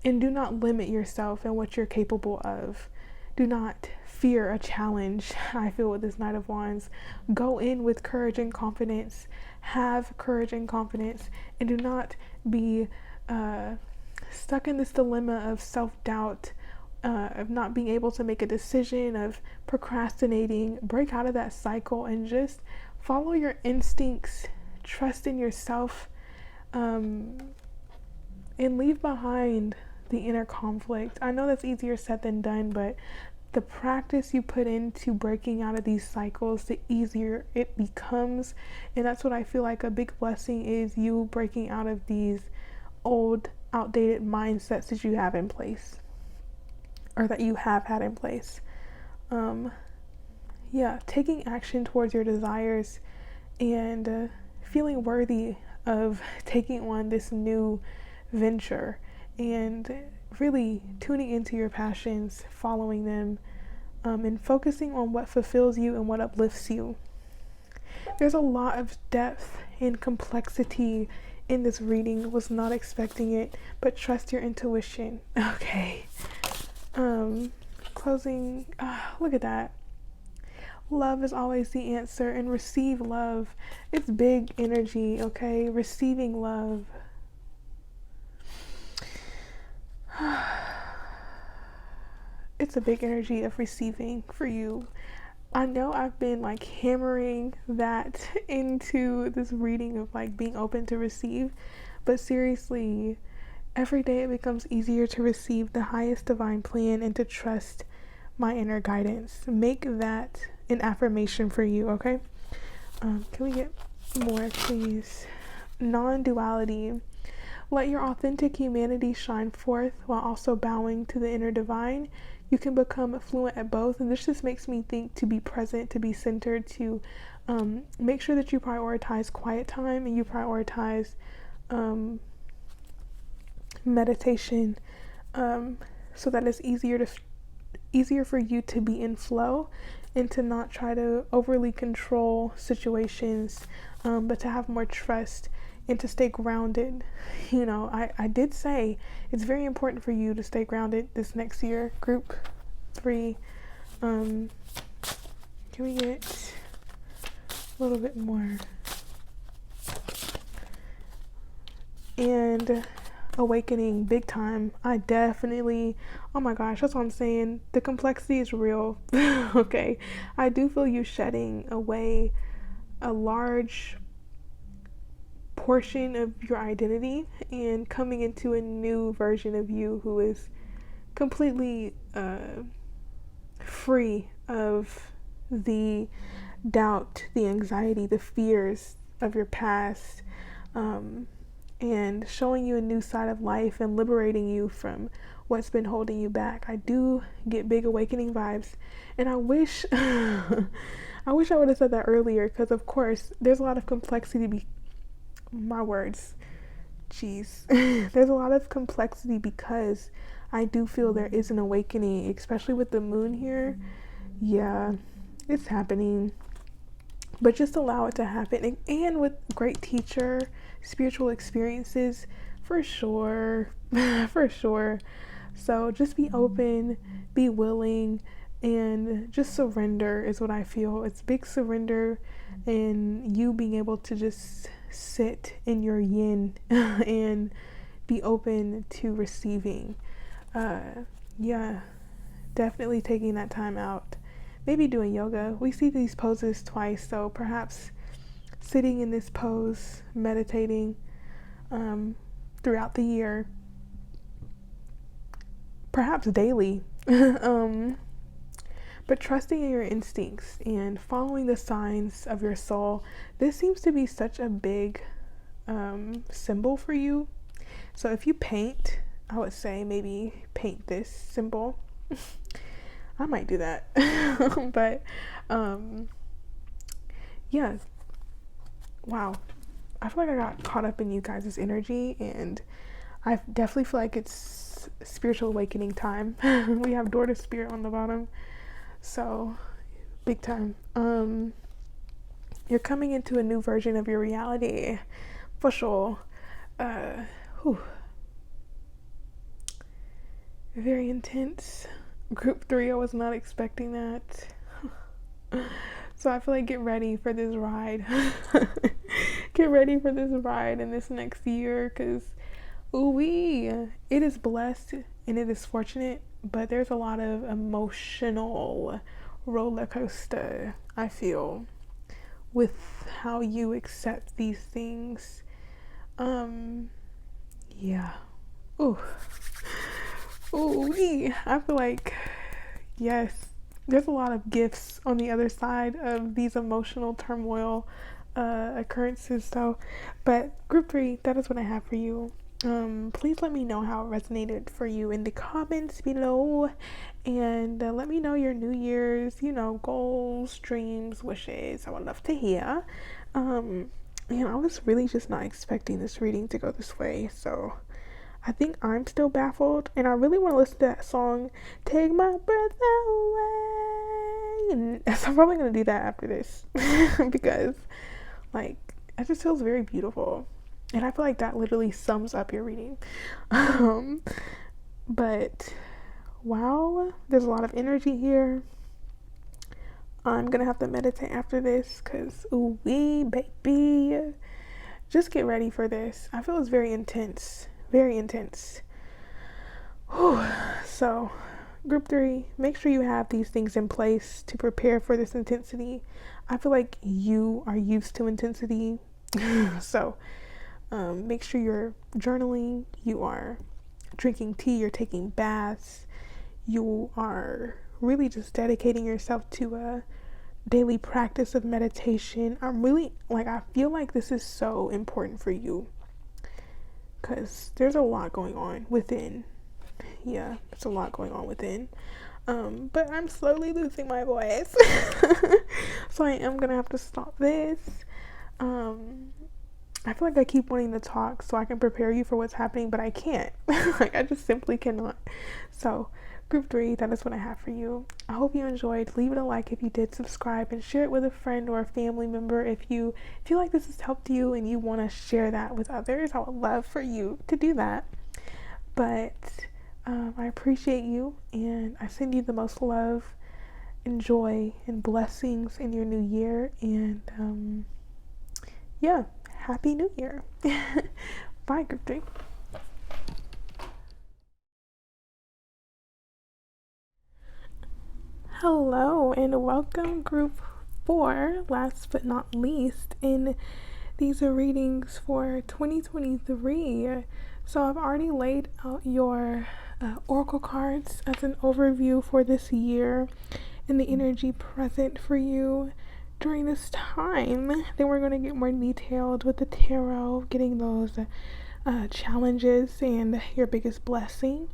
do not limit yourself and what you're capable of. Do not fear a challenge. I feel with this Knight of Wands. Go in with courage and confidence. Have courage and confidence. And do not be stuck in this dilemma of self-doubt, of not being able to make a decision, of procrastinating. Break out of that cycle and just follow your instincts. Trust in yourself. And leave behind the inner conflict. I know that's easier said than done, but the practice you put into breaking out of these cycles, the easier it becomes. And that's what I feel like a big blessing is, you breaking out of these old, outdated mindsets that you have in place, or that you have had in place. Taking action towards your desires, and feeling worthy of taking on this new venture, and really tuning into your passions, following them, and focusing on what fulfills you and what uplifts you. There's a lot of depth and complexity in this reading. Was not expecting it, but trust your intuition. Okay. Closing. Look at that. Love is always the answer, and receive love. It's big energy, okay? Receiving love. It's a big energy of receiving for you. I know I've been like hammering that into this reading of like being open to receive, but seriously, every day it becomes easier to receive the highest divine plan and to trust my inner guidance. Make that an affirmation for you, okay? Can we get more, please? Non-duality. Let your authentic humanity shine forth while also bowing to the inner divine. You can become fluent at both, and this just makes me think to be present, to be centered, to make sure that you prioritize quiet time and you prioritize meditation, so that it's easier for you to be in flow and to not try to overly control situations, but to have more trust and to stay grounded. You know, I did say it's very important for you to stay grounded this next year. Group 3. Can we get a little bit more? And awakening, big time. I definitely, oh my gosh, that's what I'm saying. The complexity is real. Okay. I do feel you shedding away a large portion of your identity and coming into a new version of you who is completely free of the doubt, the anxiety, the fears, of your past, and showing you a new side of life and liberating you from what's been holding you back. I do get big awakening vibes, and I wish I wish I would have said that earlier, because of course there's a lot of complexity. My words, jeez. There's a lot of complexity because I do feel there is an awakening, especially with the moon here. Yeah, it's happening. But just allow it to happen. And with great teacher, spiritual experiences, for sure. For sure. So just be open, be willing, and just surrender is what I feel. It's big surrender, and you being able to just sit in your yin and be open to receiving. Yeah, definitely taking that time out. Maybe doing yoga. We see these poses twice, so perhaps sitting in this pose, meditating throughout the year, perhaps daily. But trusting in your instincts and following the signs of your soul. This seems to be such a big symbol for you. So if you paint, I would say maybe paint this symbol. I might do that. But yeah, wow, I feel like I got caught up in you guys' energy, and I definitely feel like it's spiritual awakening time. We have door to spirit on the bottom, so big time. You're coming into a new version of your reality, for sure. Very intense. Group 3, I was not expecting that. So I feel like get ready for this ride. Get ready for this ride in this next year, because ooh-wee, it is blessed and it is fortunate, but there's a lot of emotional roller coaster, I feel, with how you accept these things. Yeah. Ooh. Ooh-wee. I feel like, yes, there's a lot of gifts on the other side of these emotional turmoil occurrences. So, but group 3, that is what I have for you. Please let me know how it resonated for you in the comments below, and let me know your New Year's, goals, dreams, wishes. I would love to hear. And I was really just not expecting this reading to go this way, so I think I'm still baffled, and I really want to listen to that song, Take My Breath Away. And so I'm probably going to do that after this because, it just feels very beautiful. And I feel like that literally sums up your reading. But, wow, there's a lot of energy here. I'm going to have to meditate after this because, ooh-wee, baby. Just get ready for this. I feel it's very intense. Very intense. Whew. So, group 3, make sure you have these things in place to prepare for this intensity. I feel like you are used to intensity. So, make sure you're journaling, you are drinking tea, you're taking baths, you are really just dedicating yourself to a daily practice of meditation. I feel like this is so important for you, because there's a lot going on within. Yeah, there's a lot going on within. But I'm slowly losing my voice. So I am going to have to stop this. I feel like I keep wanting to talk so I can prepare you for what's happening, but I can't. I just simply cannot. So, group 3, that is what I have for you. I hope you enjoyed. Leave it a like if you did, subscribe, and share it with a friend or a family member if you feel like this has helped you and you want to share that with others. I would love for you to do that. But I appreciate you, and I send you the most love and joy and blessings in your new year. And yeah, Happy New Year. Bye, group 3. Hello and welcome, group 4, last but not least, and these are readings for 2023. So I've already laid out your oracle cards as an overview for this year and the energy present for you during this time. Then we're going to get more detailed with the tarot, getting those challenges and your biggest blessing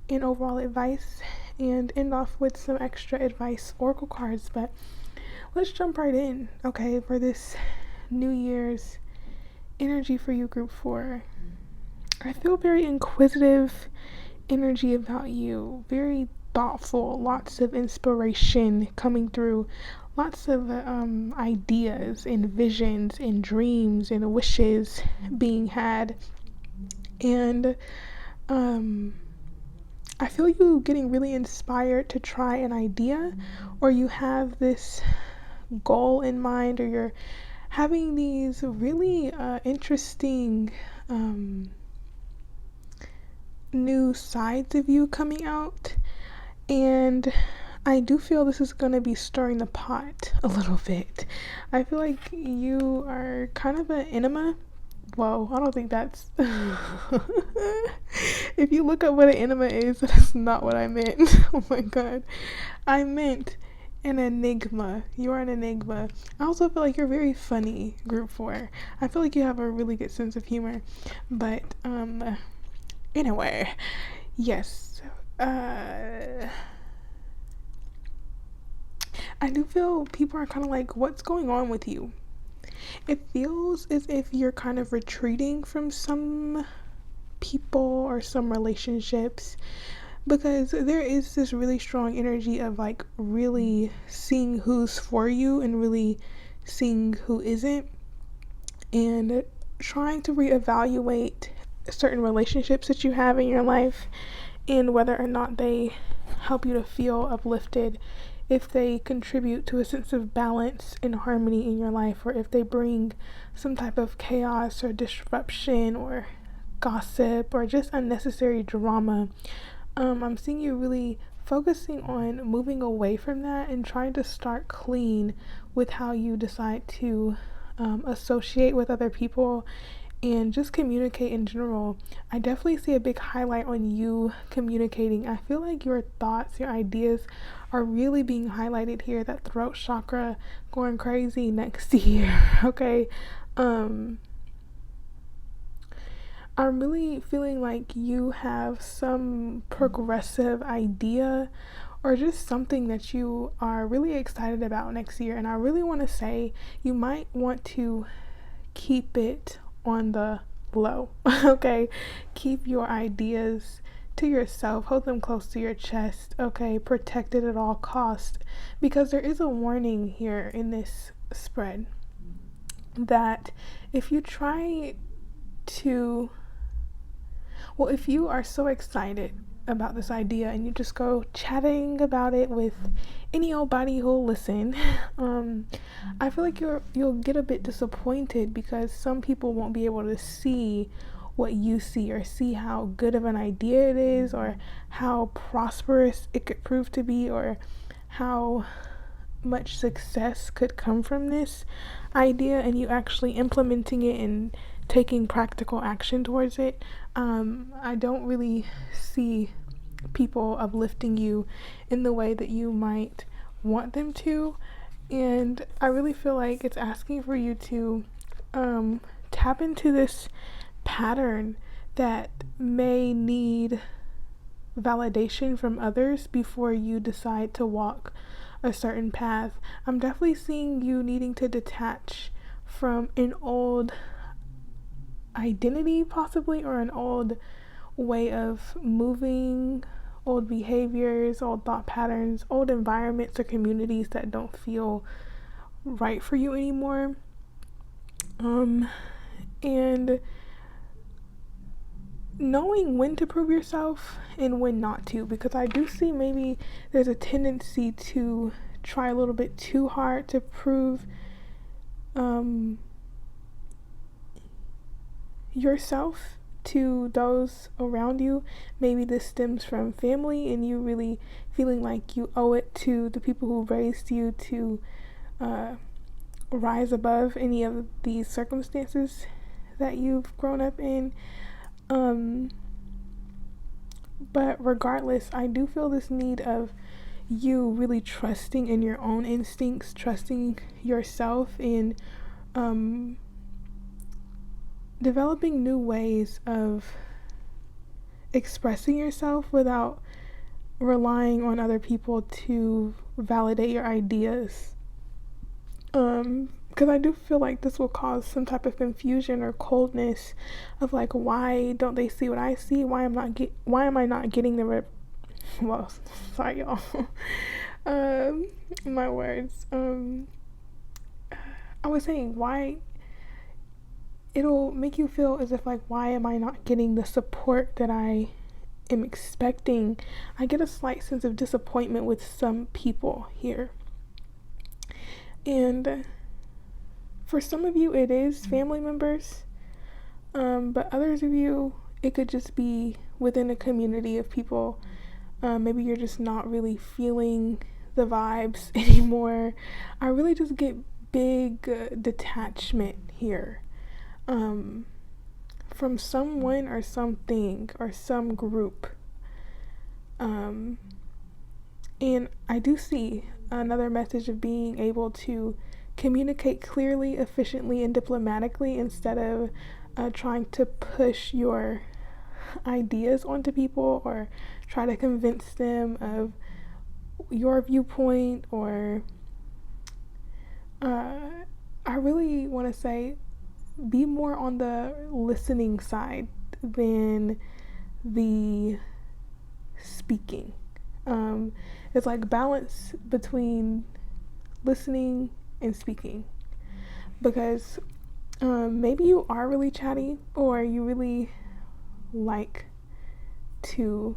and overall advice, and end off with some extra advice oracle cards. But let's jump right in, okay, for this New Year's energy for you, group 4. I feel very inquisitive energy about you, very thoughtful, lots of inspiration coming through, lots of ideas and visions and dreams and wishes being had. And I feel you getting really inspired to try an idea, or you have this goal in mind, or you're having these really interesting new sides of you coming out. And I do feel this is going to be stirring the pot a little bit. I feel like you are kind of an enema. Whoa, I don't think that's... If you look up what an enema is, that's not what I meant. Oh my god. I meant an enigma. You are an enigma. I also feel like you're very funny, group 4. I feel like you have a really good sense of humor. But, anyway, yes. I do feel people are kind of like, what's going on with you? It feels as if you're kind of retreating from some people or some relationships, because there is this really strong energy of like really seeing who's for you and really seeing who isn't, and trying to reevaluate certain relationships that you have in your life and whether or not they help you to feel uplifted, if they contribute to a sense of balance and harmony in your life, or if they bring some type of chaos or disruption or gossip or just unnecessary drama. I'm seeing you really focusing on moving away from that and trying to start clean with how you decide to associate with other people and just communicate in general. I definitely see a big highlight on you communicating. I feel like your thoughts, your ideas are really being highlighted here. That throat chakra going crazy next year, okay? I'm really feeling like you have some progressive idea or just something that you are really excited about next year. And I really want to say you might want to keep it on the low, okay? Keep your ideas to yourself, hold them close to your chest, okay? Protect it at all costs, because there is a warning here in this spread that if you try to, well, if you are so excited about this idea and you just go chatting about it with any old body who'll listen, I feel like you'll get a bit disappointed because some people won't be able to see what you see, or see how good of an idea it is, or how prosperous it could prove to be, or how much success could come from this idea and you actually implementing it and taking practical action towards it. I don't really see people uplifting you in the way that you might want them to, and I really feel like it's asking for you to tap into this pattern that may need validation from others before you decide to walk a certain path. I'm definitely seeing you needing to detach from an old identity possibly, or an old way of moving, old behaviors, old thought patterns, old environments or communities that don't feel right for you anymore. And knowing when to prove yourself and when not to, because I do see maybe there's a tendency to try a little bit too hard to prove yourself to those around you. Maybe this stems from family and you really feeling like you owe it to the people who raised you to rise above any of these circumstances that you've grown up in. But regardless, I do feel this need of you really trusting in your own instincts, trusting yourself, and developing new ways of expressing yourself without relying on other people to validate your ideas. Because I do feel like this will cause some type of confusion or coldness of like, why don't they see what I see? Why am I not getting the well, sorry y'all. My words. I was saying, why it'll make you feel as if like, why am I not getting the support that I am expecting? I get a slight sense of disappointment with some people here. And for some of you, it is family members. But others of you, it could just be within a community of people. Maybe you're just not really feeling the vibes anymore. I really just get big detachment here from someone or something or some group. And I do see another message of being able to communicate clearly, efficiently, and diplomatically instead of trying to push your ideas onto people or try to convince them of your viewpoint. Or I really want to say, be more on the listening side than the speaking. It's like balance between listening and speaking, because maybe you are really chatty or you really like to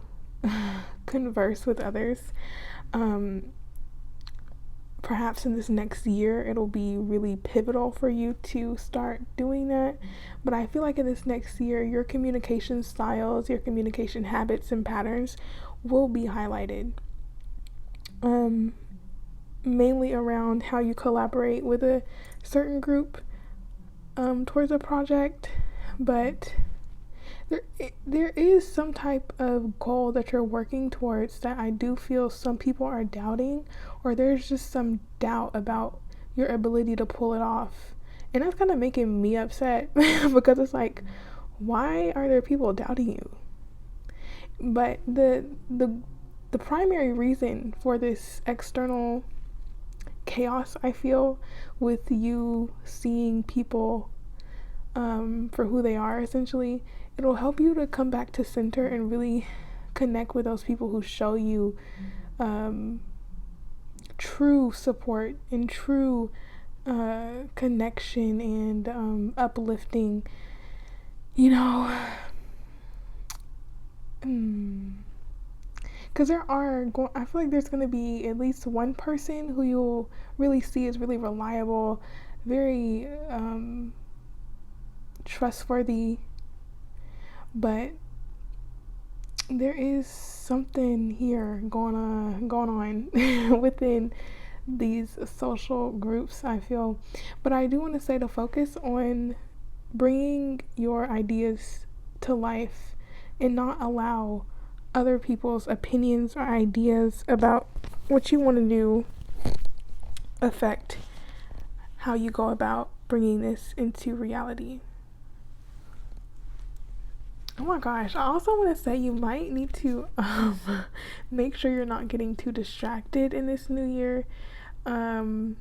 converse with others. Perhaps in this next year it'll be really pivotal for you to start doing that, but I feel like in this next year your communication styles, your communication habits and patterns will be highlighted, mainly around how you collaborate with a certain group towards a project. But there is some type of goal that you're working towards that I do feel some people are doubting, or there's just some doubt about your ability to pull it off. And that's kind of making me upset because it's like, why are there people doubting you? But the primary reason for this external chaos, I feel, with you seeing people for who they are, essentially, it'll help you to come back to center and really connect with those people who show you true support and true connection and uplifting, you know. Because I feel like there's going to be at least one person who you'll really see is really reliable, very trustworthy, but there is something here going on within these social groups, I feel. But I do want to say to focus on bringing your ideas to life and not allow other people's opinions or ideas about what you want to do affect how you go about bringing this into reality. Oh my gosh, I also want to say you might need to make sure you're not getting too distracted in this new year, and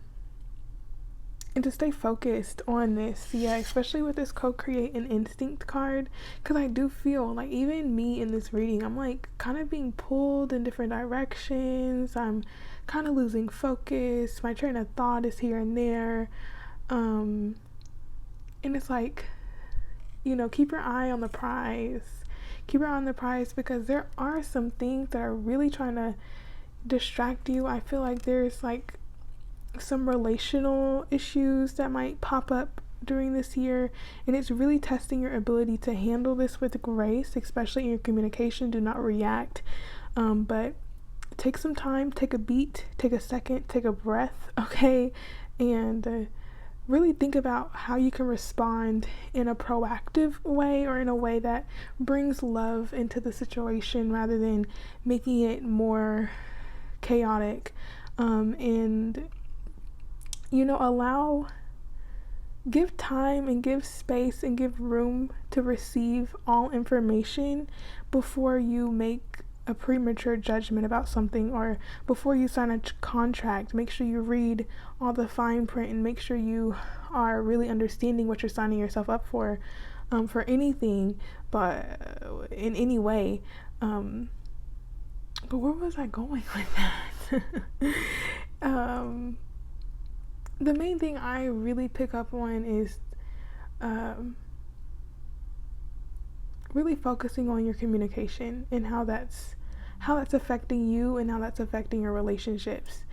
to stay focused on this, especially with this co-create and instinct card, because I do feel like even me in this reading, I'm like kind of being pulled in different directions. I'm kind of losing focus. My train of thought is here and there, and it's like, keep your eye on the prize. Keep your eye on the prize, because there are some things that are really trying to distract you. I feel like there's like some relational issues that might pop up during this year, and it's really testing your ability to handle this with grace, especially in your communication. Do not react, but take some time, take a beat, take a second, take a breath, okay, and really think about how you can respond in a proactive way, or in a way that brings love into the situation rather than making it more chaotic, and give time and give space and give room to receive all information before you make a premature judgment about something, or before you sign a contract. Make sure you read all the fine print and make sure you are really understanding what you're signing yourself up for anything, but in any way. But where was I going with that? The main thing I really pick up on is really focusing on your communication and how that's affecting you and how that's affecting your relationships.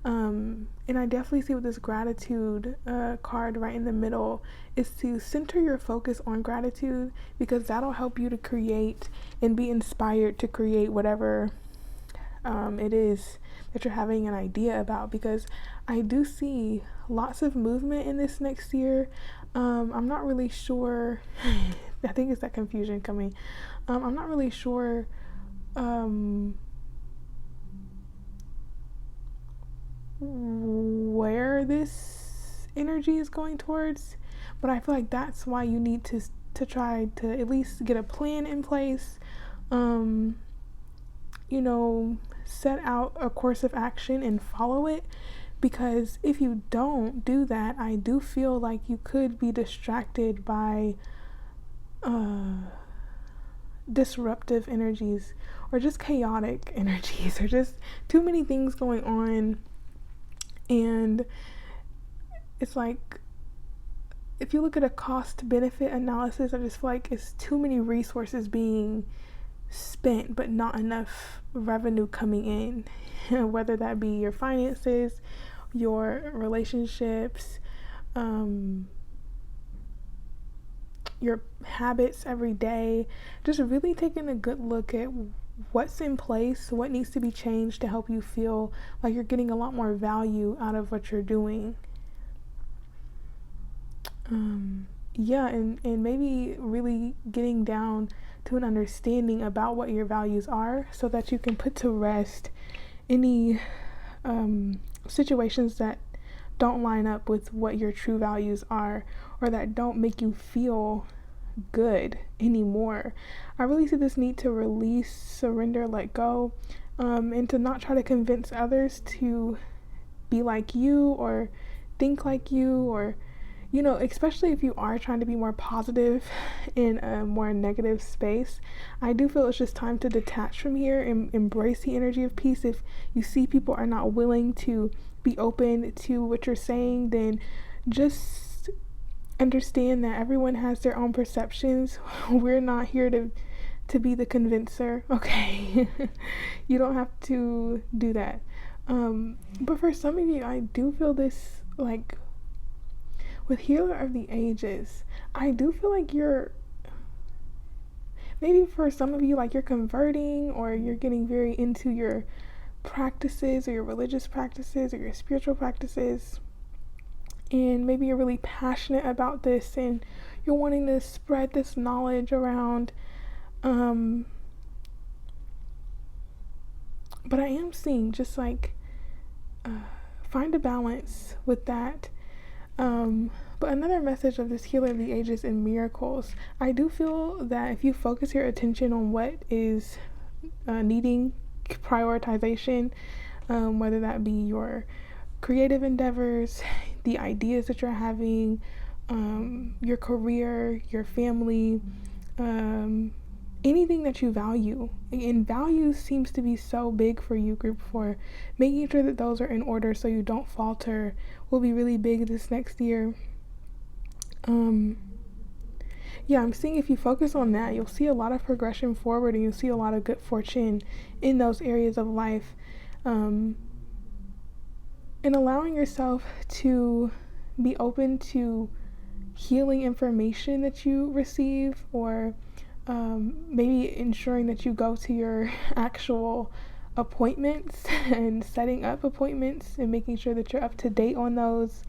And I definitely see with this gratitude card right in the middle is to center your focus on gratitude, because that'll help you to create and be inspired to create whatever it is that you're having an idea about. Because I do see lots of movement in this next year. I'm not really sure. I think it's that confusion coming. I'm not really sure where this energy is going towards, but I feel like that's why you need to try to at least get a plan in place. Set out a course of action and follow it, because if you don't do that, I do feel like you could be distracted by disruptive energies, or just chaotic energies, or just too many things going on. And it's like, if you look at a cost benefit analysis, I just feel like it's too many resources being spent but not enough revenue coming in, whether that be your finances, your relationships, your habits every day. Just really taking a good look at what's in place, what needs to be changed to help you feel like you're getting a lot more value out of what you're doing. And maybe really getting down to an understanding about what your values are, so that you can put to rest any situations that don't line up with what your true values are, or that don't make you feel good anymore. I really see this need to release, surrender, let go, and to not try to convince others to be like you or think like you, or especially if you are trying to be more positive in a more negative space. I do feel it's just time to detach from here and embrace the energy of peace. If you see people are not willing to be open to what you're saying, then just understand that everyone has their own perceptions. We're not here to be the convincer, okay? You don't have to do that. But for some of you, I do feel this, like, with Healer of the Ages, I do feel like maybe for some of you, like, you're converting, or you're getting very into your practices, or your religious practices, or your spiritual practices, and maybe you're really passionate about this and you're wanting to spread this knowledge around. But I am seeing just like find a balance with that. But another message of this Healer of the Ages and miracles, I do feel that if you focus your attention on what is needing prioritization, whether that be your creative endeavors, the ideas that you're having, your career, your family, anything that you value. And value seems to be so big for you, group 4. Making sure that those are in order so you don't falter will be really big this next year. I'm seeing if you focus on that, you'll see a lot of progression forward, and you'll see a lot of good fortune in those areas of life. And allowing yourself to be open to healing information that you receive, or maybe ensuring that you go to your actual appointments and setting up appointments and making sure that you're up to date on those,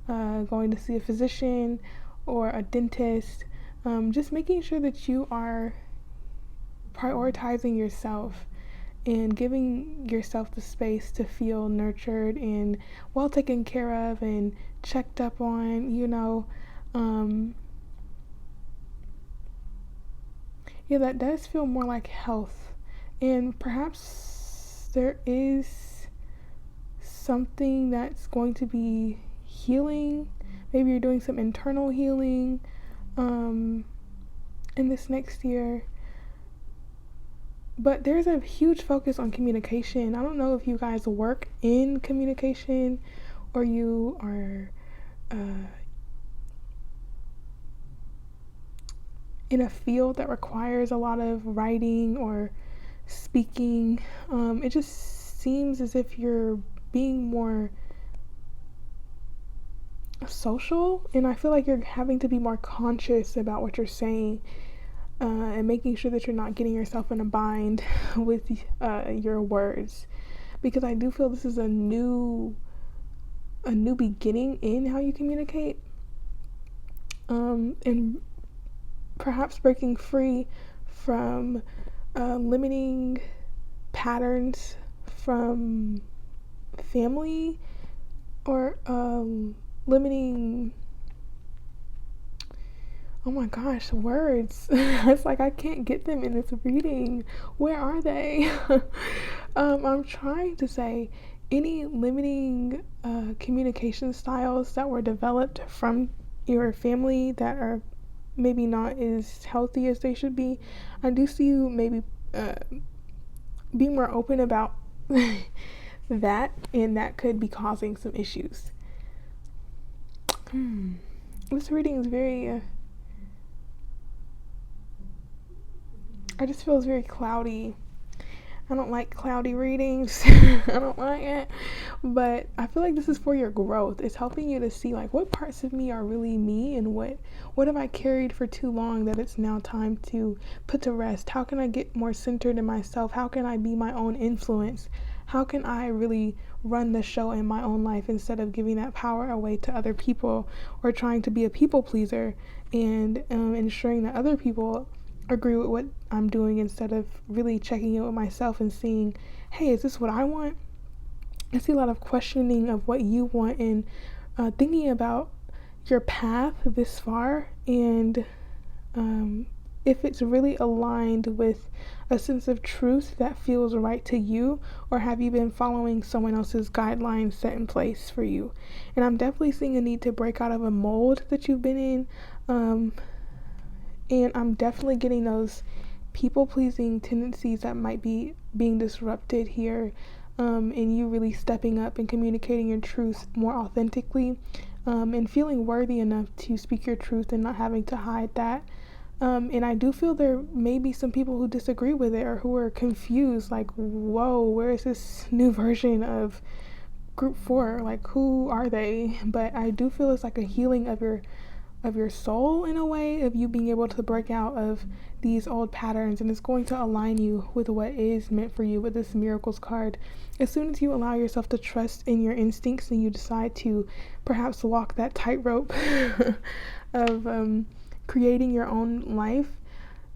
going to see a physician or a dentist, just making sure that you are prioritizing yourself and giving yourself the space to feel nurtured and well taken care of and checked up on, yeah, that does feel more like health. And perhaps there is something that's going to be healing. Maybe you're doing some internal healing in this next year. But there's a huge focus on communication. I don't know if you guys work in communication or you are in a field that requires a lot of writing or speaking. It just seems as if you're being more social, and I feel like you're having to be more conscious about what you're saying, and making sure that you're not getting yourself in a bind with your words, because I do feel this is a new beginning in how you communicate, and perhaps breaking free from limiting patterns from family, or limiting, oh my gosh, words. It's like I can't get them in this reading. Where are they? I'm trying to say any limiting communication styles that were developed from your family that are maybe not as healthy as they should be. I do see you maybe being more open about that, and that could be causing some issues. This reading is very I just feel it's very cloudy. I don't like cloudy readings. I don't like it. But I feel like this is for your growth. It's helping you to see like what parts of me are really me, and what have I carried for too long that it's now time to put to rest. How can I get more centered in myself? How can I be my own influence? How can I really run the show in my own life instead of giving that power away to other people, or trying to be a people pleaser and ensuring that other people agree with what I'm doing, instead of really checking it with myself and seeing, hey, is this what I want? I see a lot of questioning of what you want, and thinking about your path this far, and if it's really aligned with a sense of truth that feels right to you, or have you been following someone else's guidelines set in place for you? And I'm definitely seeing a need to break out of a mold that you've been in, and I'm definitely getting those people-pleasing tendencies that might be being disrupted here, and you really stepping up and communicating your truth more authentically, and feeling worthy enough to speak your truth and not having to hide that. And I do feel there may be some people who disagree with it, or who are confused, like, whoa, where is this new version of group 4? Like, who are they? But I do feel it's like a healing of your soul, in a way, of you being able to break out of these old patterns, and it's going to align you with what is meant for you with this miracles card. As soon as you allow yourself to trust in your instincts, and you decide to perhaps walk that tightrope of creating your own life,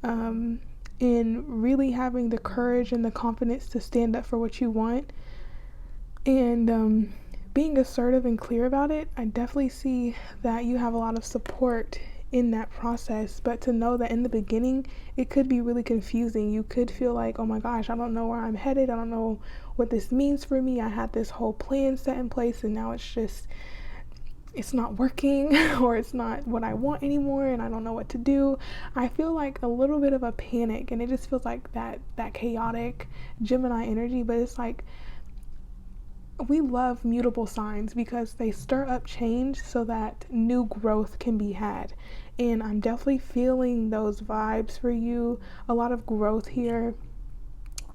and really having the courage and the confidence to stand up for what you want, and being assertive and clear about it, I definitely see that you have a lot of support in that process. But to know that in the beginning, it could be really confusing. You could feel like, oh my gosh, I don't know where I'm headed. I don't know what this means for me. I had this whole plan set in place, and now it's not working, or it's not what I want anymore, and I don't know what to do. I feel like a little bit of a panic, and it just feels like that chaotic Gemini energy. But it's like, we love mutable signs because they stir up change so that new growth can be had. And I'm definitely feeling those vibes for you. A lot of growth here.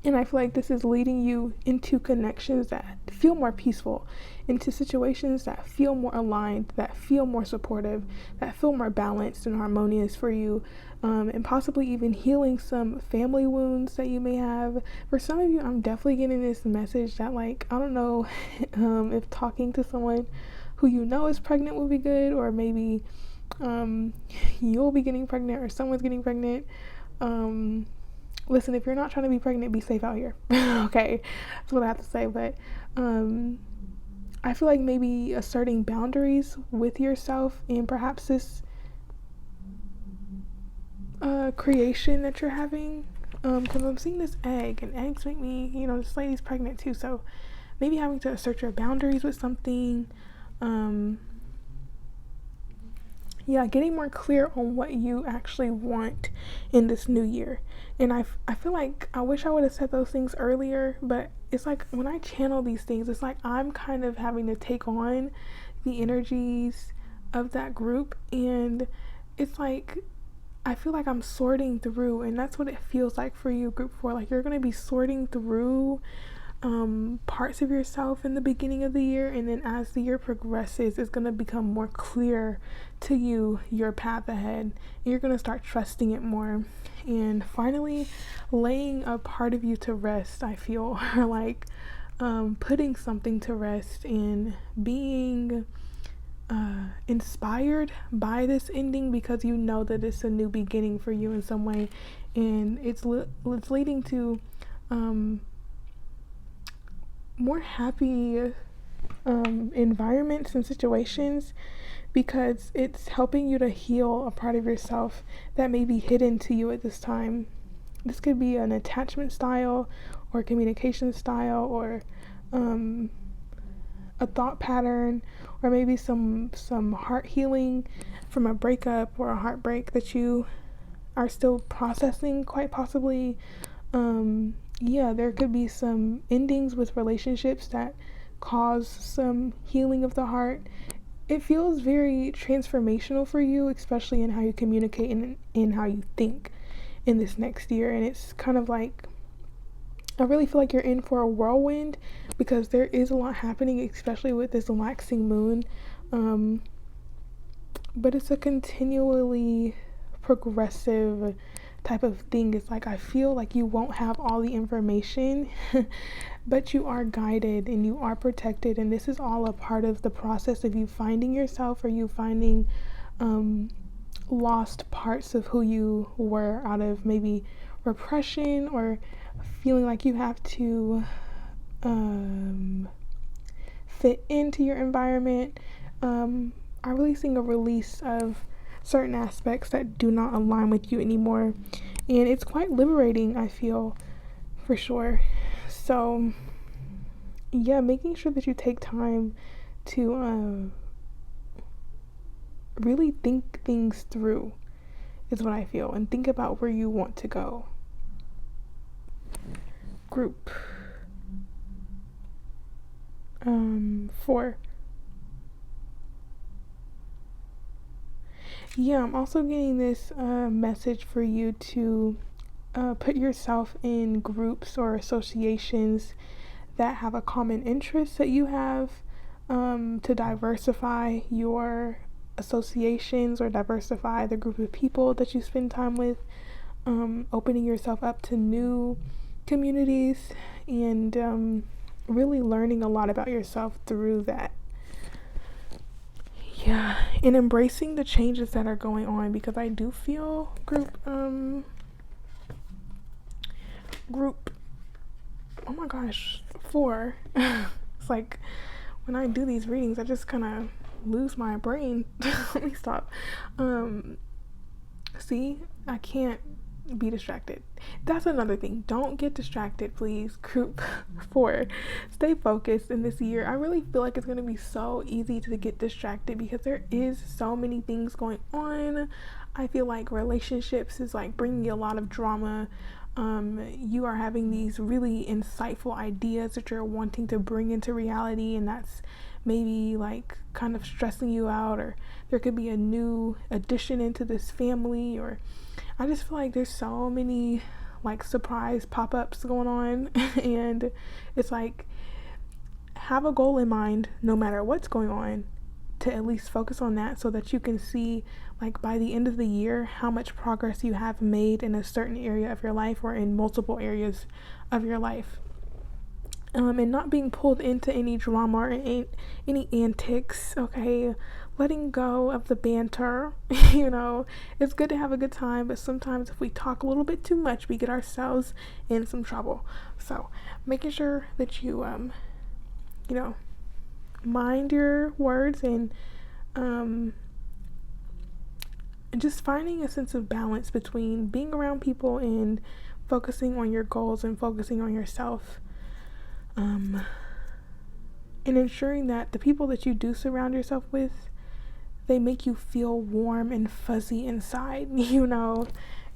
And I feel like this is leading you into connections that feel more peaceful, into situations that feel more aligned, that feel more supportive, that feel more balanced and harmonious for you, and possibly even healing some family wounds that you may have. For some of you, I'm definitely getting this message that, like, I don't know if talking to someone who you know is pregnant would be good, or maybe you'll be getting pregnant, or someone's getting pregnant. listen, if you're not trying to be pregnant, be safe out here. Okay, that's what I have to say. But I feel like maybe asserting boundaries with yourself and perhaps this creation that you're having, because I'm seeing this egg, and eggs make me, this lady's pregnant too, so maybe having to assert your boundaries with something, getting more clear on what you actually want in this new year. And I feel like I wish I would have said those things earlier, but it's like when I channel these things, it's like I'm kind of having to take on the energies of that group, and it's like I feel like I'm sorting through, and that's what it feels like for you, group 4. Like you're going to be sorting through parts of yourself in the beginning of the year, and then as the year progresses, it's going to become more clear to you your path ahead, and you're going to start trusting it more, and finally laying a part of you to rest. I feel like putting something to rest and being inspired by this ending, because you know that it's a new beginning for you in some way, and it's leading to more happy environments and situations, because it's helping you to heal a part of yourself that may be hidden to you at this time. This could be an attachment style or communication style, or a thought pattern, or maybe some heart healing from a breakup or a heartbreak that you are still processing, quite possibly. There could be some endings with relationships that cause some healing of the heart. It feels very transformational for you, especially in how you communicate and in how you think in this next year. And it's kind of like, I really feel like you're in for a whirlwind, because there is a lot happening, especially with this waxing moon. But it's a continually progressive type of thing. It's like I feel like you won't have all the information, but you are guided and you are protected, and this is all a part of the process of you finding yourself, or you finding lost parts of who you were out of maybe repression, or feeling like you have to fit into your environment. I'm really seeing a release of certain aspects that do not align with you anymore, and it's quite liberating, I feel, for sure. So making sure that you take time to really think things through is what I feel, and think about where you want to go. Group 4. I'm also getting this message for you to put yourself in groups or associations that have a common interest that you have, to diversify your associations or diversify the group of people that you spend time with, opening yourself up to new communities, and really learning a lot about yourself through that. And embracing the changes that are going on, because I do feel group oh my gosh, 4. It's like when I do these readings, I just kind of lose my brain. Let me stop. See, I can't be distracted. That's another thing. Don't get distracted, please. Group 4. Stay focused in this year. I really feel like it's going to be so easy to get distracted, because there is so many things going on. I feel like relationships is like bringing a lot of drama. You are having these really insightful ideas that you're wanting to bring into reality, and that's maybe like kind of stressing you out, or there could be a new addition into this family, or I just feel like there's so many like surprise pop-ups going on and it's like, have a goal in mind no matter what's going on, to at least focus on that, so that you can see like by the end of the year how much progress you have made in a certain area of your life, or in multiple areas of your life. and not being pulled into any drama or any antics, okay? Letting go of the banter, it's good to have a good time, but sometimes if we talk a little bit too much, we get ourselves in some trouble. So making sure that you, mind your words and just finding a sense of balance between being around people and focusing on your goals and focusing on yourself. And ensuring that the people that you do surround yourself with, they make you feel warm and fuzzy inside.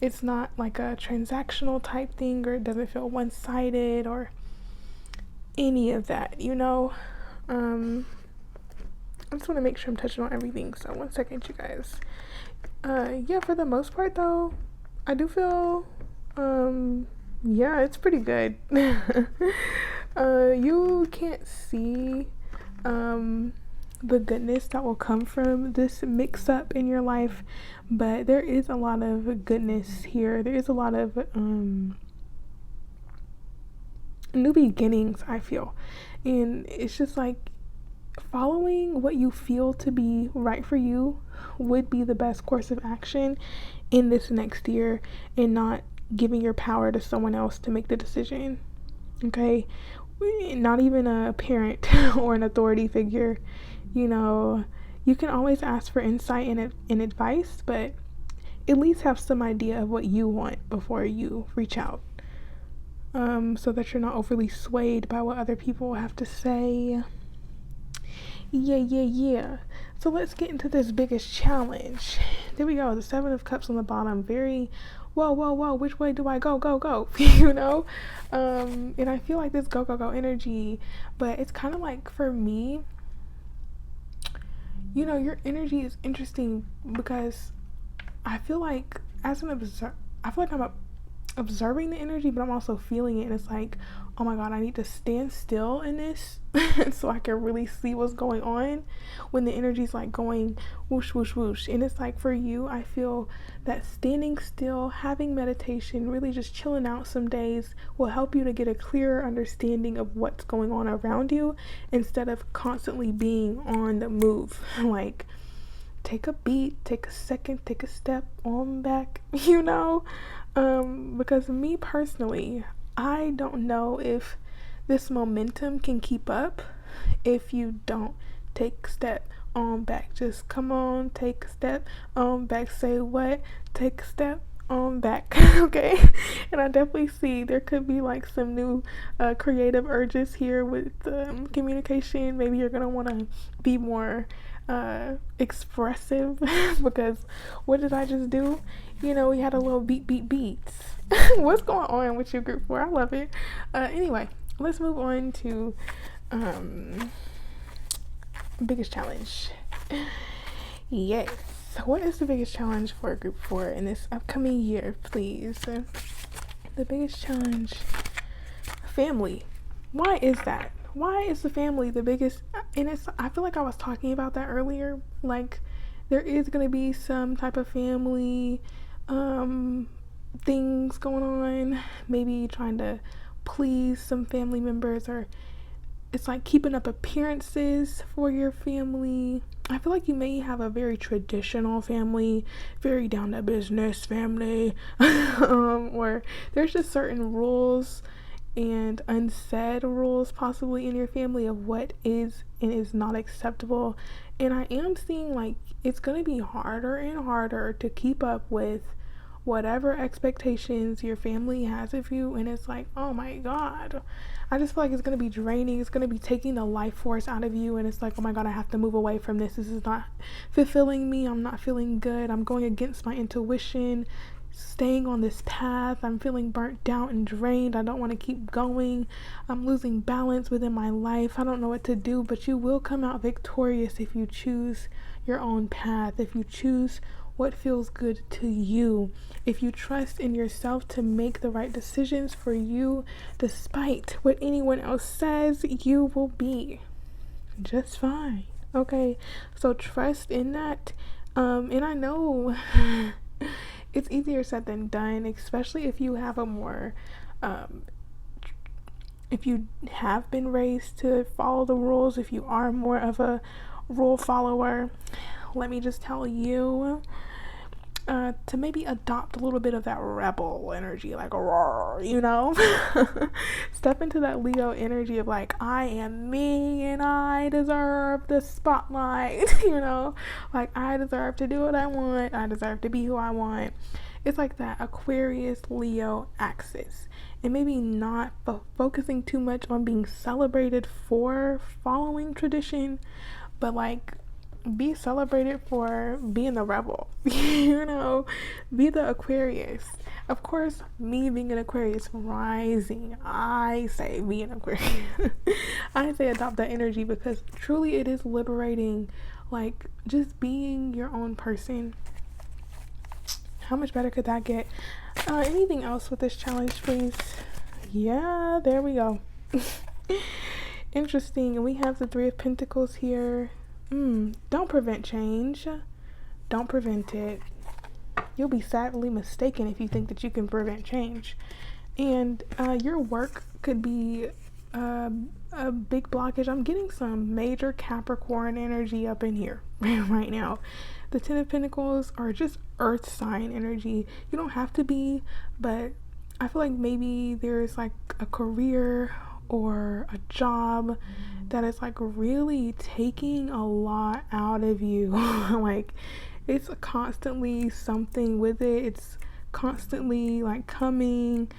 It's not like a transactional type thing, or it doesn't feel one-sided or any of that. I just want to make sure I'm touching on everything, so 1 second, you guys. For the most part though, I do feel it's pretty good. You can't see the goodness that will come from this mix up in your life, but there is a lot of goodness here. There is a lot of new beginnings, I feel. And it's just like following what you feel to be right for you would be the best course of action in this next year, and not giving your power to someone else to make the decision. Okay? Not even a parent or an authority figure. You can always ask for insight and advice, but at least have some idea of what you want before you reach out, so that you're not overly swayed by what other people have to say. Yeah. So let's get into this biggest challenge. There we go. The 7 of Cups on the bottom. Very, whoa. Which way do I go? And I feel like this go energy, but it's kind of like, for me, your energy is interesting because I feel like I'm observing the energy, but I'm also feeling it, and it's like, oh my god, I need to stand still in this so I can really see what's going on when the energy's like going whoosh whoosh whoosh. And it's like, for you, I feel that standing still, having meditation, really just chilling out some days will help you to get a clearer understanding of what's going on around you, instead of constantly being on the move. Like, take a beat, take a second, take a step on back, because me personally, I don't know if this momentum can keep up if you don't take a step on back. Just come on, take a step on back. Say what? Take a step on back. Okay? And I definitely see there could be like some new creative urges here with communication. Maybe you're gonna want to be more expressive because what did I just do? We had a little beats. What's going on with your group 4? I love it. Anyway, let's move on to biggest challenge. Yes. What is the biggest challenge for group 4 in this upcoming year, please? The biggest challenge, family. Why is that? Why is the family the biggest? And I feel like I was talking about that earlier. Like, there is going to be some type of family things going on. Maybe trying to please some family members, or it's like keeping up appearances for your family. I feel like you may have a very traditional family, very down to business family, or there's just certain rules and unsaid rules possibly in your family of what is and is not acceptable. And I am seeing like it's going to be harder and harder to keep up with whatever expectations your family has of you. And it's like, oh my god, I just feel like it's going to be draining. It's going to be taking the life force out of you, and it's like, oh my god, I have to move away from this. This is not fulfilling me. I'm not feeling good. I'm going against my intuition, staying on this path. I'm feeling burnt out and drained. I don't want to keep going. I'm losing balance within my life. I don't know what to do. But you will come out victorious if you choose your own path, if you choose what feels good to you, if you trust in yourself to make the right decisions for you, despite what anyone else says, you will be just fine. Okay, so trust in that. And I know it's easier said than done, especially if you have a more if you have been raised to follow the rules, if you are more of a rule follower, let me just tell you to maybe adopt a little bit of that rebel energy, like a roar, step into that Leo energy of like, I am me and I deserve the spotlight, like I deserve to do what I want, I deserve to be who I want. It's like that Aquarius Leo axis, and maybe not focusing too much on being celebrated for following tradition, but like be celebrated for being the rebel, be the Aquarius. Of course, me being an Aquarius rising, I say be an Aquarius. I say adopt that energy because truly it is liberating, like just being your own person. How much better could that get? Anything else with this challenge, please? Yeah, there we go. Interesting. And we have the Three of Pentacles here. Don't prevent change. Don't prevent it. You'll be sadly mistaken if you think that you can prevent change. And your work could be a big blockage. I'm getting some major Capricorn energy up in here right now. The Ten of Pentacles are just earth sign energy. You don't have to be, but I feel like maybe there's like a career or a job that is like really taking a lot out of you. Like it's constantly something with it. It's constantly like coming.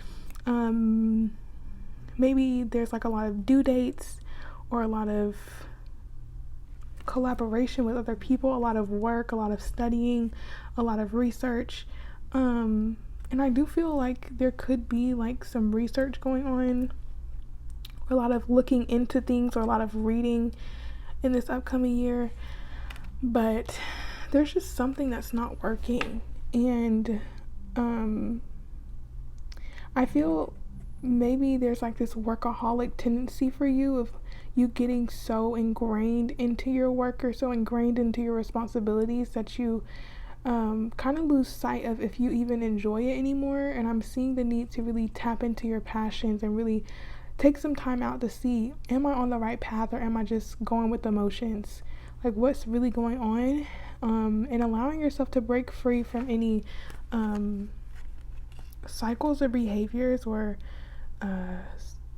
Maybe there's like a lot of due dates or a lot of collaboration with other people, a lot of work, a lot of studying, a lot of research. And I do feel like there could be like some research going on, a lot of looking into things, or a lot of reading in this upcoming year, but there's just something that's not working. And I feel maybe there's like this workaholic tendency for you of you getting so ingrained into your work or so ingrained into your responsibilities that you kind of lose sight of if you even enjoy it anymore. And I'm seeing the need to really tap into your passions and really take some time out to see, am I on the right path, or am I just going with the motions? Like what's really going on? And allowing yourself to break free from any cycles or behaviors or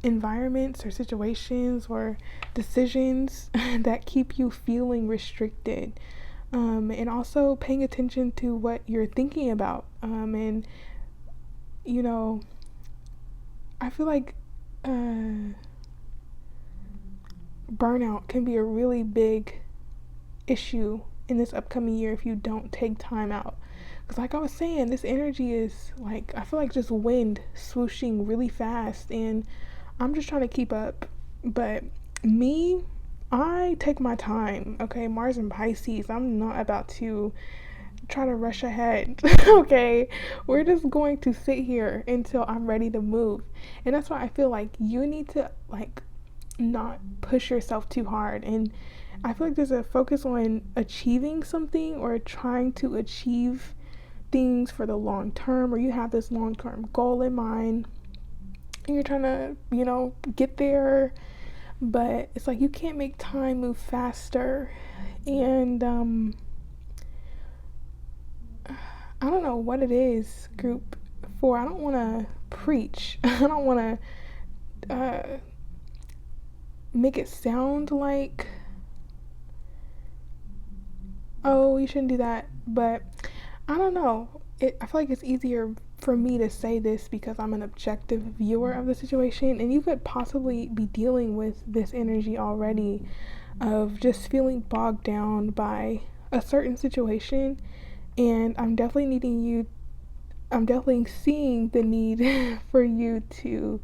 environments or situations or decisions that keep you feeling restricted. And also paying attention to what you're thinking about. And I feel like burnout can be a really big issue in this upcoming year if you don't take time out. Because like I was saying, this energy is like, I feel like just wind swooshing really fast, and I'm just trying to keep up. But me, I take my time, okay? Mars and Pisces, I'm not about to try to rush ahead. Okay, we're just going to sit here until I'm ready to move. And that's why I feel like you need to like not push yourself too hard. And I feel like there's a focus on achieving something or trying to achieve things for the long term, or you have this long-term goal in mind and you're trying to get there, but it's like you can't make time move faster. And I don't know what it is, group 4. I don't want to preach. I don't want to make it sound like, oh, you shouldn't do that. But I don't know. I feel like it's easier for me to say this because I'm an objective viewer of the situation, and you could possibly be dealing with this energy already of just feeling bogged down by a certain situation. And I'm definitely seeing the need for you to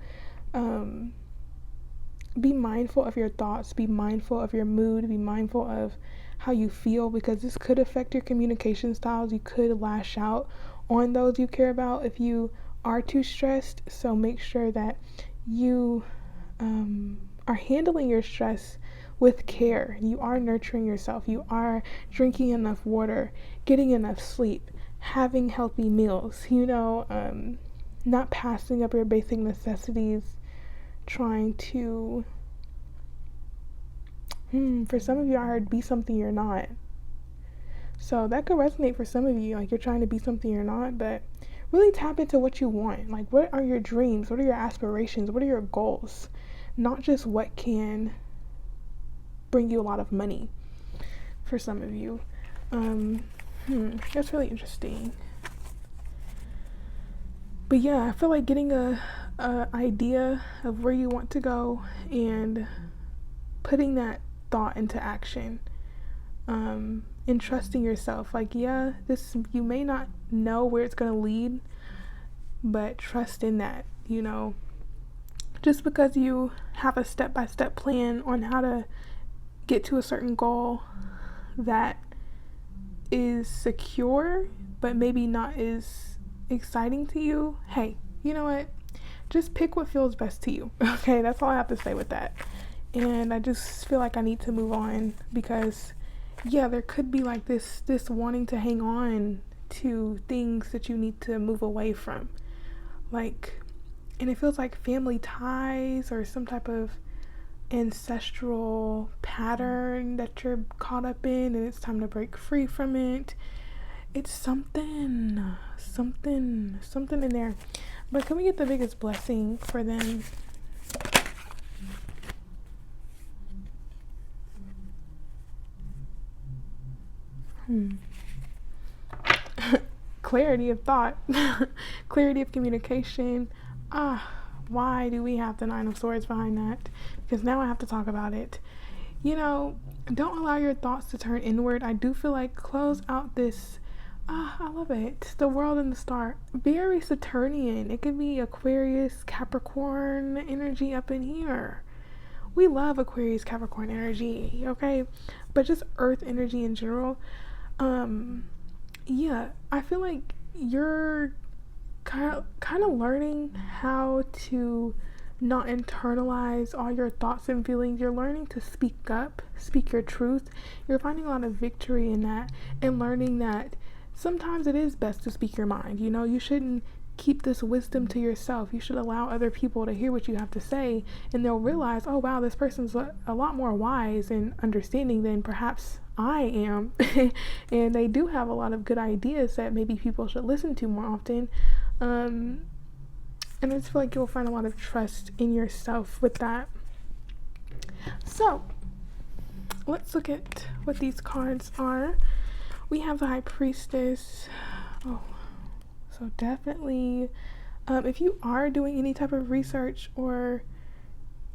be mindful of your thoughts, be mindful of your mood, be mindful of how you feel, because this could affect your communication styles. You could lash out on those you care about if you are too stressed. So make sure that you are handling your stress with care. You are nurturing yourself. You are drinking enough water, getting enough sleep, having healthy meals, not passing up your basic necessities, trying to, for some of you I heard be something you're not. So that could resonate for some of you, like you're trying to be something you're not, but really tap into what you want. Like, what are your dreams? What are your aspirations? What are your goals? Not just what can bring you a lot of money for some of you. That's really interesting. But yeah, I feel like getting a idea of where you want to go and putting that thought into action, and trusting yourself. Like, yeah, this, you may not know where it's going to lead, but trust in that, you know. Just because you have a step-by-step plan on how to get to a certain goal that is secure but maybe not as exciting to you, hey, you know what? Just pick what feels best to you. Okay, that's all I have to say with that. And I just feel like I need to move on because, yeah, there could be like this wanting to hang on to things that you need to move away from. Like, and it feels like family ties or some type of ancestral pattern that you're caught up in, and it's time to break free from it. It's something in there. But can we get the biggest blessing for them? Clarity of thought. Clarity of communication. Why do we have the Nine of Swords behind that? Because now I have to talk about it. You know, don't allow your thoughts to turn inward. I do feel like close out this. I love it. The world and the star. Very Saturnian. It could be Aquarius, Capricorn energy up in here. We love Aquarius, Capricorn energy, okay? But just Earth energy in general. Yeah, I feel like you're kind of learning how to not internalize all your thoughts and feelings. You're learning to speak up, speak your truth. You're finding a lot of victory in that, and learning that sometimes it is best to speak your mind. You know, you shouldn't keep this wisdom to yourself. You should allow other people to hear what you have to say, and they'll realize, oh wow, this person's a lot more wise and understanding than perhaps I am. And they do have a lot of good ideas that maybe people should listen to more often. And I just feel like you'll find a lot of trust in yourself with that. So let's look at what these cards are. We have the High Priestess. Oh, so definitely, if you are doing any type of research or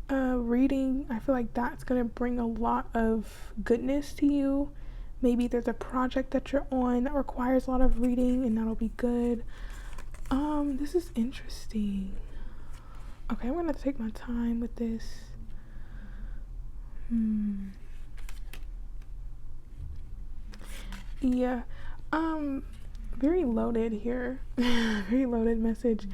reading, I feel like that's going to bring a lot of goodness to you. Maybe there's a project that you're on that requires a lot of reading, and that'll be good. This is interesting. Okay, I'm going to take my time with this. Yeah, very loaded here. Very loaded message.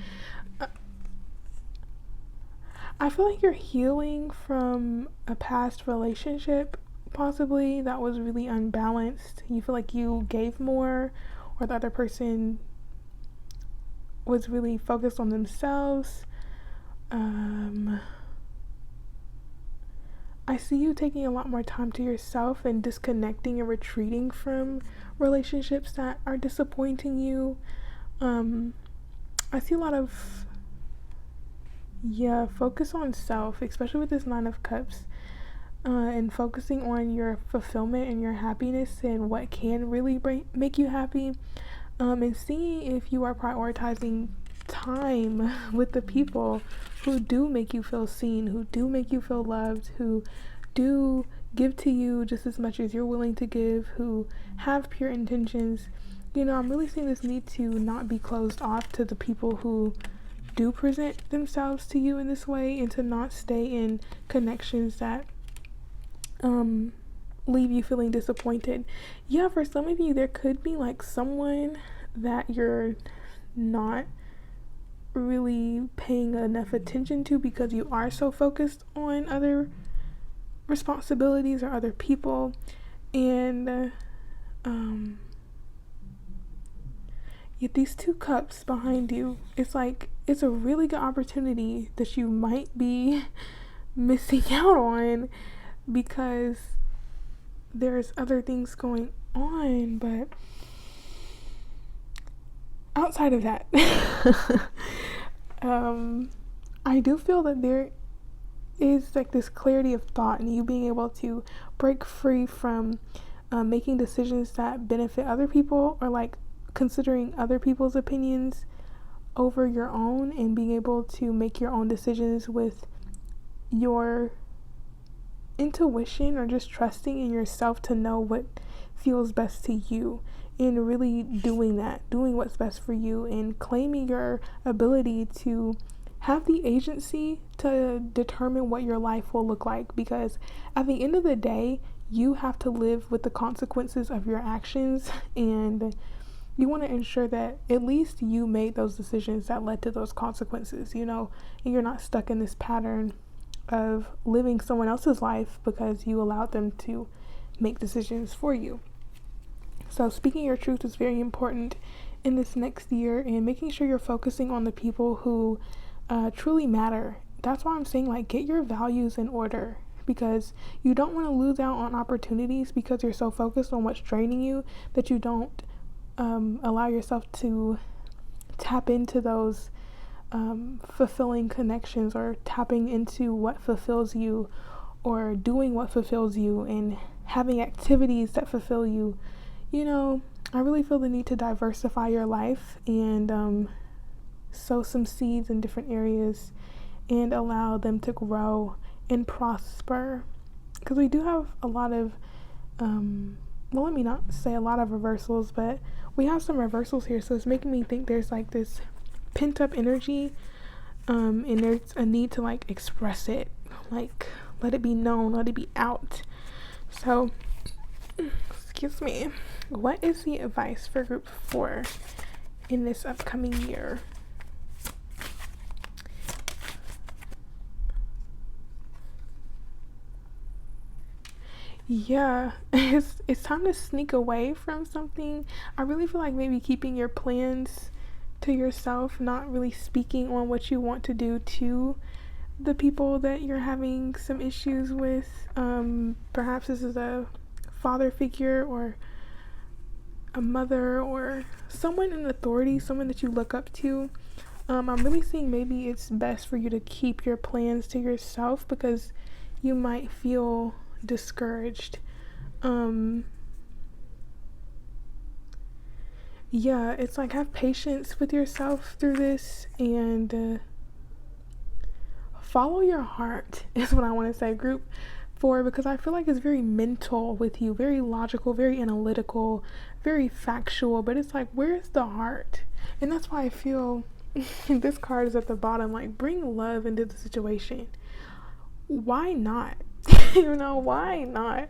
I feel like you're healing from a past relationship, possibly, that was really unbalanced. You feel like you gave more, or the other person was really focused on themselves. I see you taking a lot more time to yourself and disconnecting and retreating from relationships that are disappointing you. I see a lot of, focus on self, especially with this Nine of Cups, and focusing on your fulfillment and your happiness and what can really make you happy, and seeing if you are prioritizing time with the people who do make you feel seen, who do make you feel loved, who do give to you just as much as you're willing to give, who have pure intentions. You know, I'm really seeing this need to not be closed off to the people who do present themselves to you in this way, and to not stay in connections that leave you feeling disappointed. Yeah, for some of you, there could be like someone that you're not really paying enough attention to because you are so focused on other responsibilities or other people. And Yet these two cups behind you, it's like it's a really good opportunity that you might be missing out on because there's other things going on. But outside of that, I do feel that there is like this clarity of thought and you being able to break free from making decisions that benefit other people, or like considering other people's opinions over your own, and being able to make your own decisions with your intuition, or just trusting in yourself to know what feels best to you, and really doing what's best for you, and claiming your ability to have the agency to determine what your life will look like. Because at the end of the day, you have to live with the consequences of your actions, and you want to ensure that at least you made those decisions that led to those consequences, and you're not stuck in this pattern of living someone else's life because you allowed them to make decisions for you. So speaking your truth is very important in this next year, and making sure you're focusing on the people who truly matter. That's why I'm saying, like, get your values in order, because you don't want to lose out on opportunities because you're so focused on what's draining you that you don't allow yourself to tap into those fulfilling connections, or tapping into what fulfills you, or doing what fulfills you, and having activities that fulfill you. I really feel the need to diversify your life and sow some seeds in different areas and allow them to grow and prosper, because we do have a lot of let me not say a lot of reversals, but we have some reversals here. So it's making me think there's like this pent up energy, and there's a need to like express it, like let it be known, let it be out. So excuse me, what is the advice for group 4 in this upcoming year? Yeah, it's time to sneak away from something. I really feel like maybe keeping your plans to yourself, not really speaking on what you want to do to the people that you're having some issues with. Perhaps this is a father figure, or a mother, or someone in authority, someone that you look up to. I'm really seeing maybe it's best for you to keep your plans to yourself, because you might feel discouraged. Yeah, it's like, have patience with yourself through this, and follow your heart is what I want to say, group 4, because I feel like it's very mental with you, very logical, very analytical, very factual, but it's like, where's the heart? And that's why I feel this card is at the bottom, like, bring love into the situation. Why not? Why not?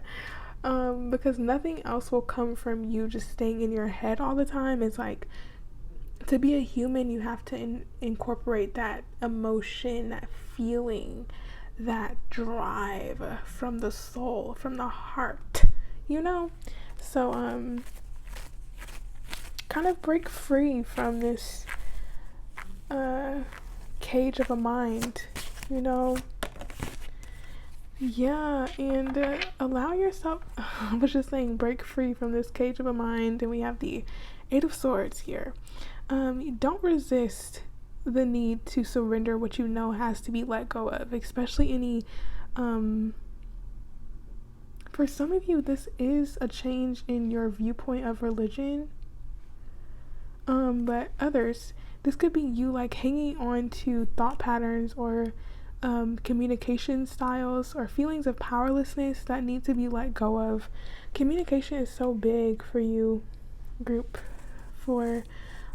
Because nothing else will come from you just staying in your head all the time. It's like, to be a human, you have to incorporate that emotion, that feeling, that drive from the soul, from the heart, So, kind of break free from this cage of a mind, Yeah, and allow yourself, I was just saying, break free from this cage of a mind. And we have the 8 of Swords here. Don't resist the need to surrender what you know has to be let go of, especially any, for some of you, this is a change in your viewpoint of religion. But others, this could be you like hanging on to thought patterns, or communication styles, or feelings of powerlessness that need to be let go of. Communication is so big for you, group 4.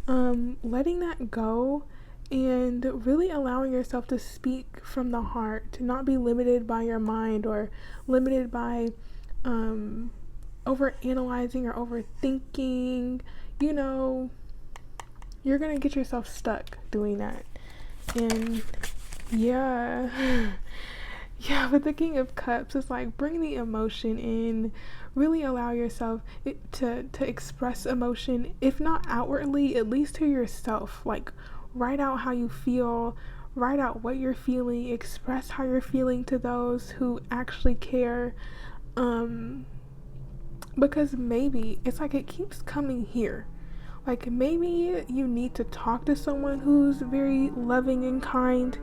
Letting that go, and really allowing yourself to speak from the heart, to not be limited by your mind, or limited by over analyzing or overthinking. You're gonna get yourself stuck doing that. And yeah Yeah, with the King of Cups, it's like bring the emotion in, really allow yourself to express emotion, if not outwardly, at least to yourself. Like write out how you feel, write out what you're feeling, express how you're feeling to those who actually care. Um, because maybe it's like it keeps coming here. Like maybe you need to talk to someone who's very loving and kind.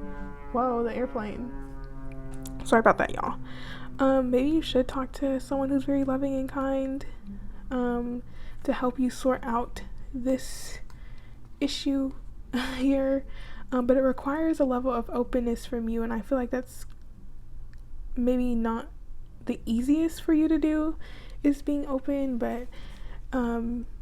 Whoa, the airplane. Sorry about that, y'all. Maybe you should talk to someone who's very loving and kind, to help you sort out this issue here. But it requires a level of openness from you, and I feel like that's maybe not the easiest for you to do, is being open, but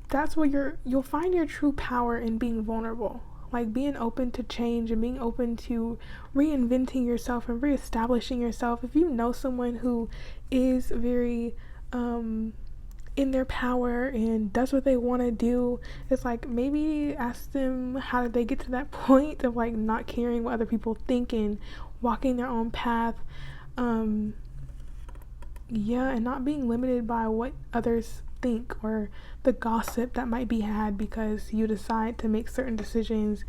that's where you'll find your true power in being vulnerable. Like being open to change and being open to reinventing yourself and reestablishing yourself. If you know someone who is very in their power and does what they want to do, it's like maybe ask them how did they get to that point of like not caring what other people think and walking their own path. Yeah, and not being limited by what others think or the gossip that might be had because you decide to make certain decisions.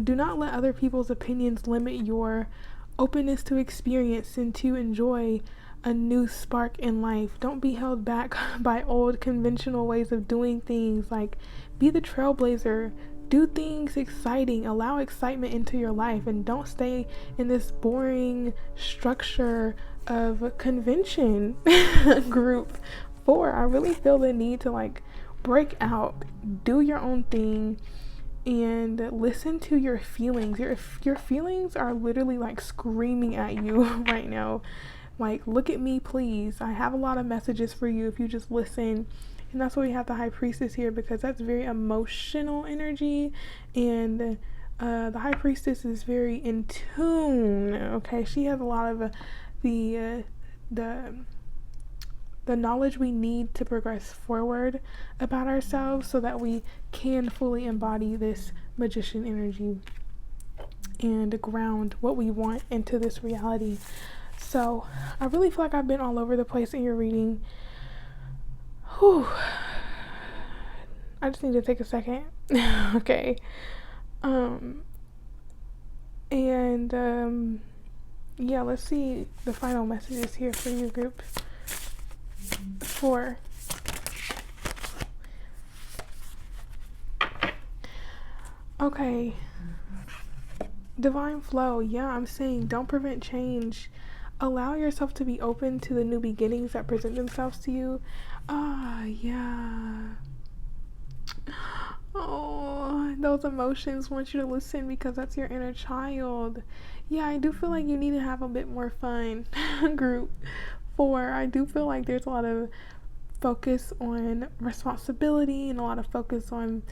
Do not let other people's opinions limit your openness to experience and to enjoy a new spark in life. Don't be held back by old conventional ways of doing things. Like, be the trailblazer. Do things exciting. Allow excitement into your life and don't stay in this boring structure of convention group. 4, I really feel the need to like break out, do your own thing, and listen to your feelings. Your feelings are literally like screaming at you right now. Like, look at me, please. I have a lot of messages for you if you just listen. And that's why we have the High Priestess here, because that's very emotional energy, and the High Priestess is very in tune. Okay, she has a lot of the knowledge we need to progress forward about ourselves so that we can fully embody this magician energy and ground what we want into this reality. So I really feel like I've been all over the place in your reading. Whew. I just need to take a second. Okay. Yeah, let's see the final messages here for your group. 4. Okay. Divine flow. Yeah, I'm saying don't prevent change. Allow yourself to be open to the new beginnings that present themselves to you. Yeah. Oh, those emotions want you to listen because that's your inner child. Yeah, I do feel like you need to have a bit more fun, group. 4, I do feel like there's a lot of focus on responsibility and a lot of focus on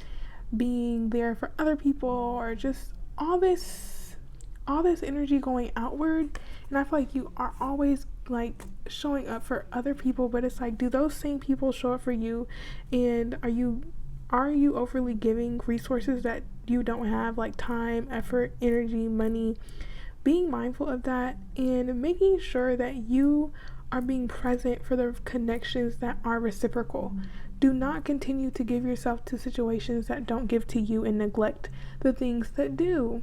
being there for other people, or just all this energy going outward. And I feel like you are always like showing up for other people, but it's like, do those same people show up for you? And are you overly giving resources that you don't have, like time, effort, energy, money? Being mindful of that and making sure that you are being present for the connections that are reciprocal. Do not continue to give yourself to situations that don't give to you and neglect the things that do.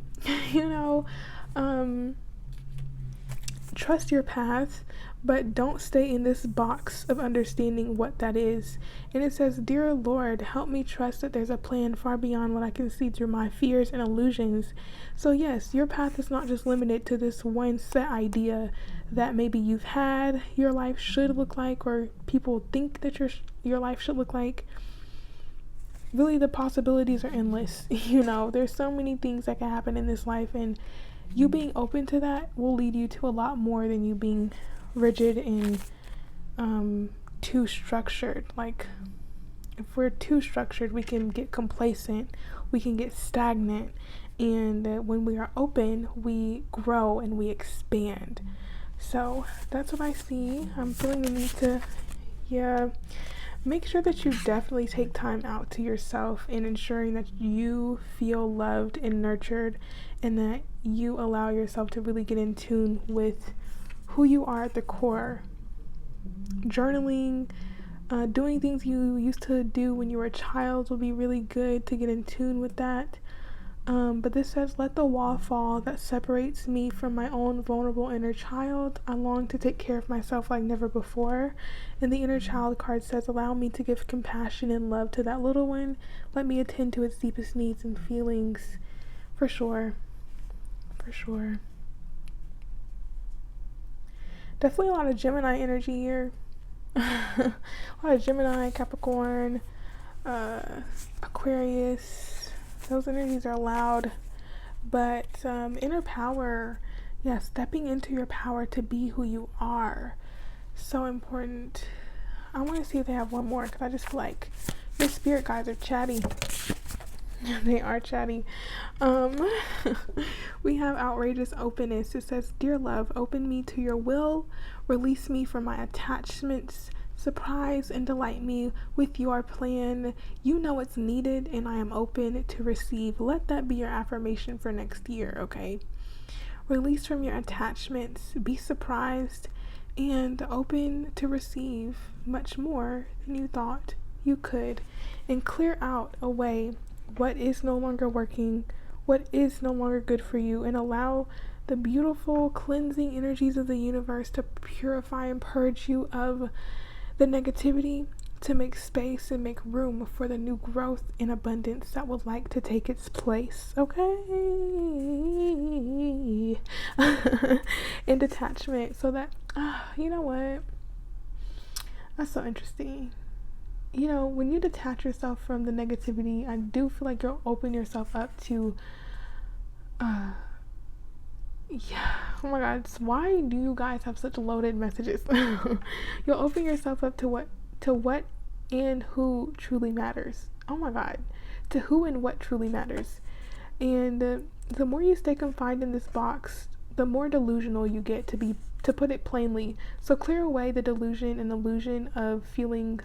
Trust your path, but don't stay in this box of understanding what that is. And it says, "Dear Lord, help me trust that there's a plan far beyond what I can see through my fears and illusions." So yes, your path is not just limited to this one set idea that maybe you've had your life should look like, or people think that your life should look like. Really, the possibilities are endless. There's so many things that can happen in this life, and you being open to that will lead you to a lot more than you being rigid and too structured. Like, if we're too structured, we can get complacent, we can get stagnant, and when we are open, we grow and we expand. So that's what I see. I'm feeling the need to, make sure that you definitely take time out to yourself and ensuring that you feel loved and nurtured, and that you allow yourself to really get in tune with who you are at the core. Journaling, doing things you used to do when you were a child will be really good to get in tune with that. But this says, let the wall fall that separates me from my own vulnerable inner child. I long to take care of myself like never before. And the inner child card says, allow me to give compassion and love to that little one. Let me attend to its deepest needs and feelings. For sure. For sure. Definitely a lot of Gemini energy here. A lot of Gemini, Capricorn, Aquarius. Those energies are loud, but inner power, yeah, stepping into your power to be who you are, so important. I want to see if they have one more, because I just feel like your spirit guides are chatty. They are chatty. We have outrageous openness. It says, dear love, open me to your will, release me from my attachments, surprise and delight me with your plan. You know it's needed and I am open to receive. Let that be your affirmation for next year, okay? Release from your attachments, be surprised and open to receive much more than you thought you could, and clear out away what is no longer working, what is no longer good for you, and allow the beautiful cleansing energies of the universe to purify and purge you of the negativity, to make space and make room for the new growth and abundance that would like to take its place, okay? And detachment, so that, you know what? That's so interesting. You know, when you detach yourself from the negativity, I do feel like you'll open yourself up to, yeah, oh my god, why do you guys have such loaded messages? You'll open yourself up to what and who truly matters. Oh my god, to who and what truly matters. And the more you stay confined in this box, the more delusional you get, to put it plainly. So clear away the delusion and illusion of feeling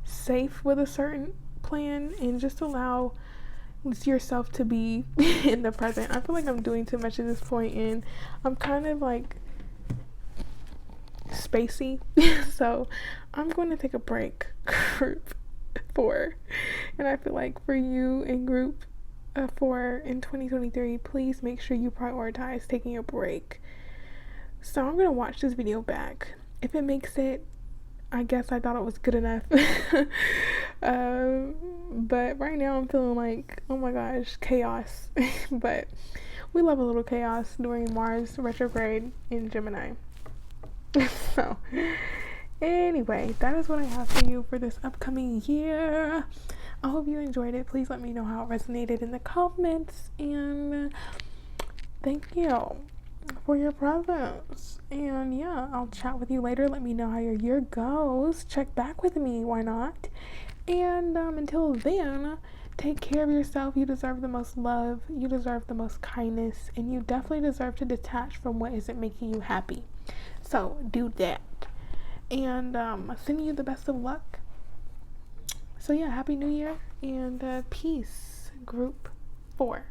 safe with a certain plan, and just allow yourself to be in the present. I feel like I'm doing too much at this point, and I'm kind of like spacey. So I'm going to take a break, group 4. And I feel like for you in group 4 in 2023, please make sure you prioritize taking a break. So I'm going to watch this video back. If it makes it, I guess I thought it was good enough. But right now I'm feeling like, oh my gosh, chaos. But we love a little chaos during Mars retrograde in Gemini. So anyway, that is what I have for you for this upcoming year. I hope you enjoyed it. Please let me know how it resonated in the comments, and thank you for your presence. And yeah, I'll chat with you later. Let me know how your year goes. Check back with me, why not? And until then, take care of yourself. You deserve the most love, you deserve the most kindness, and you definitely deserve to detach from what isn't making you happy. So do that. And sending you the best of luck. So yeah, happy new year, and peace, group 4.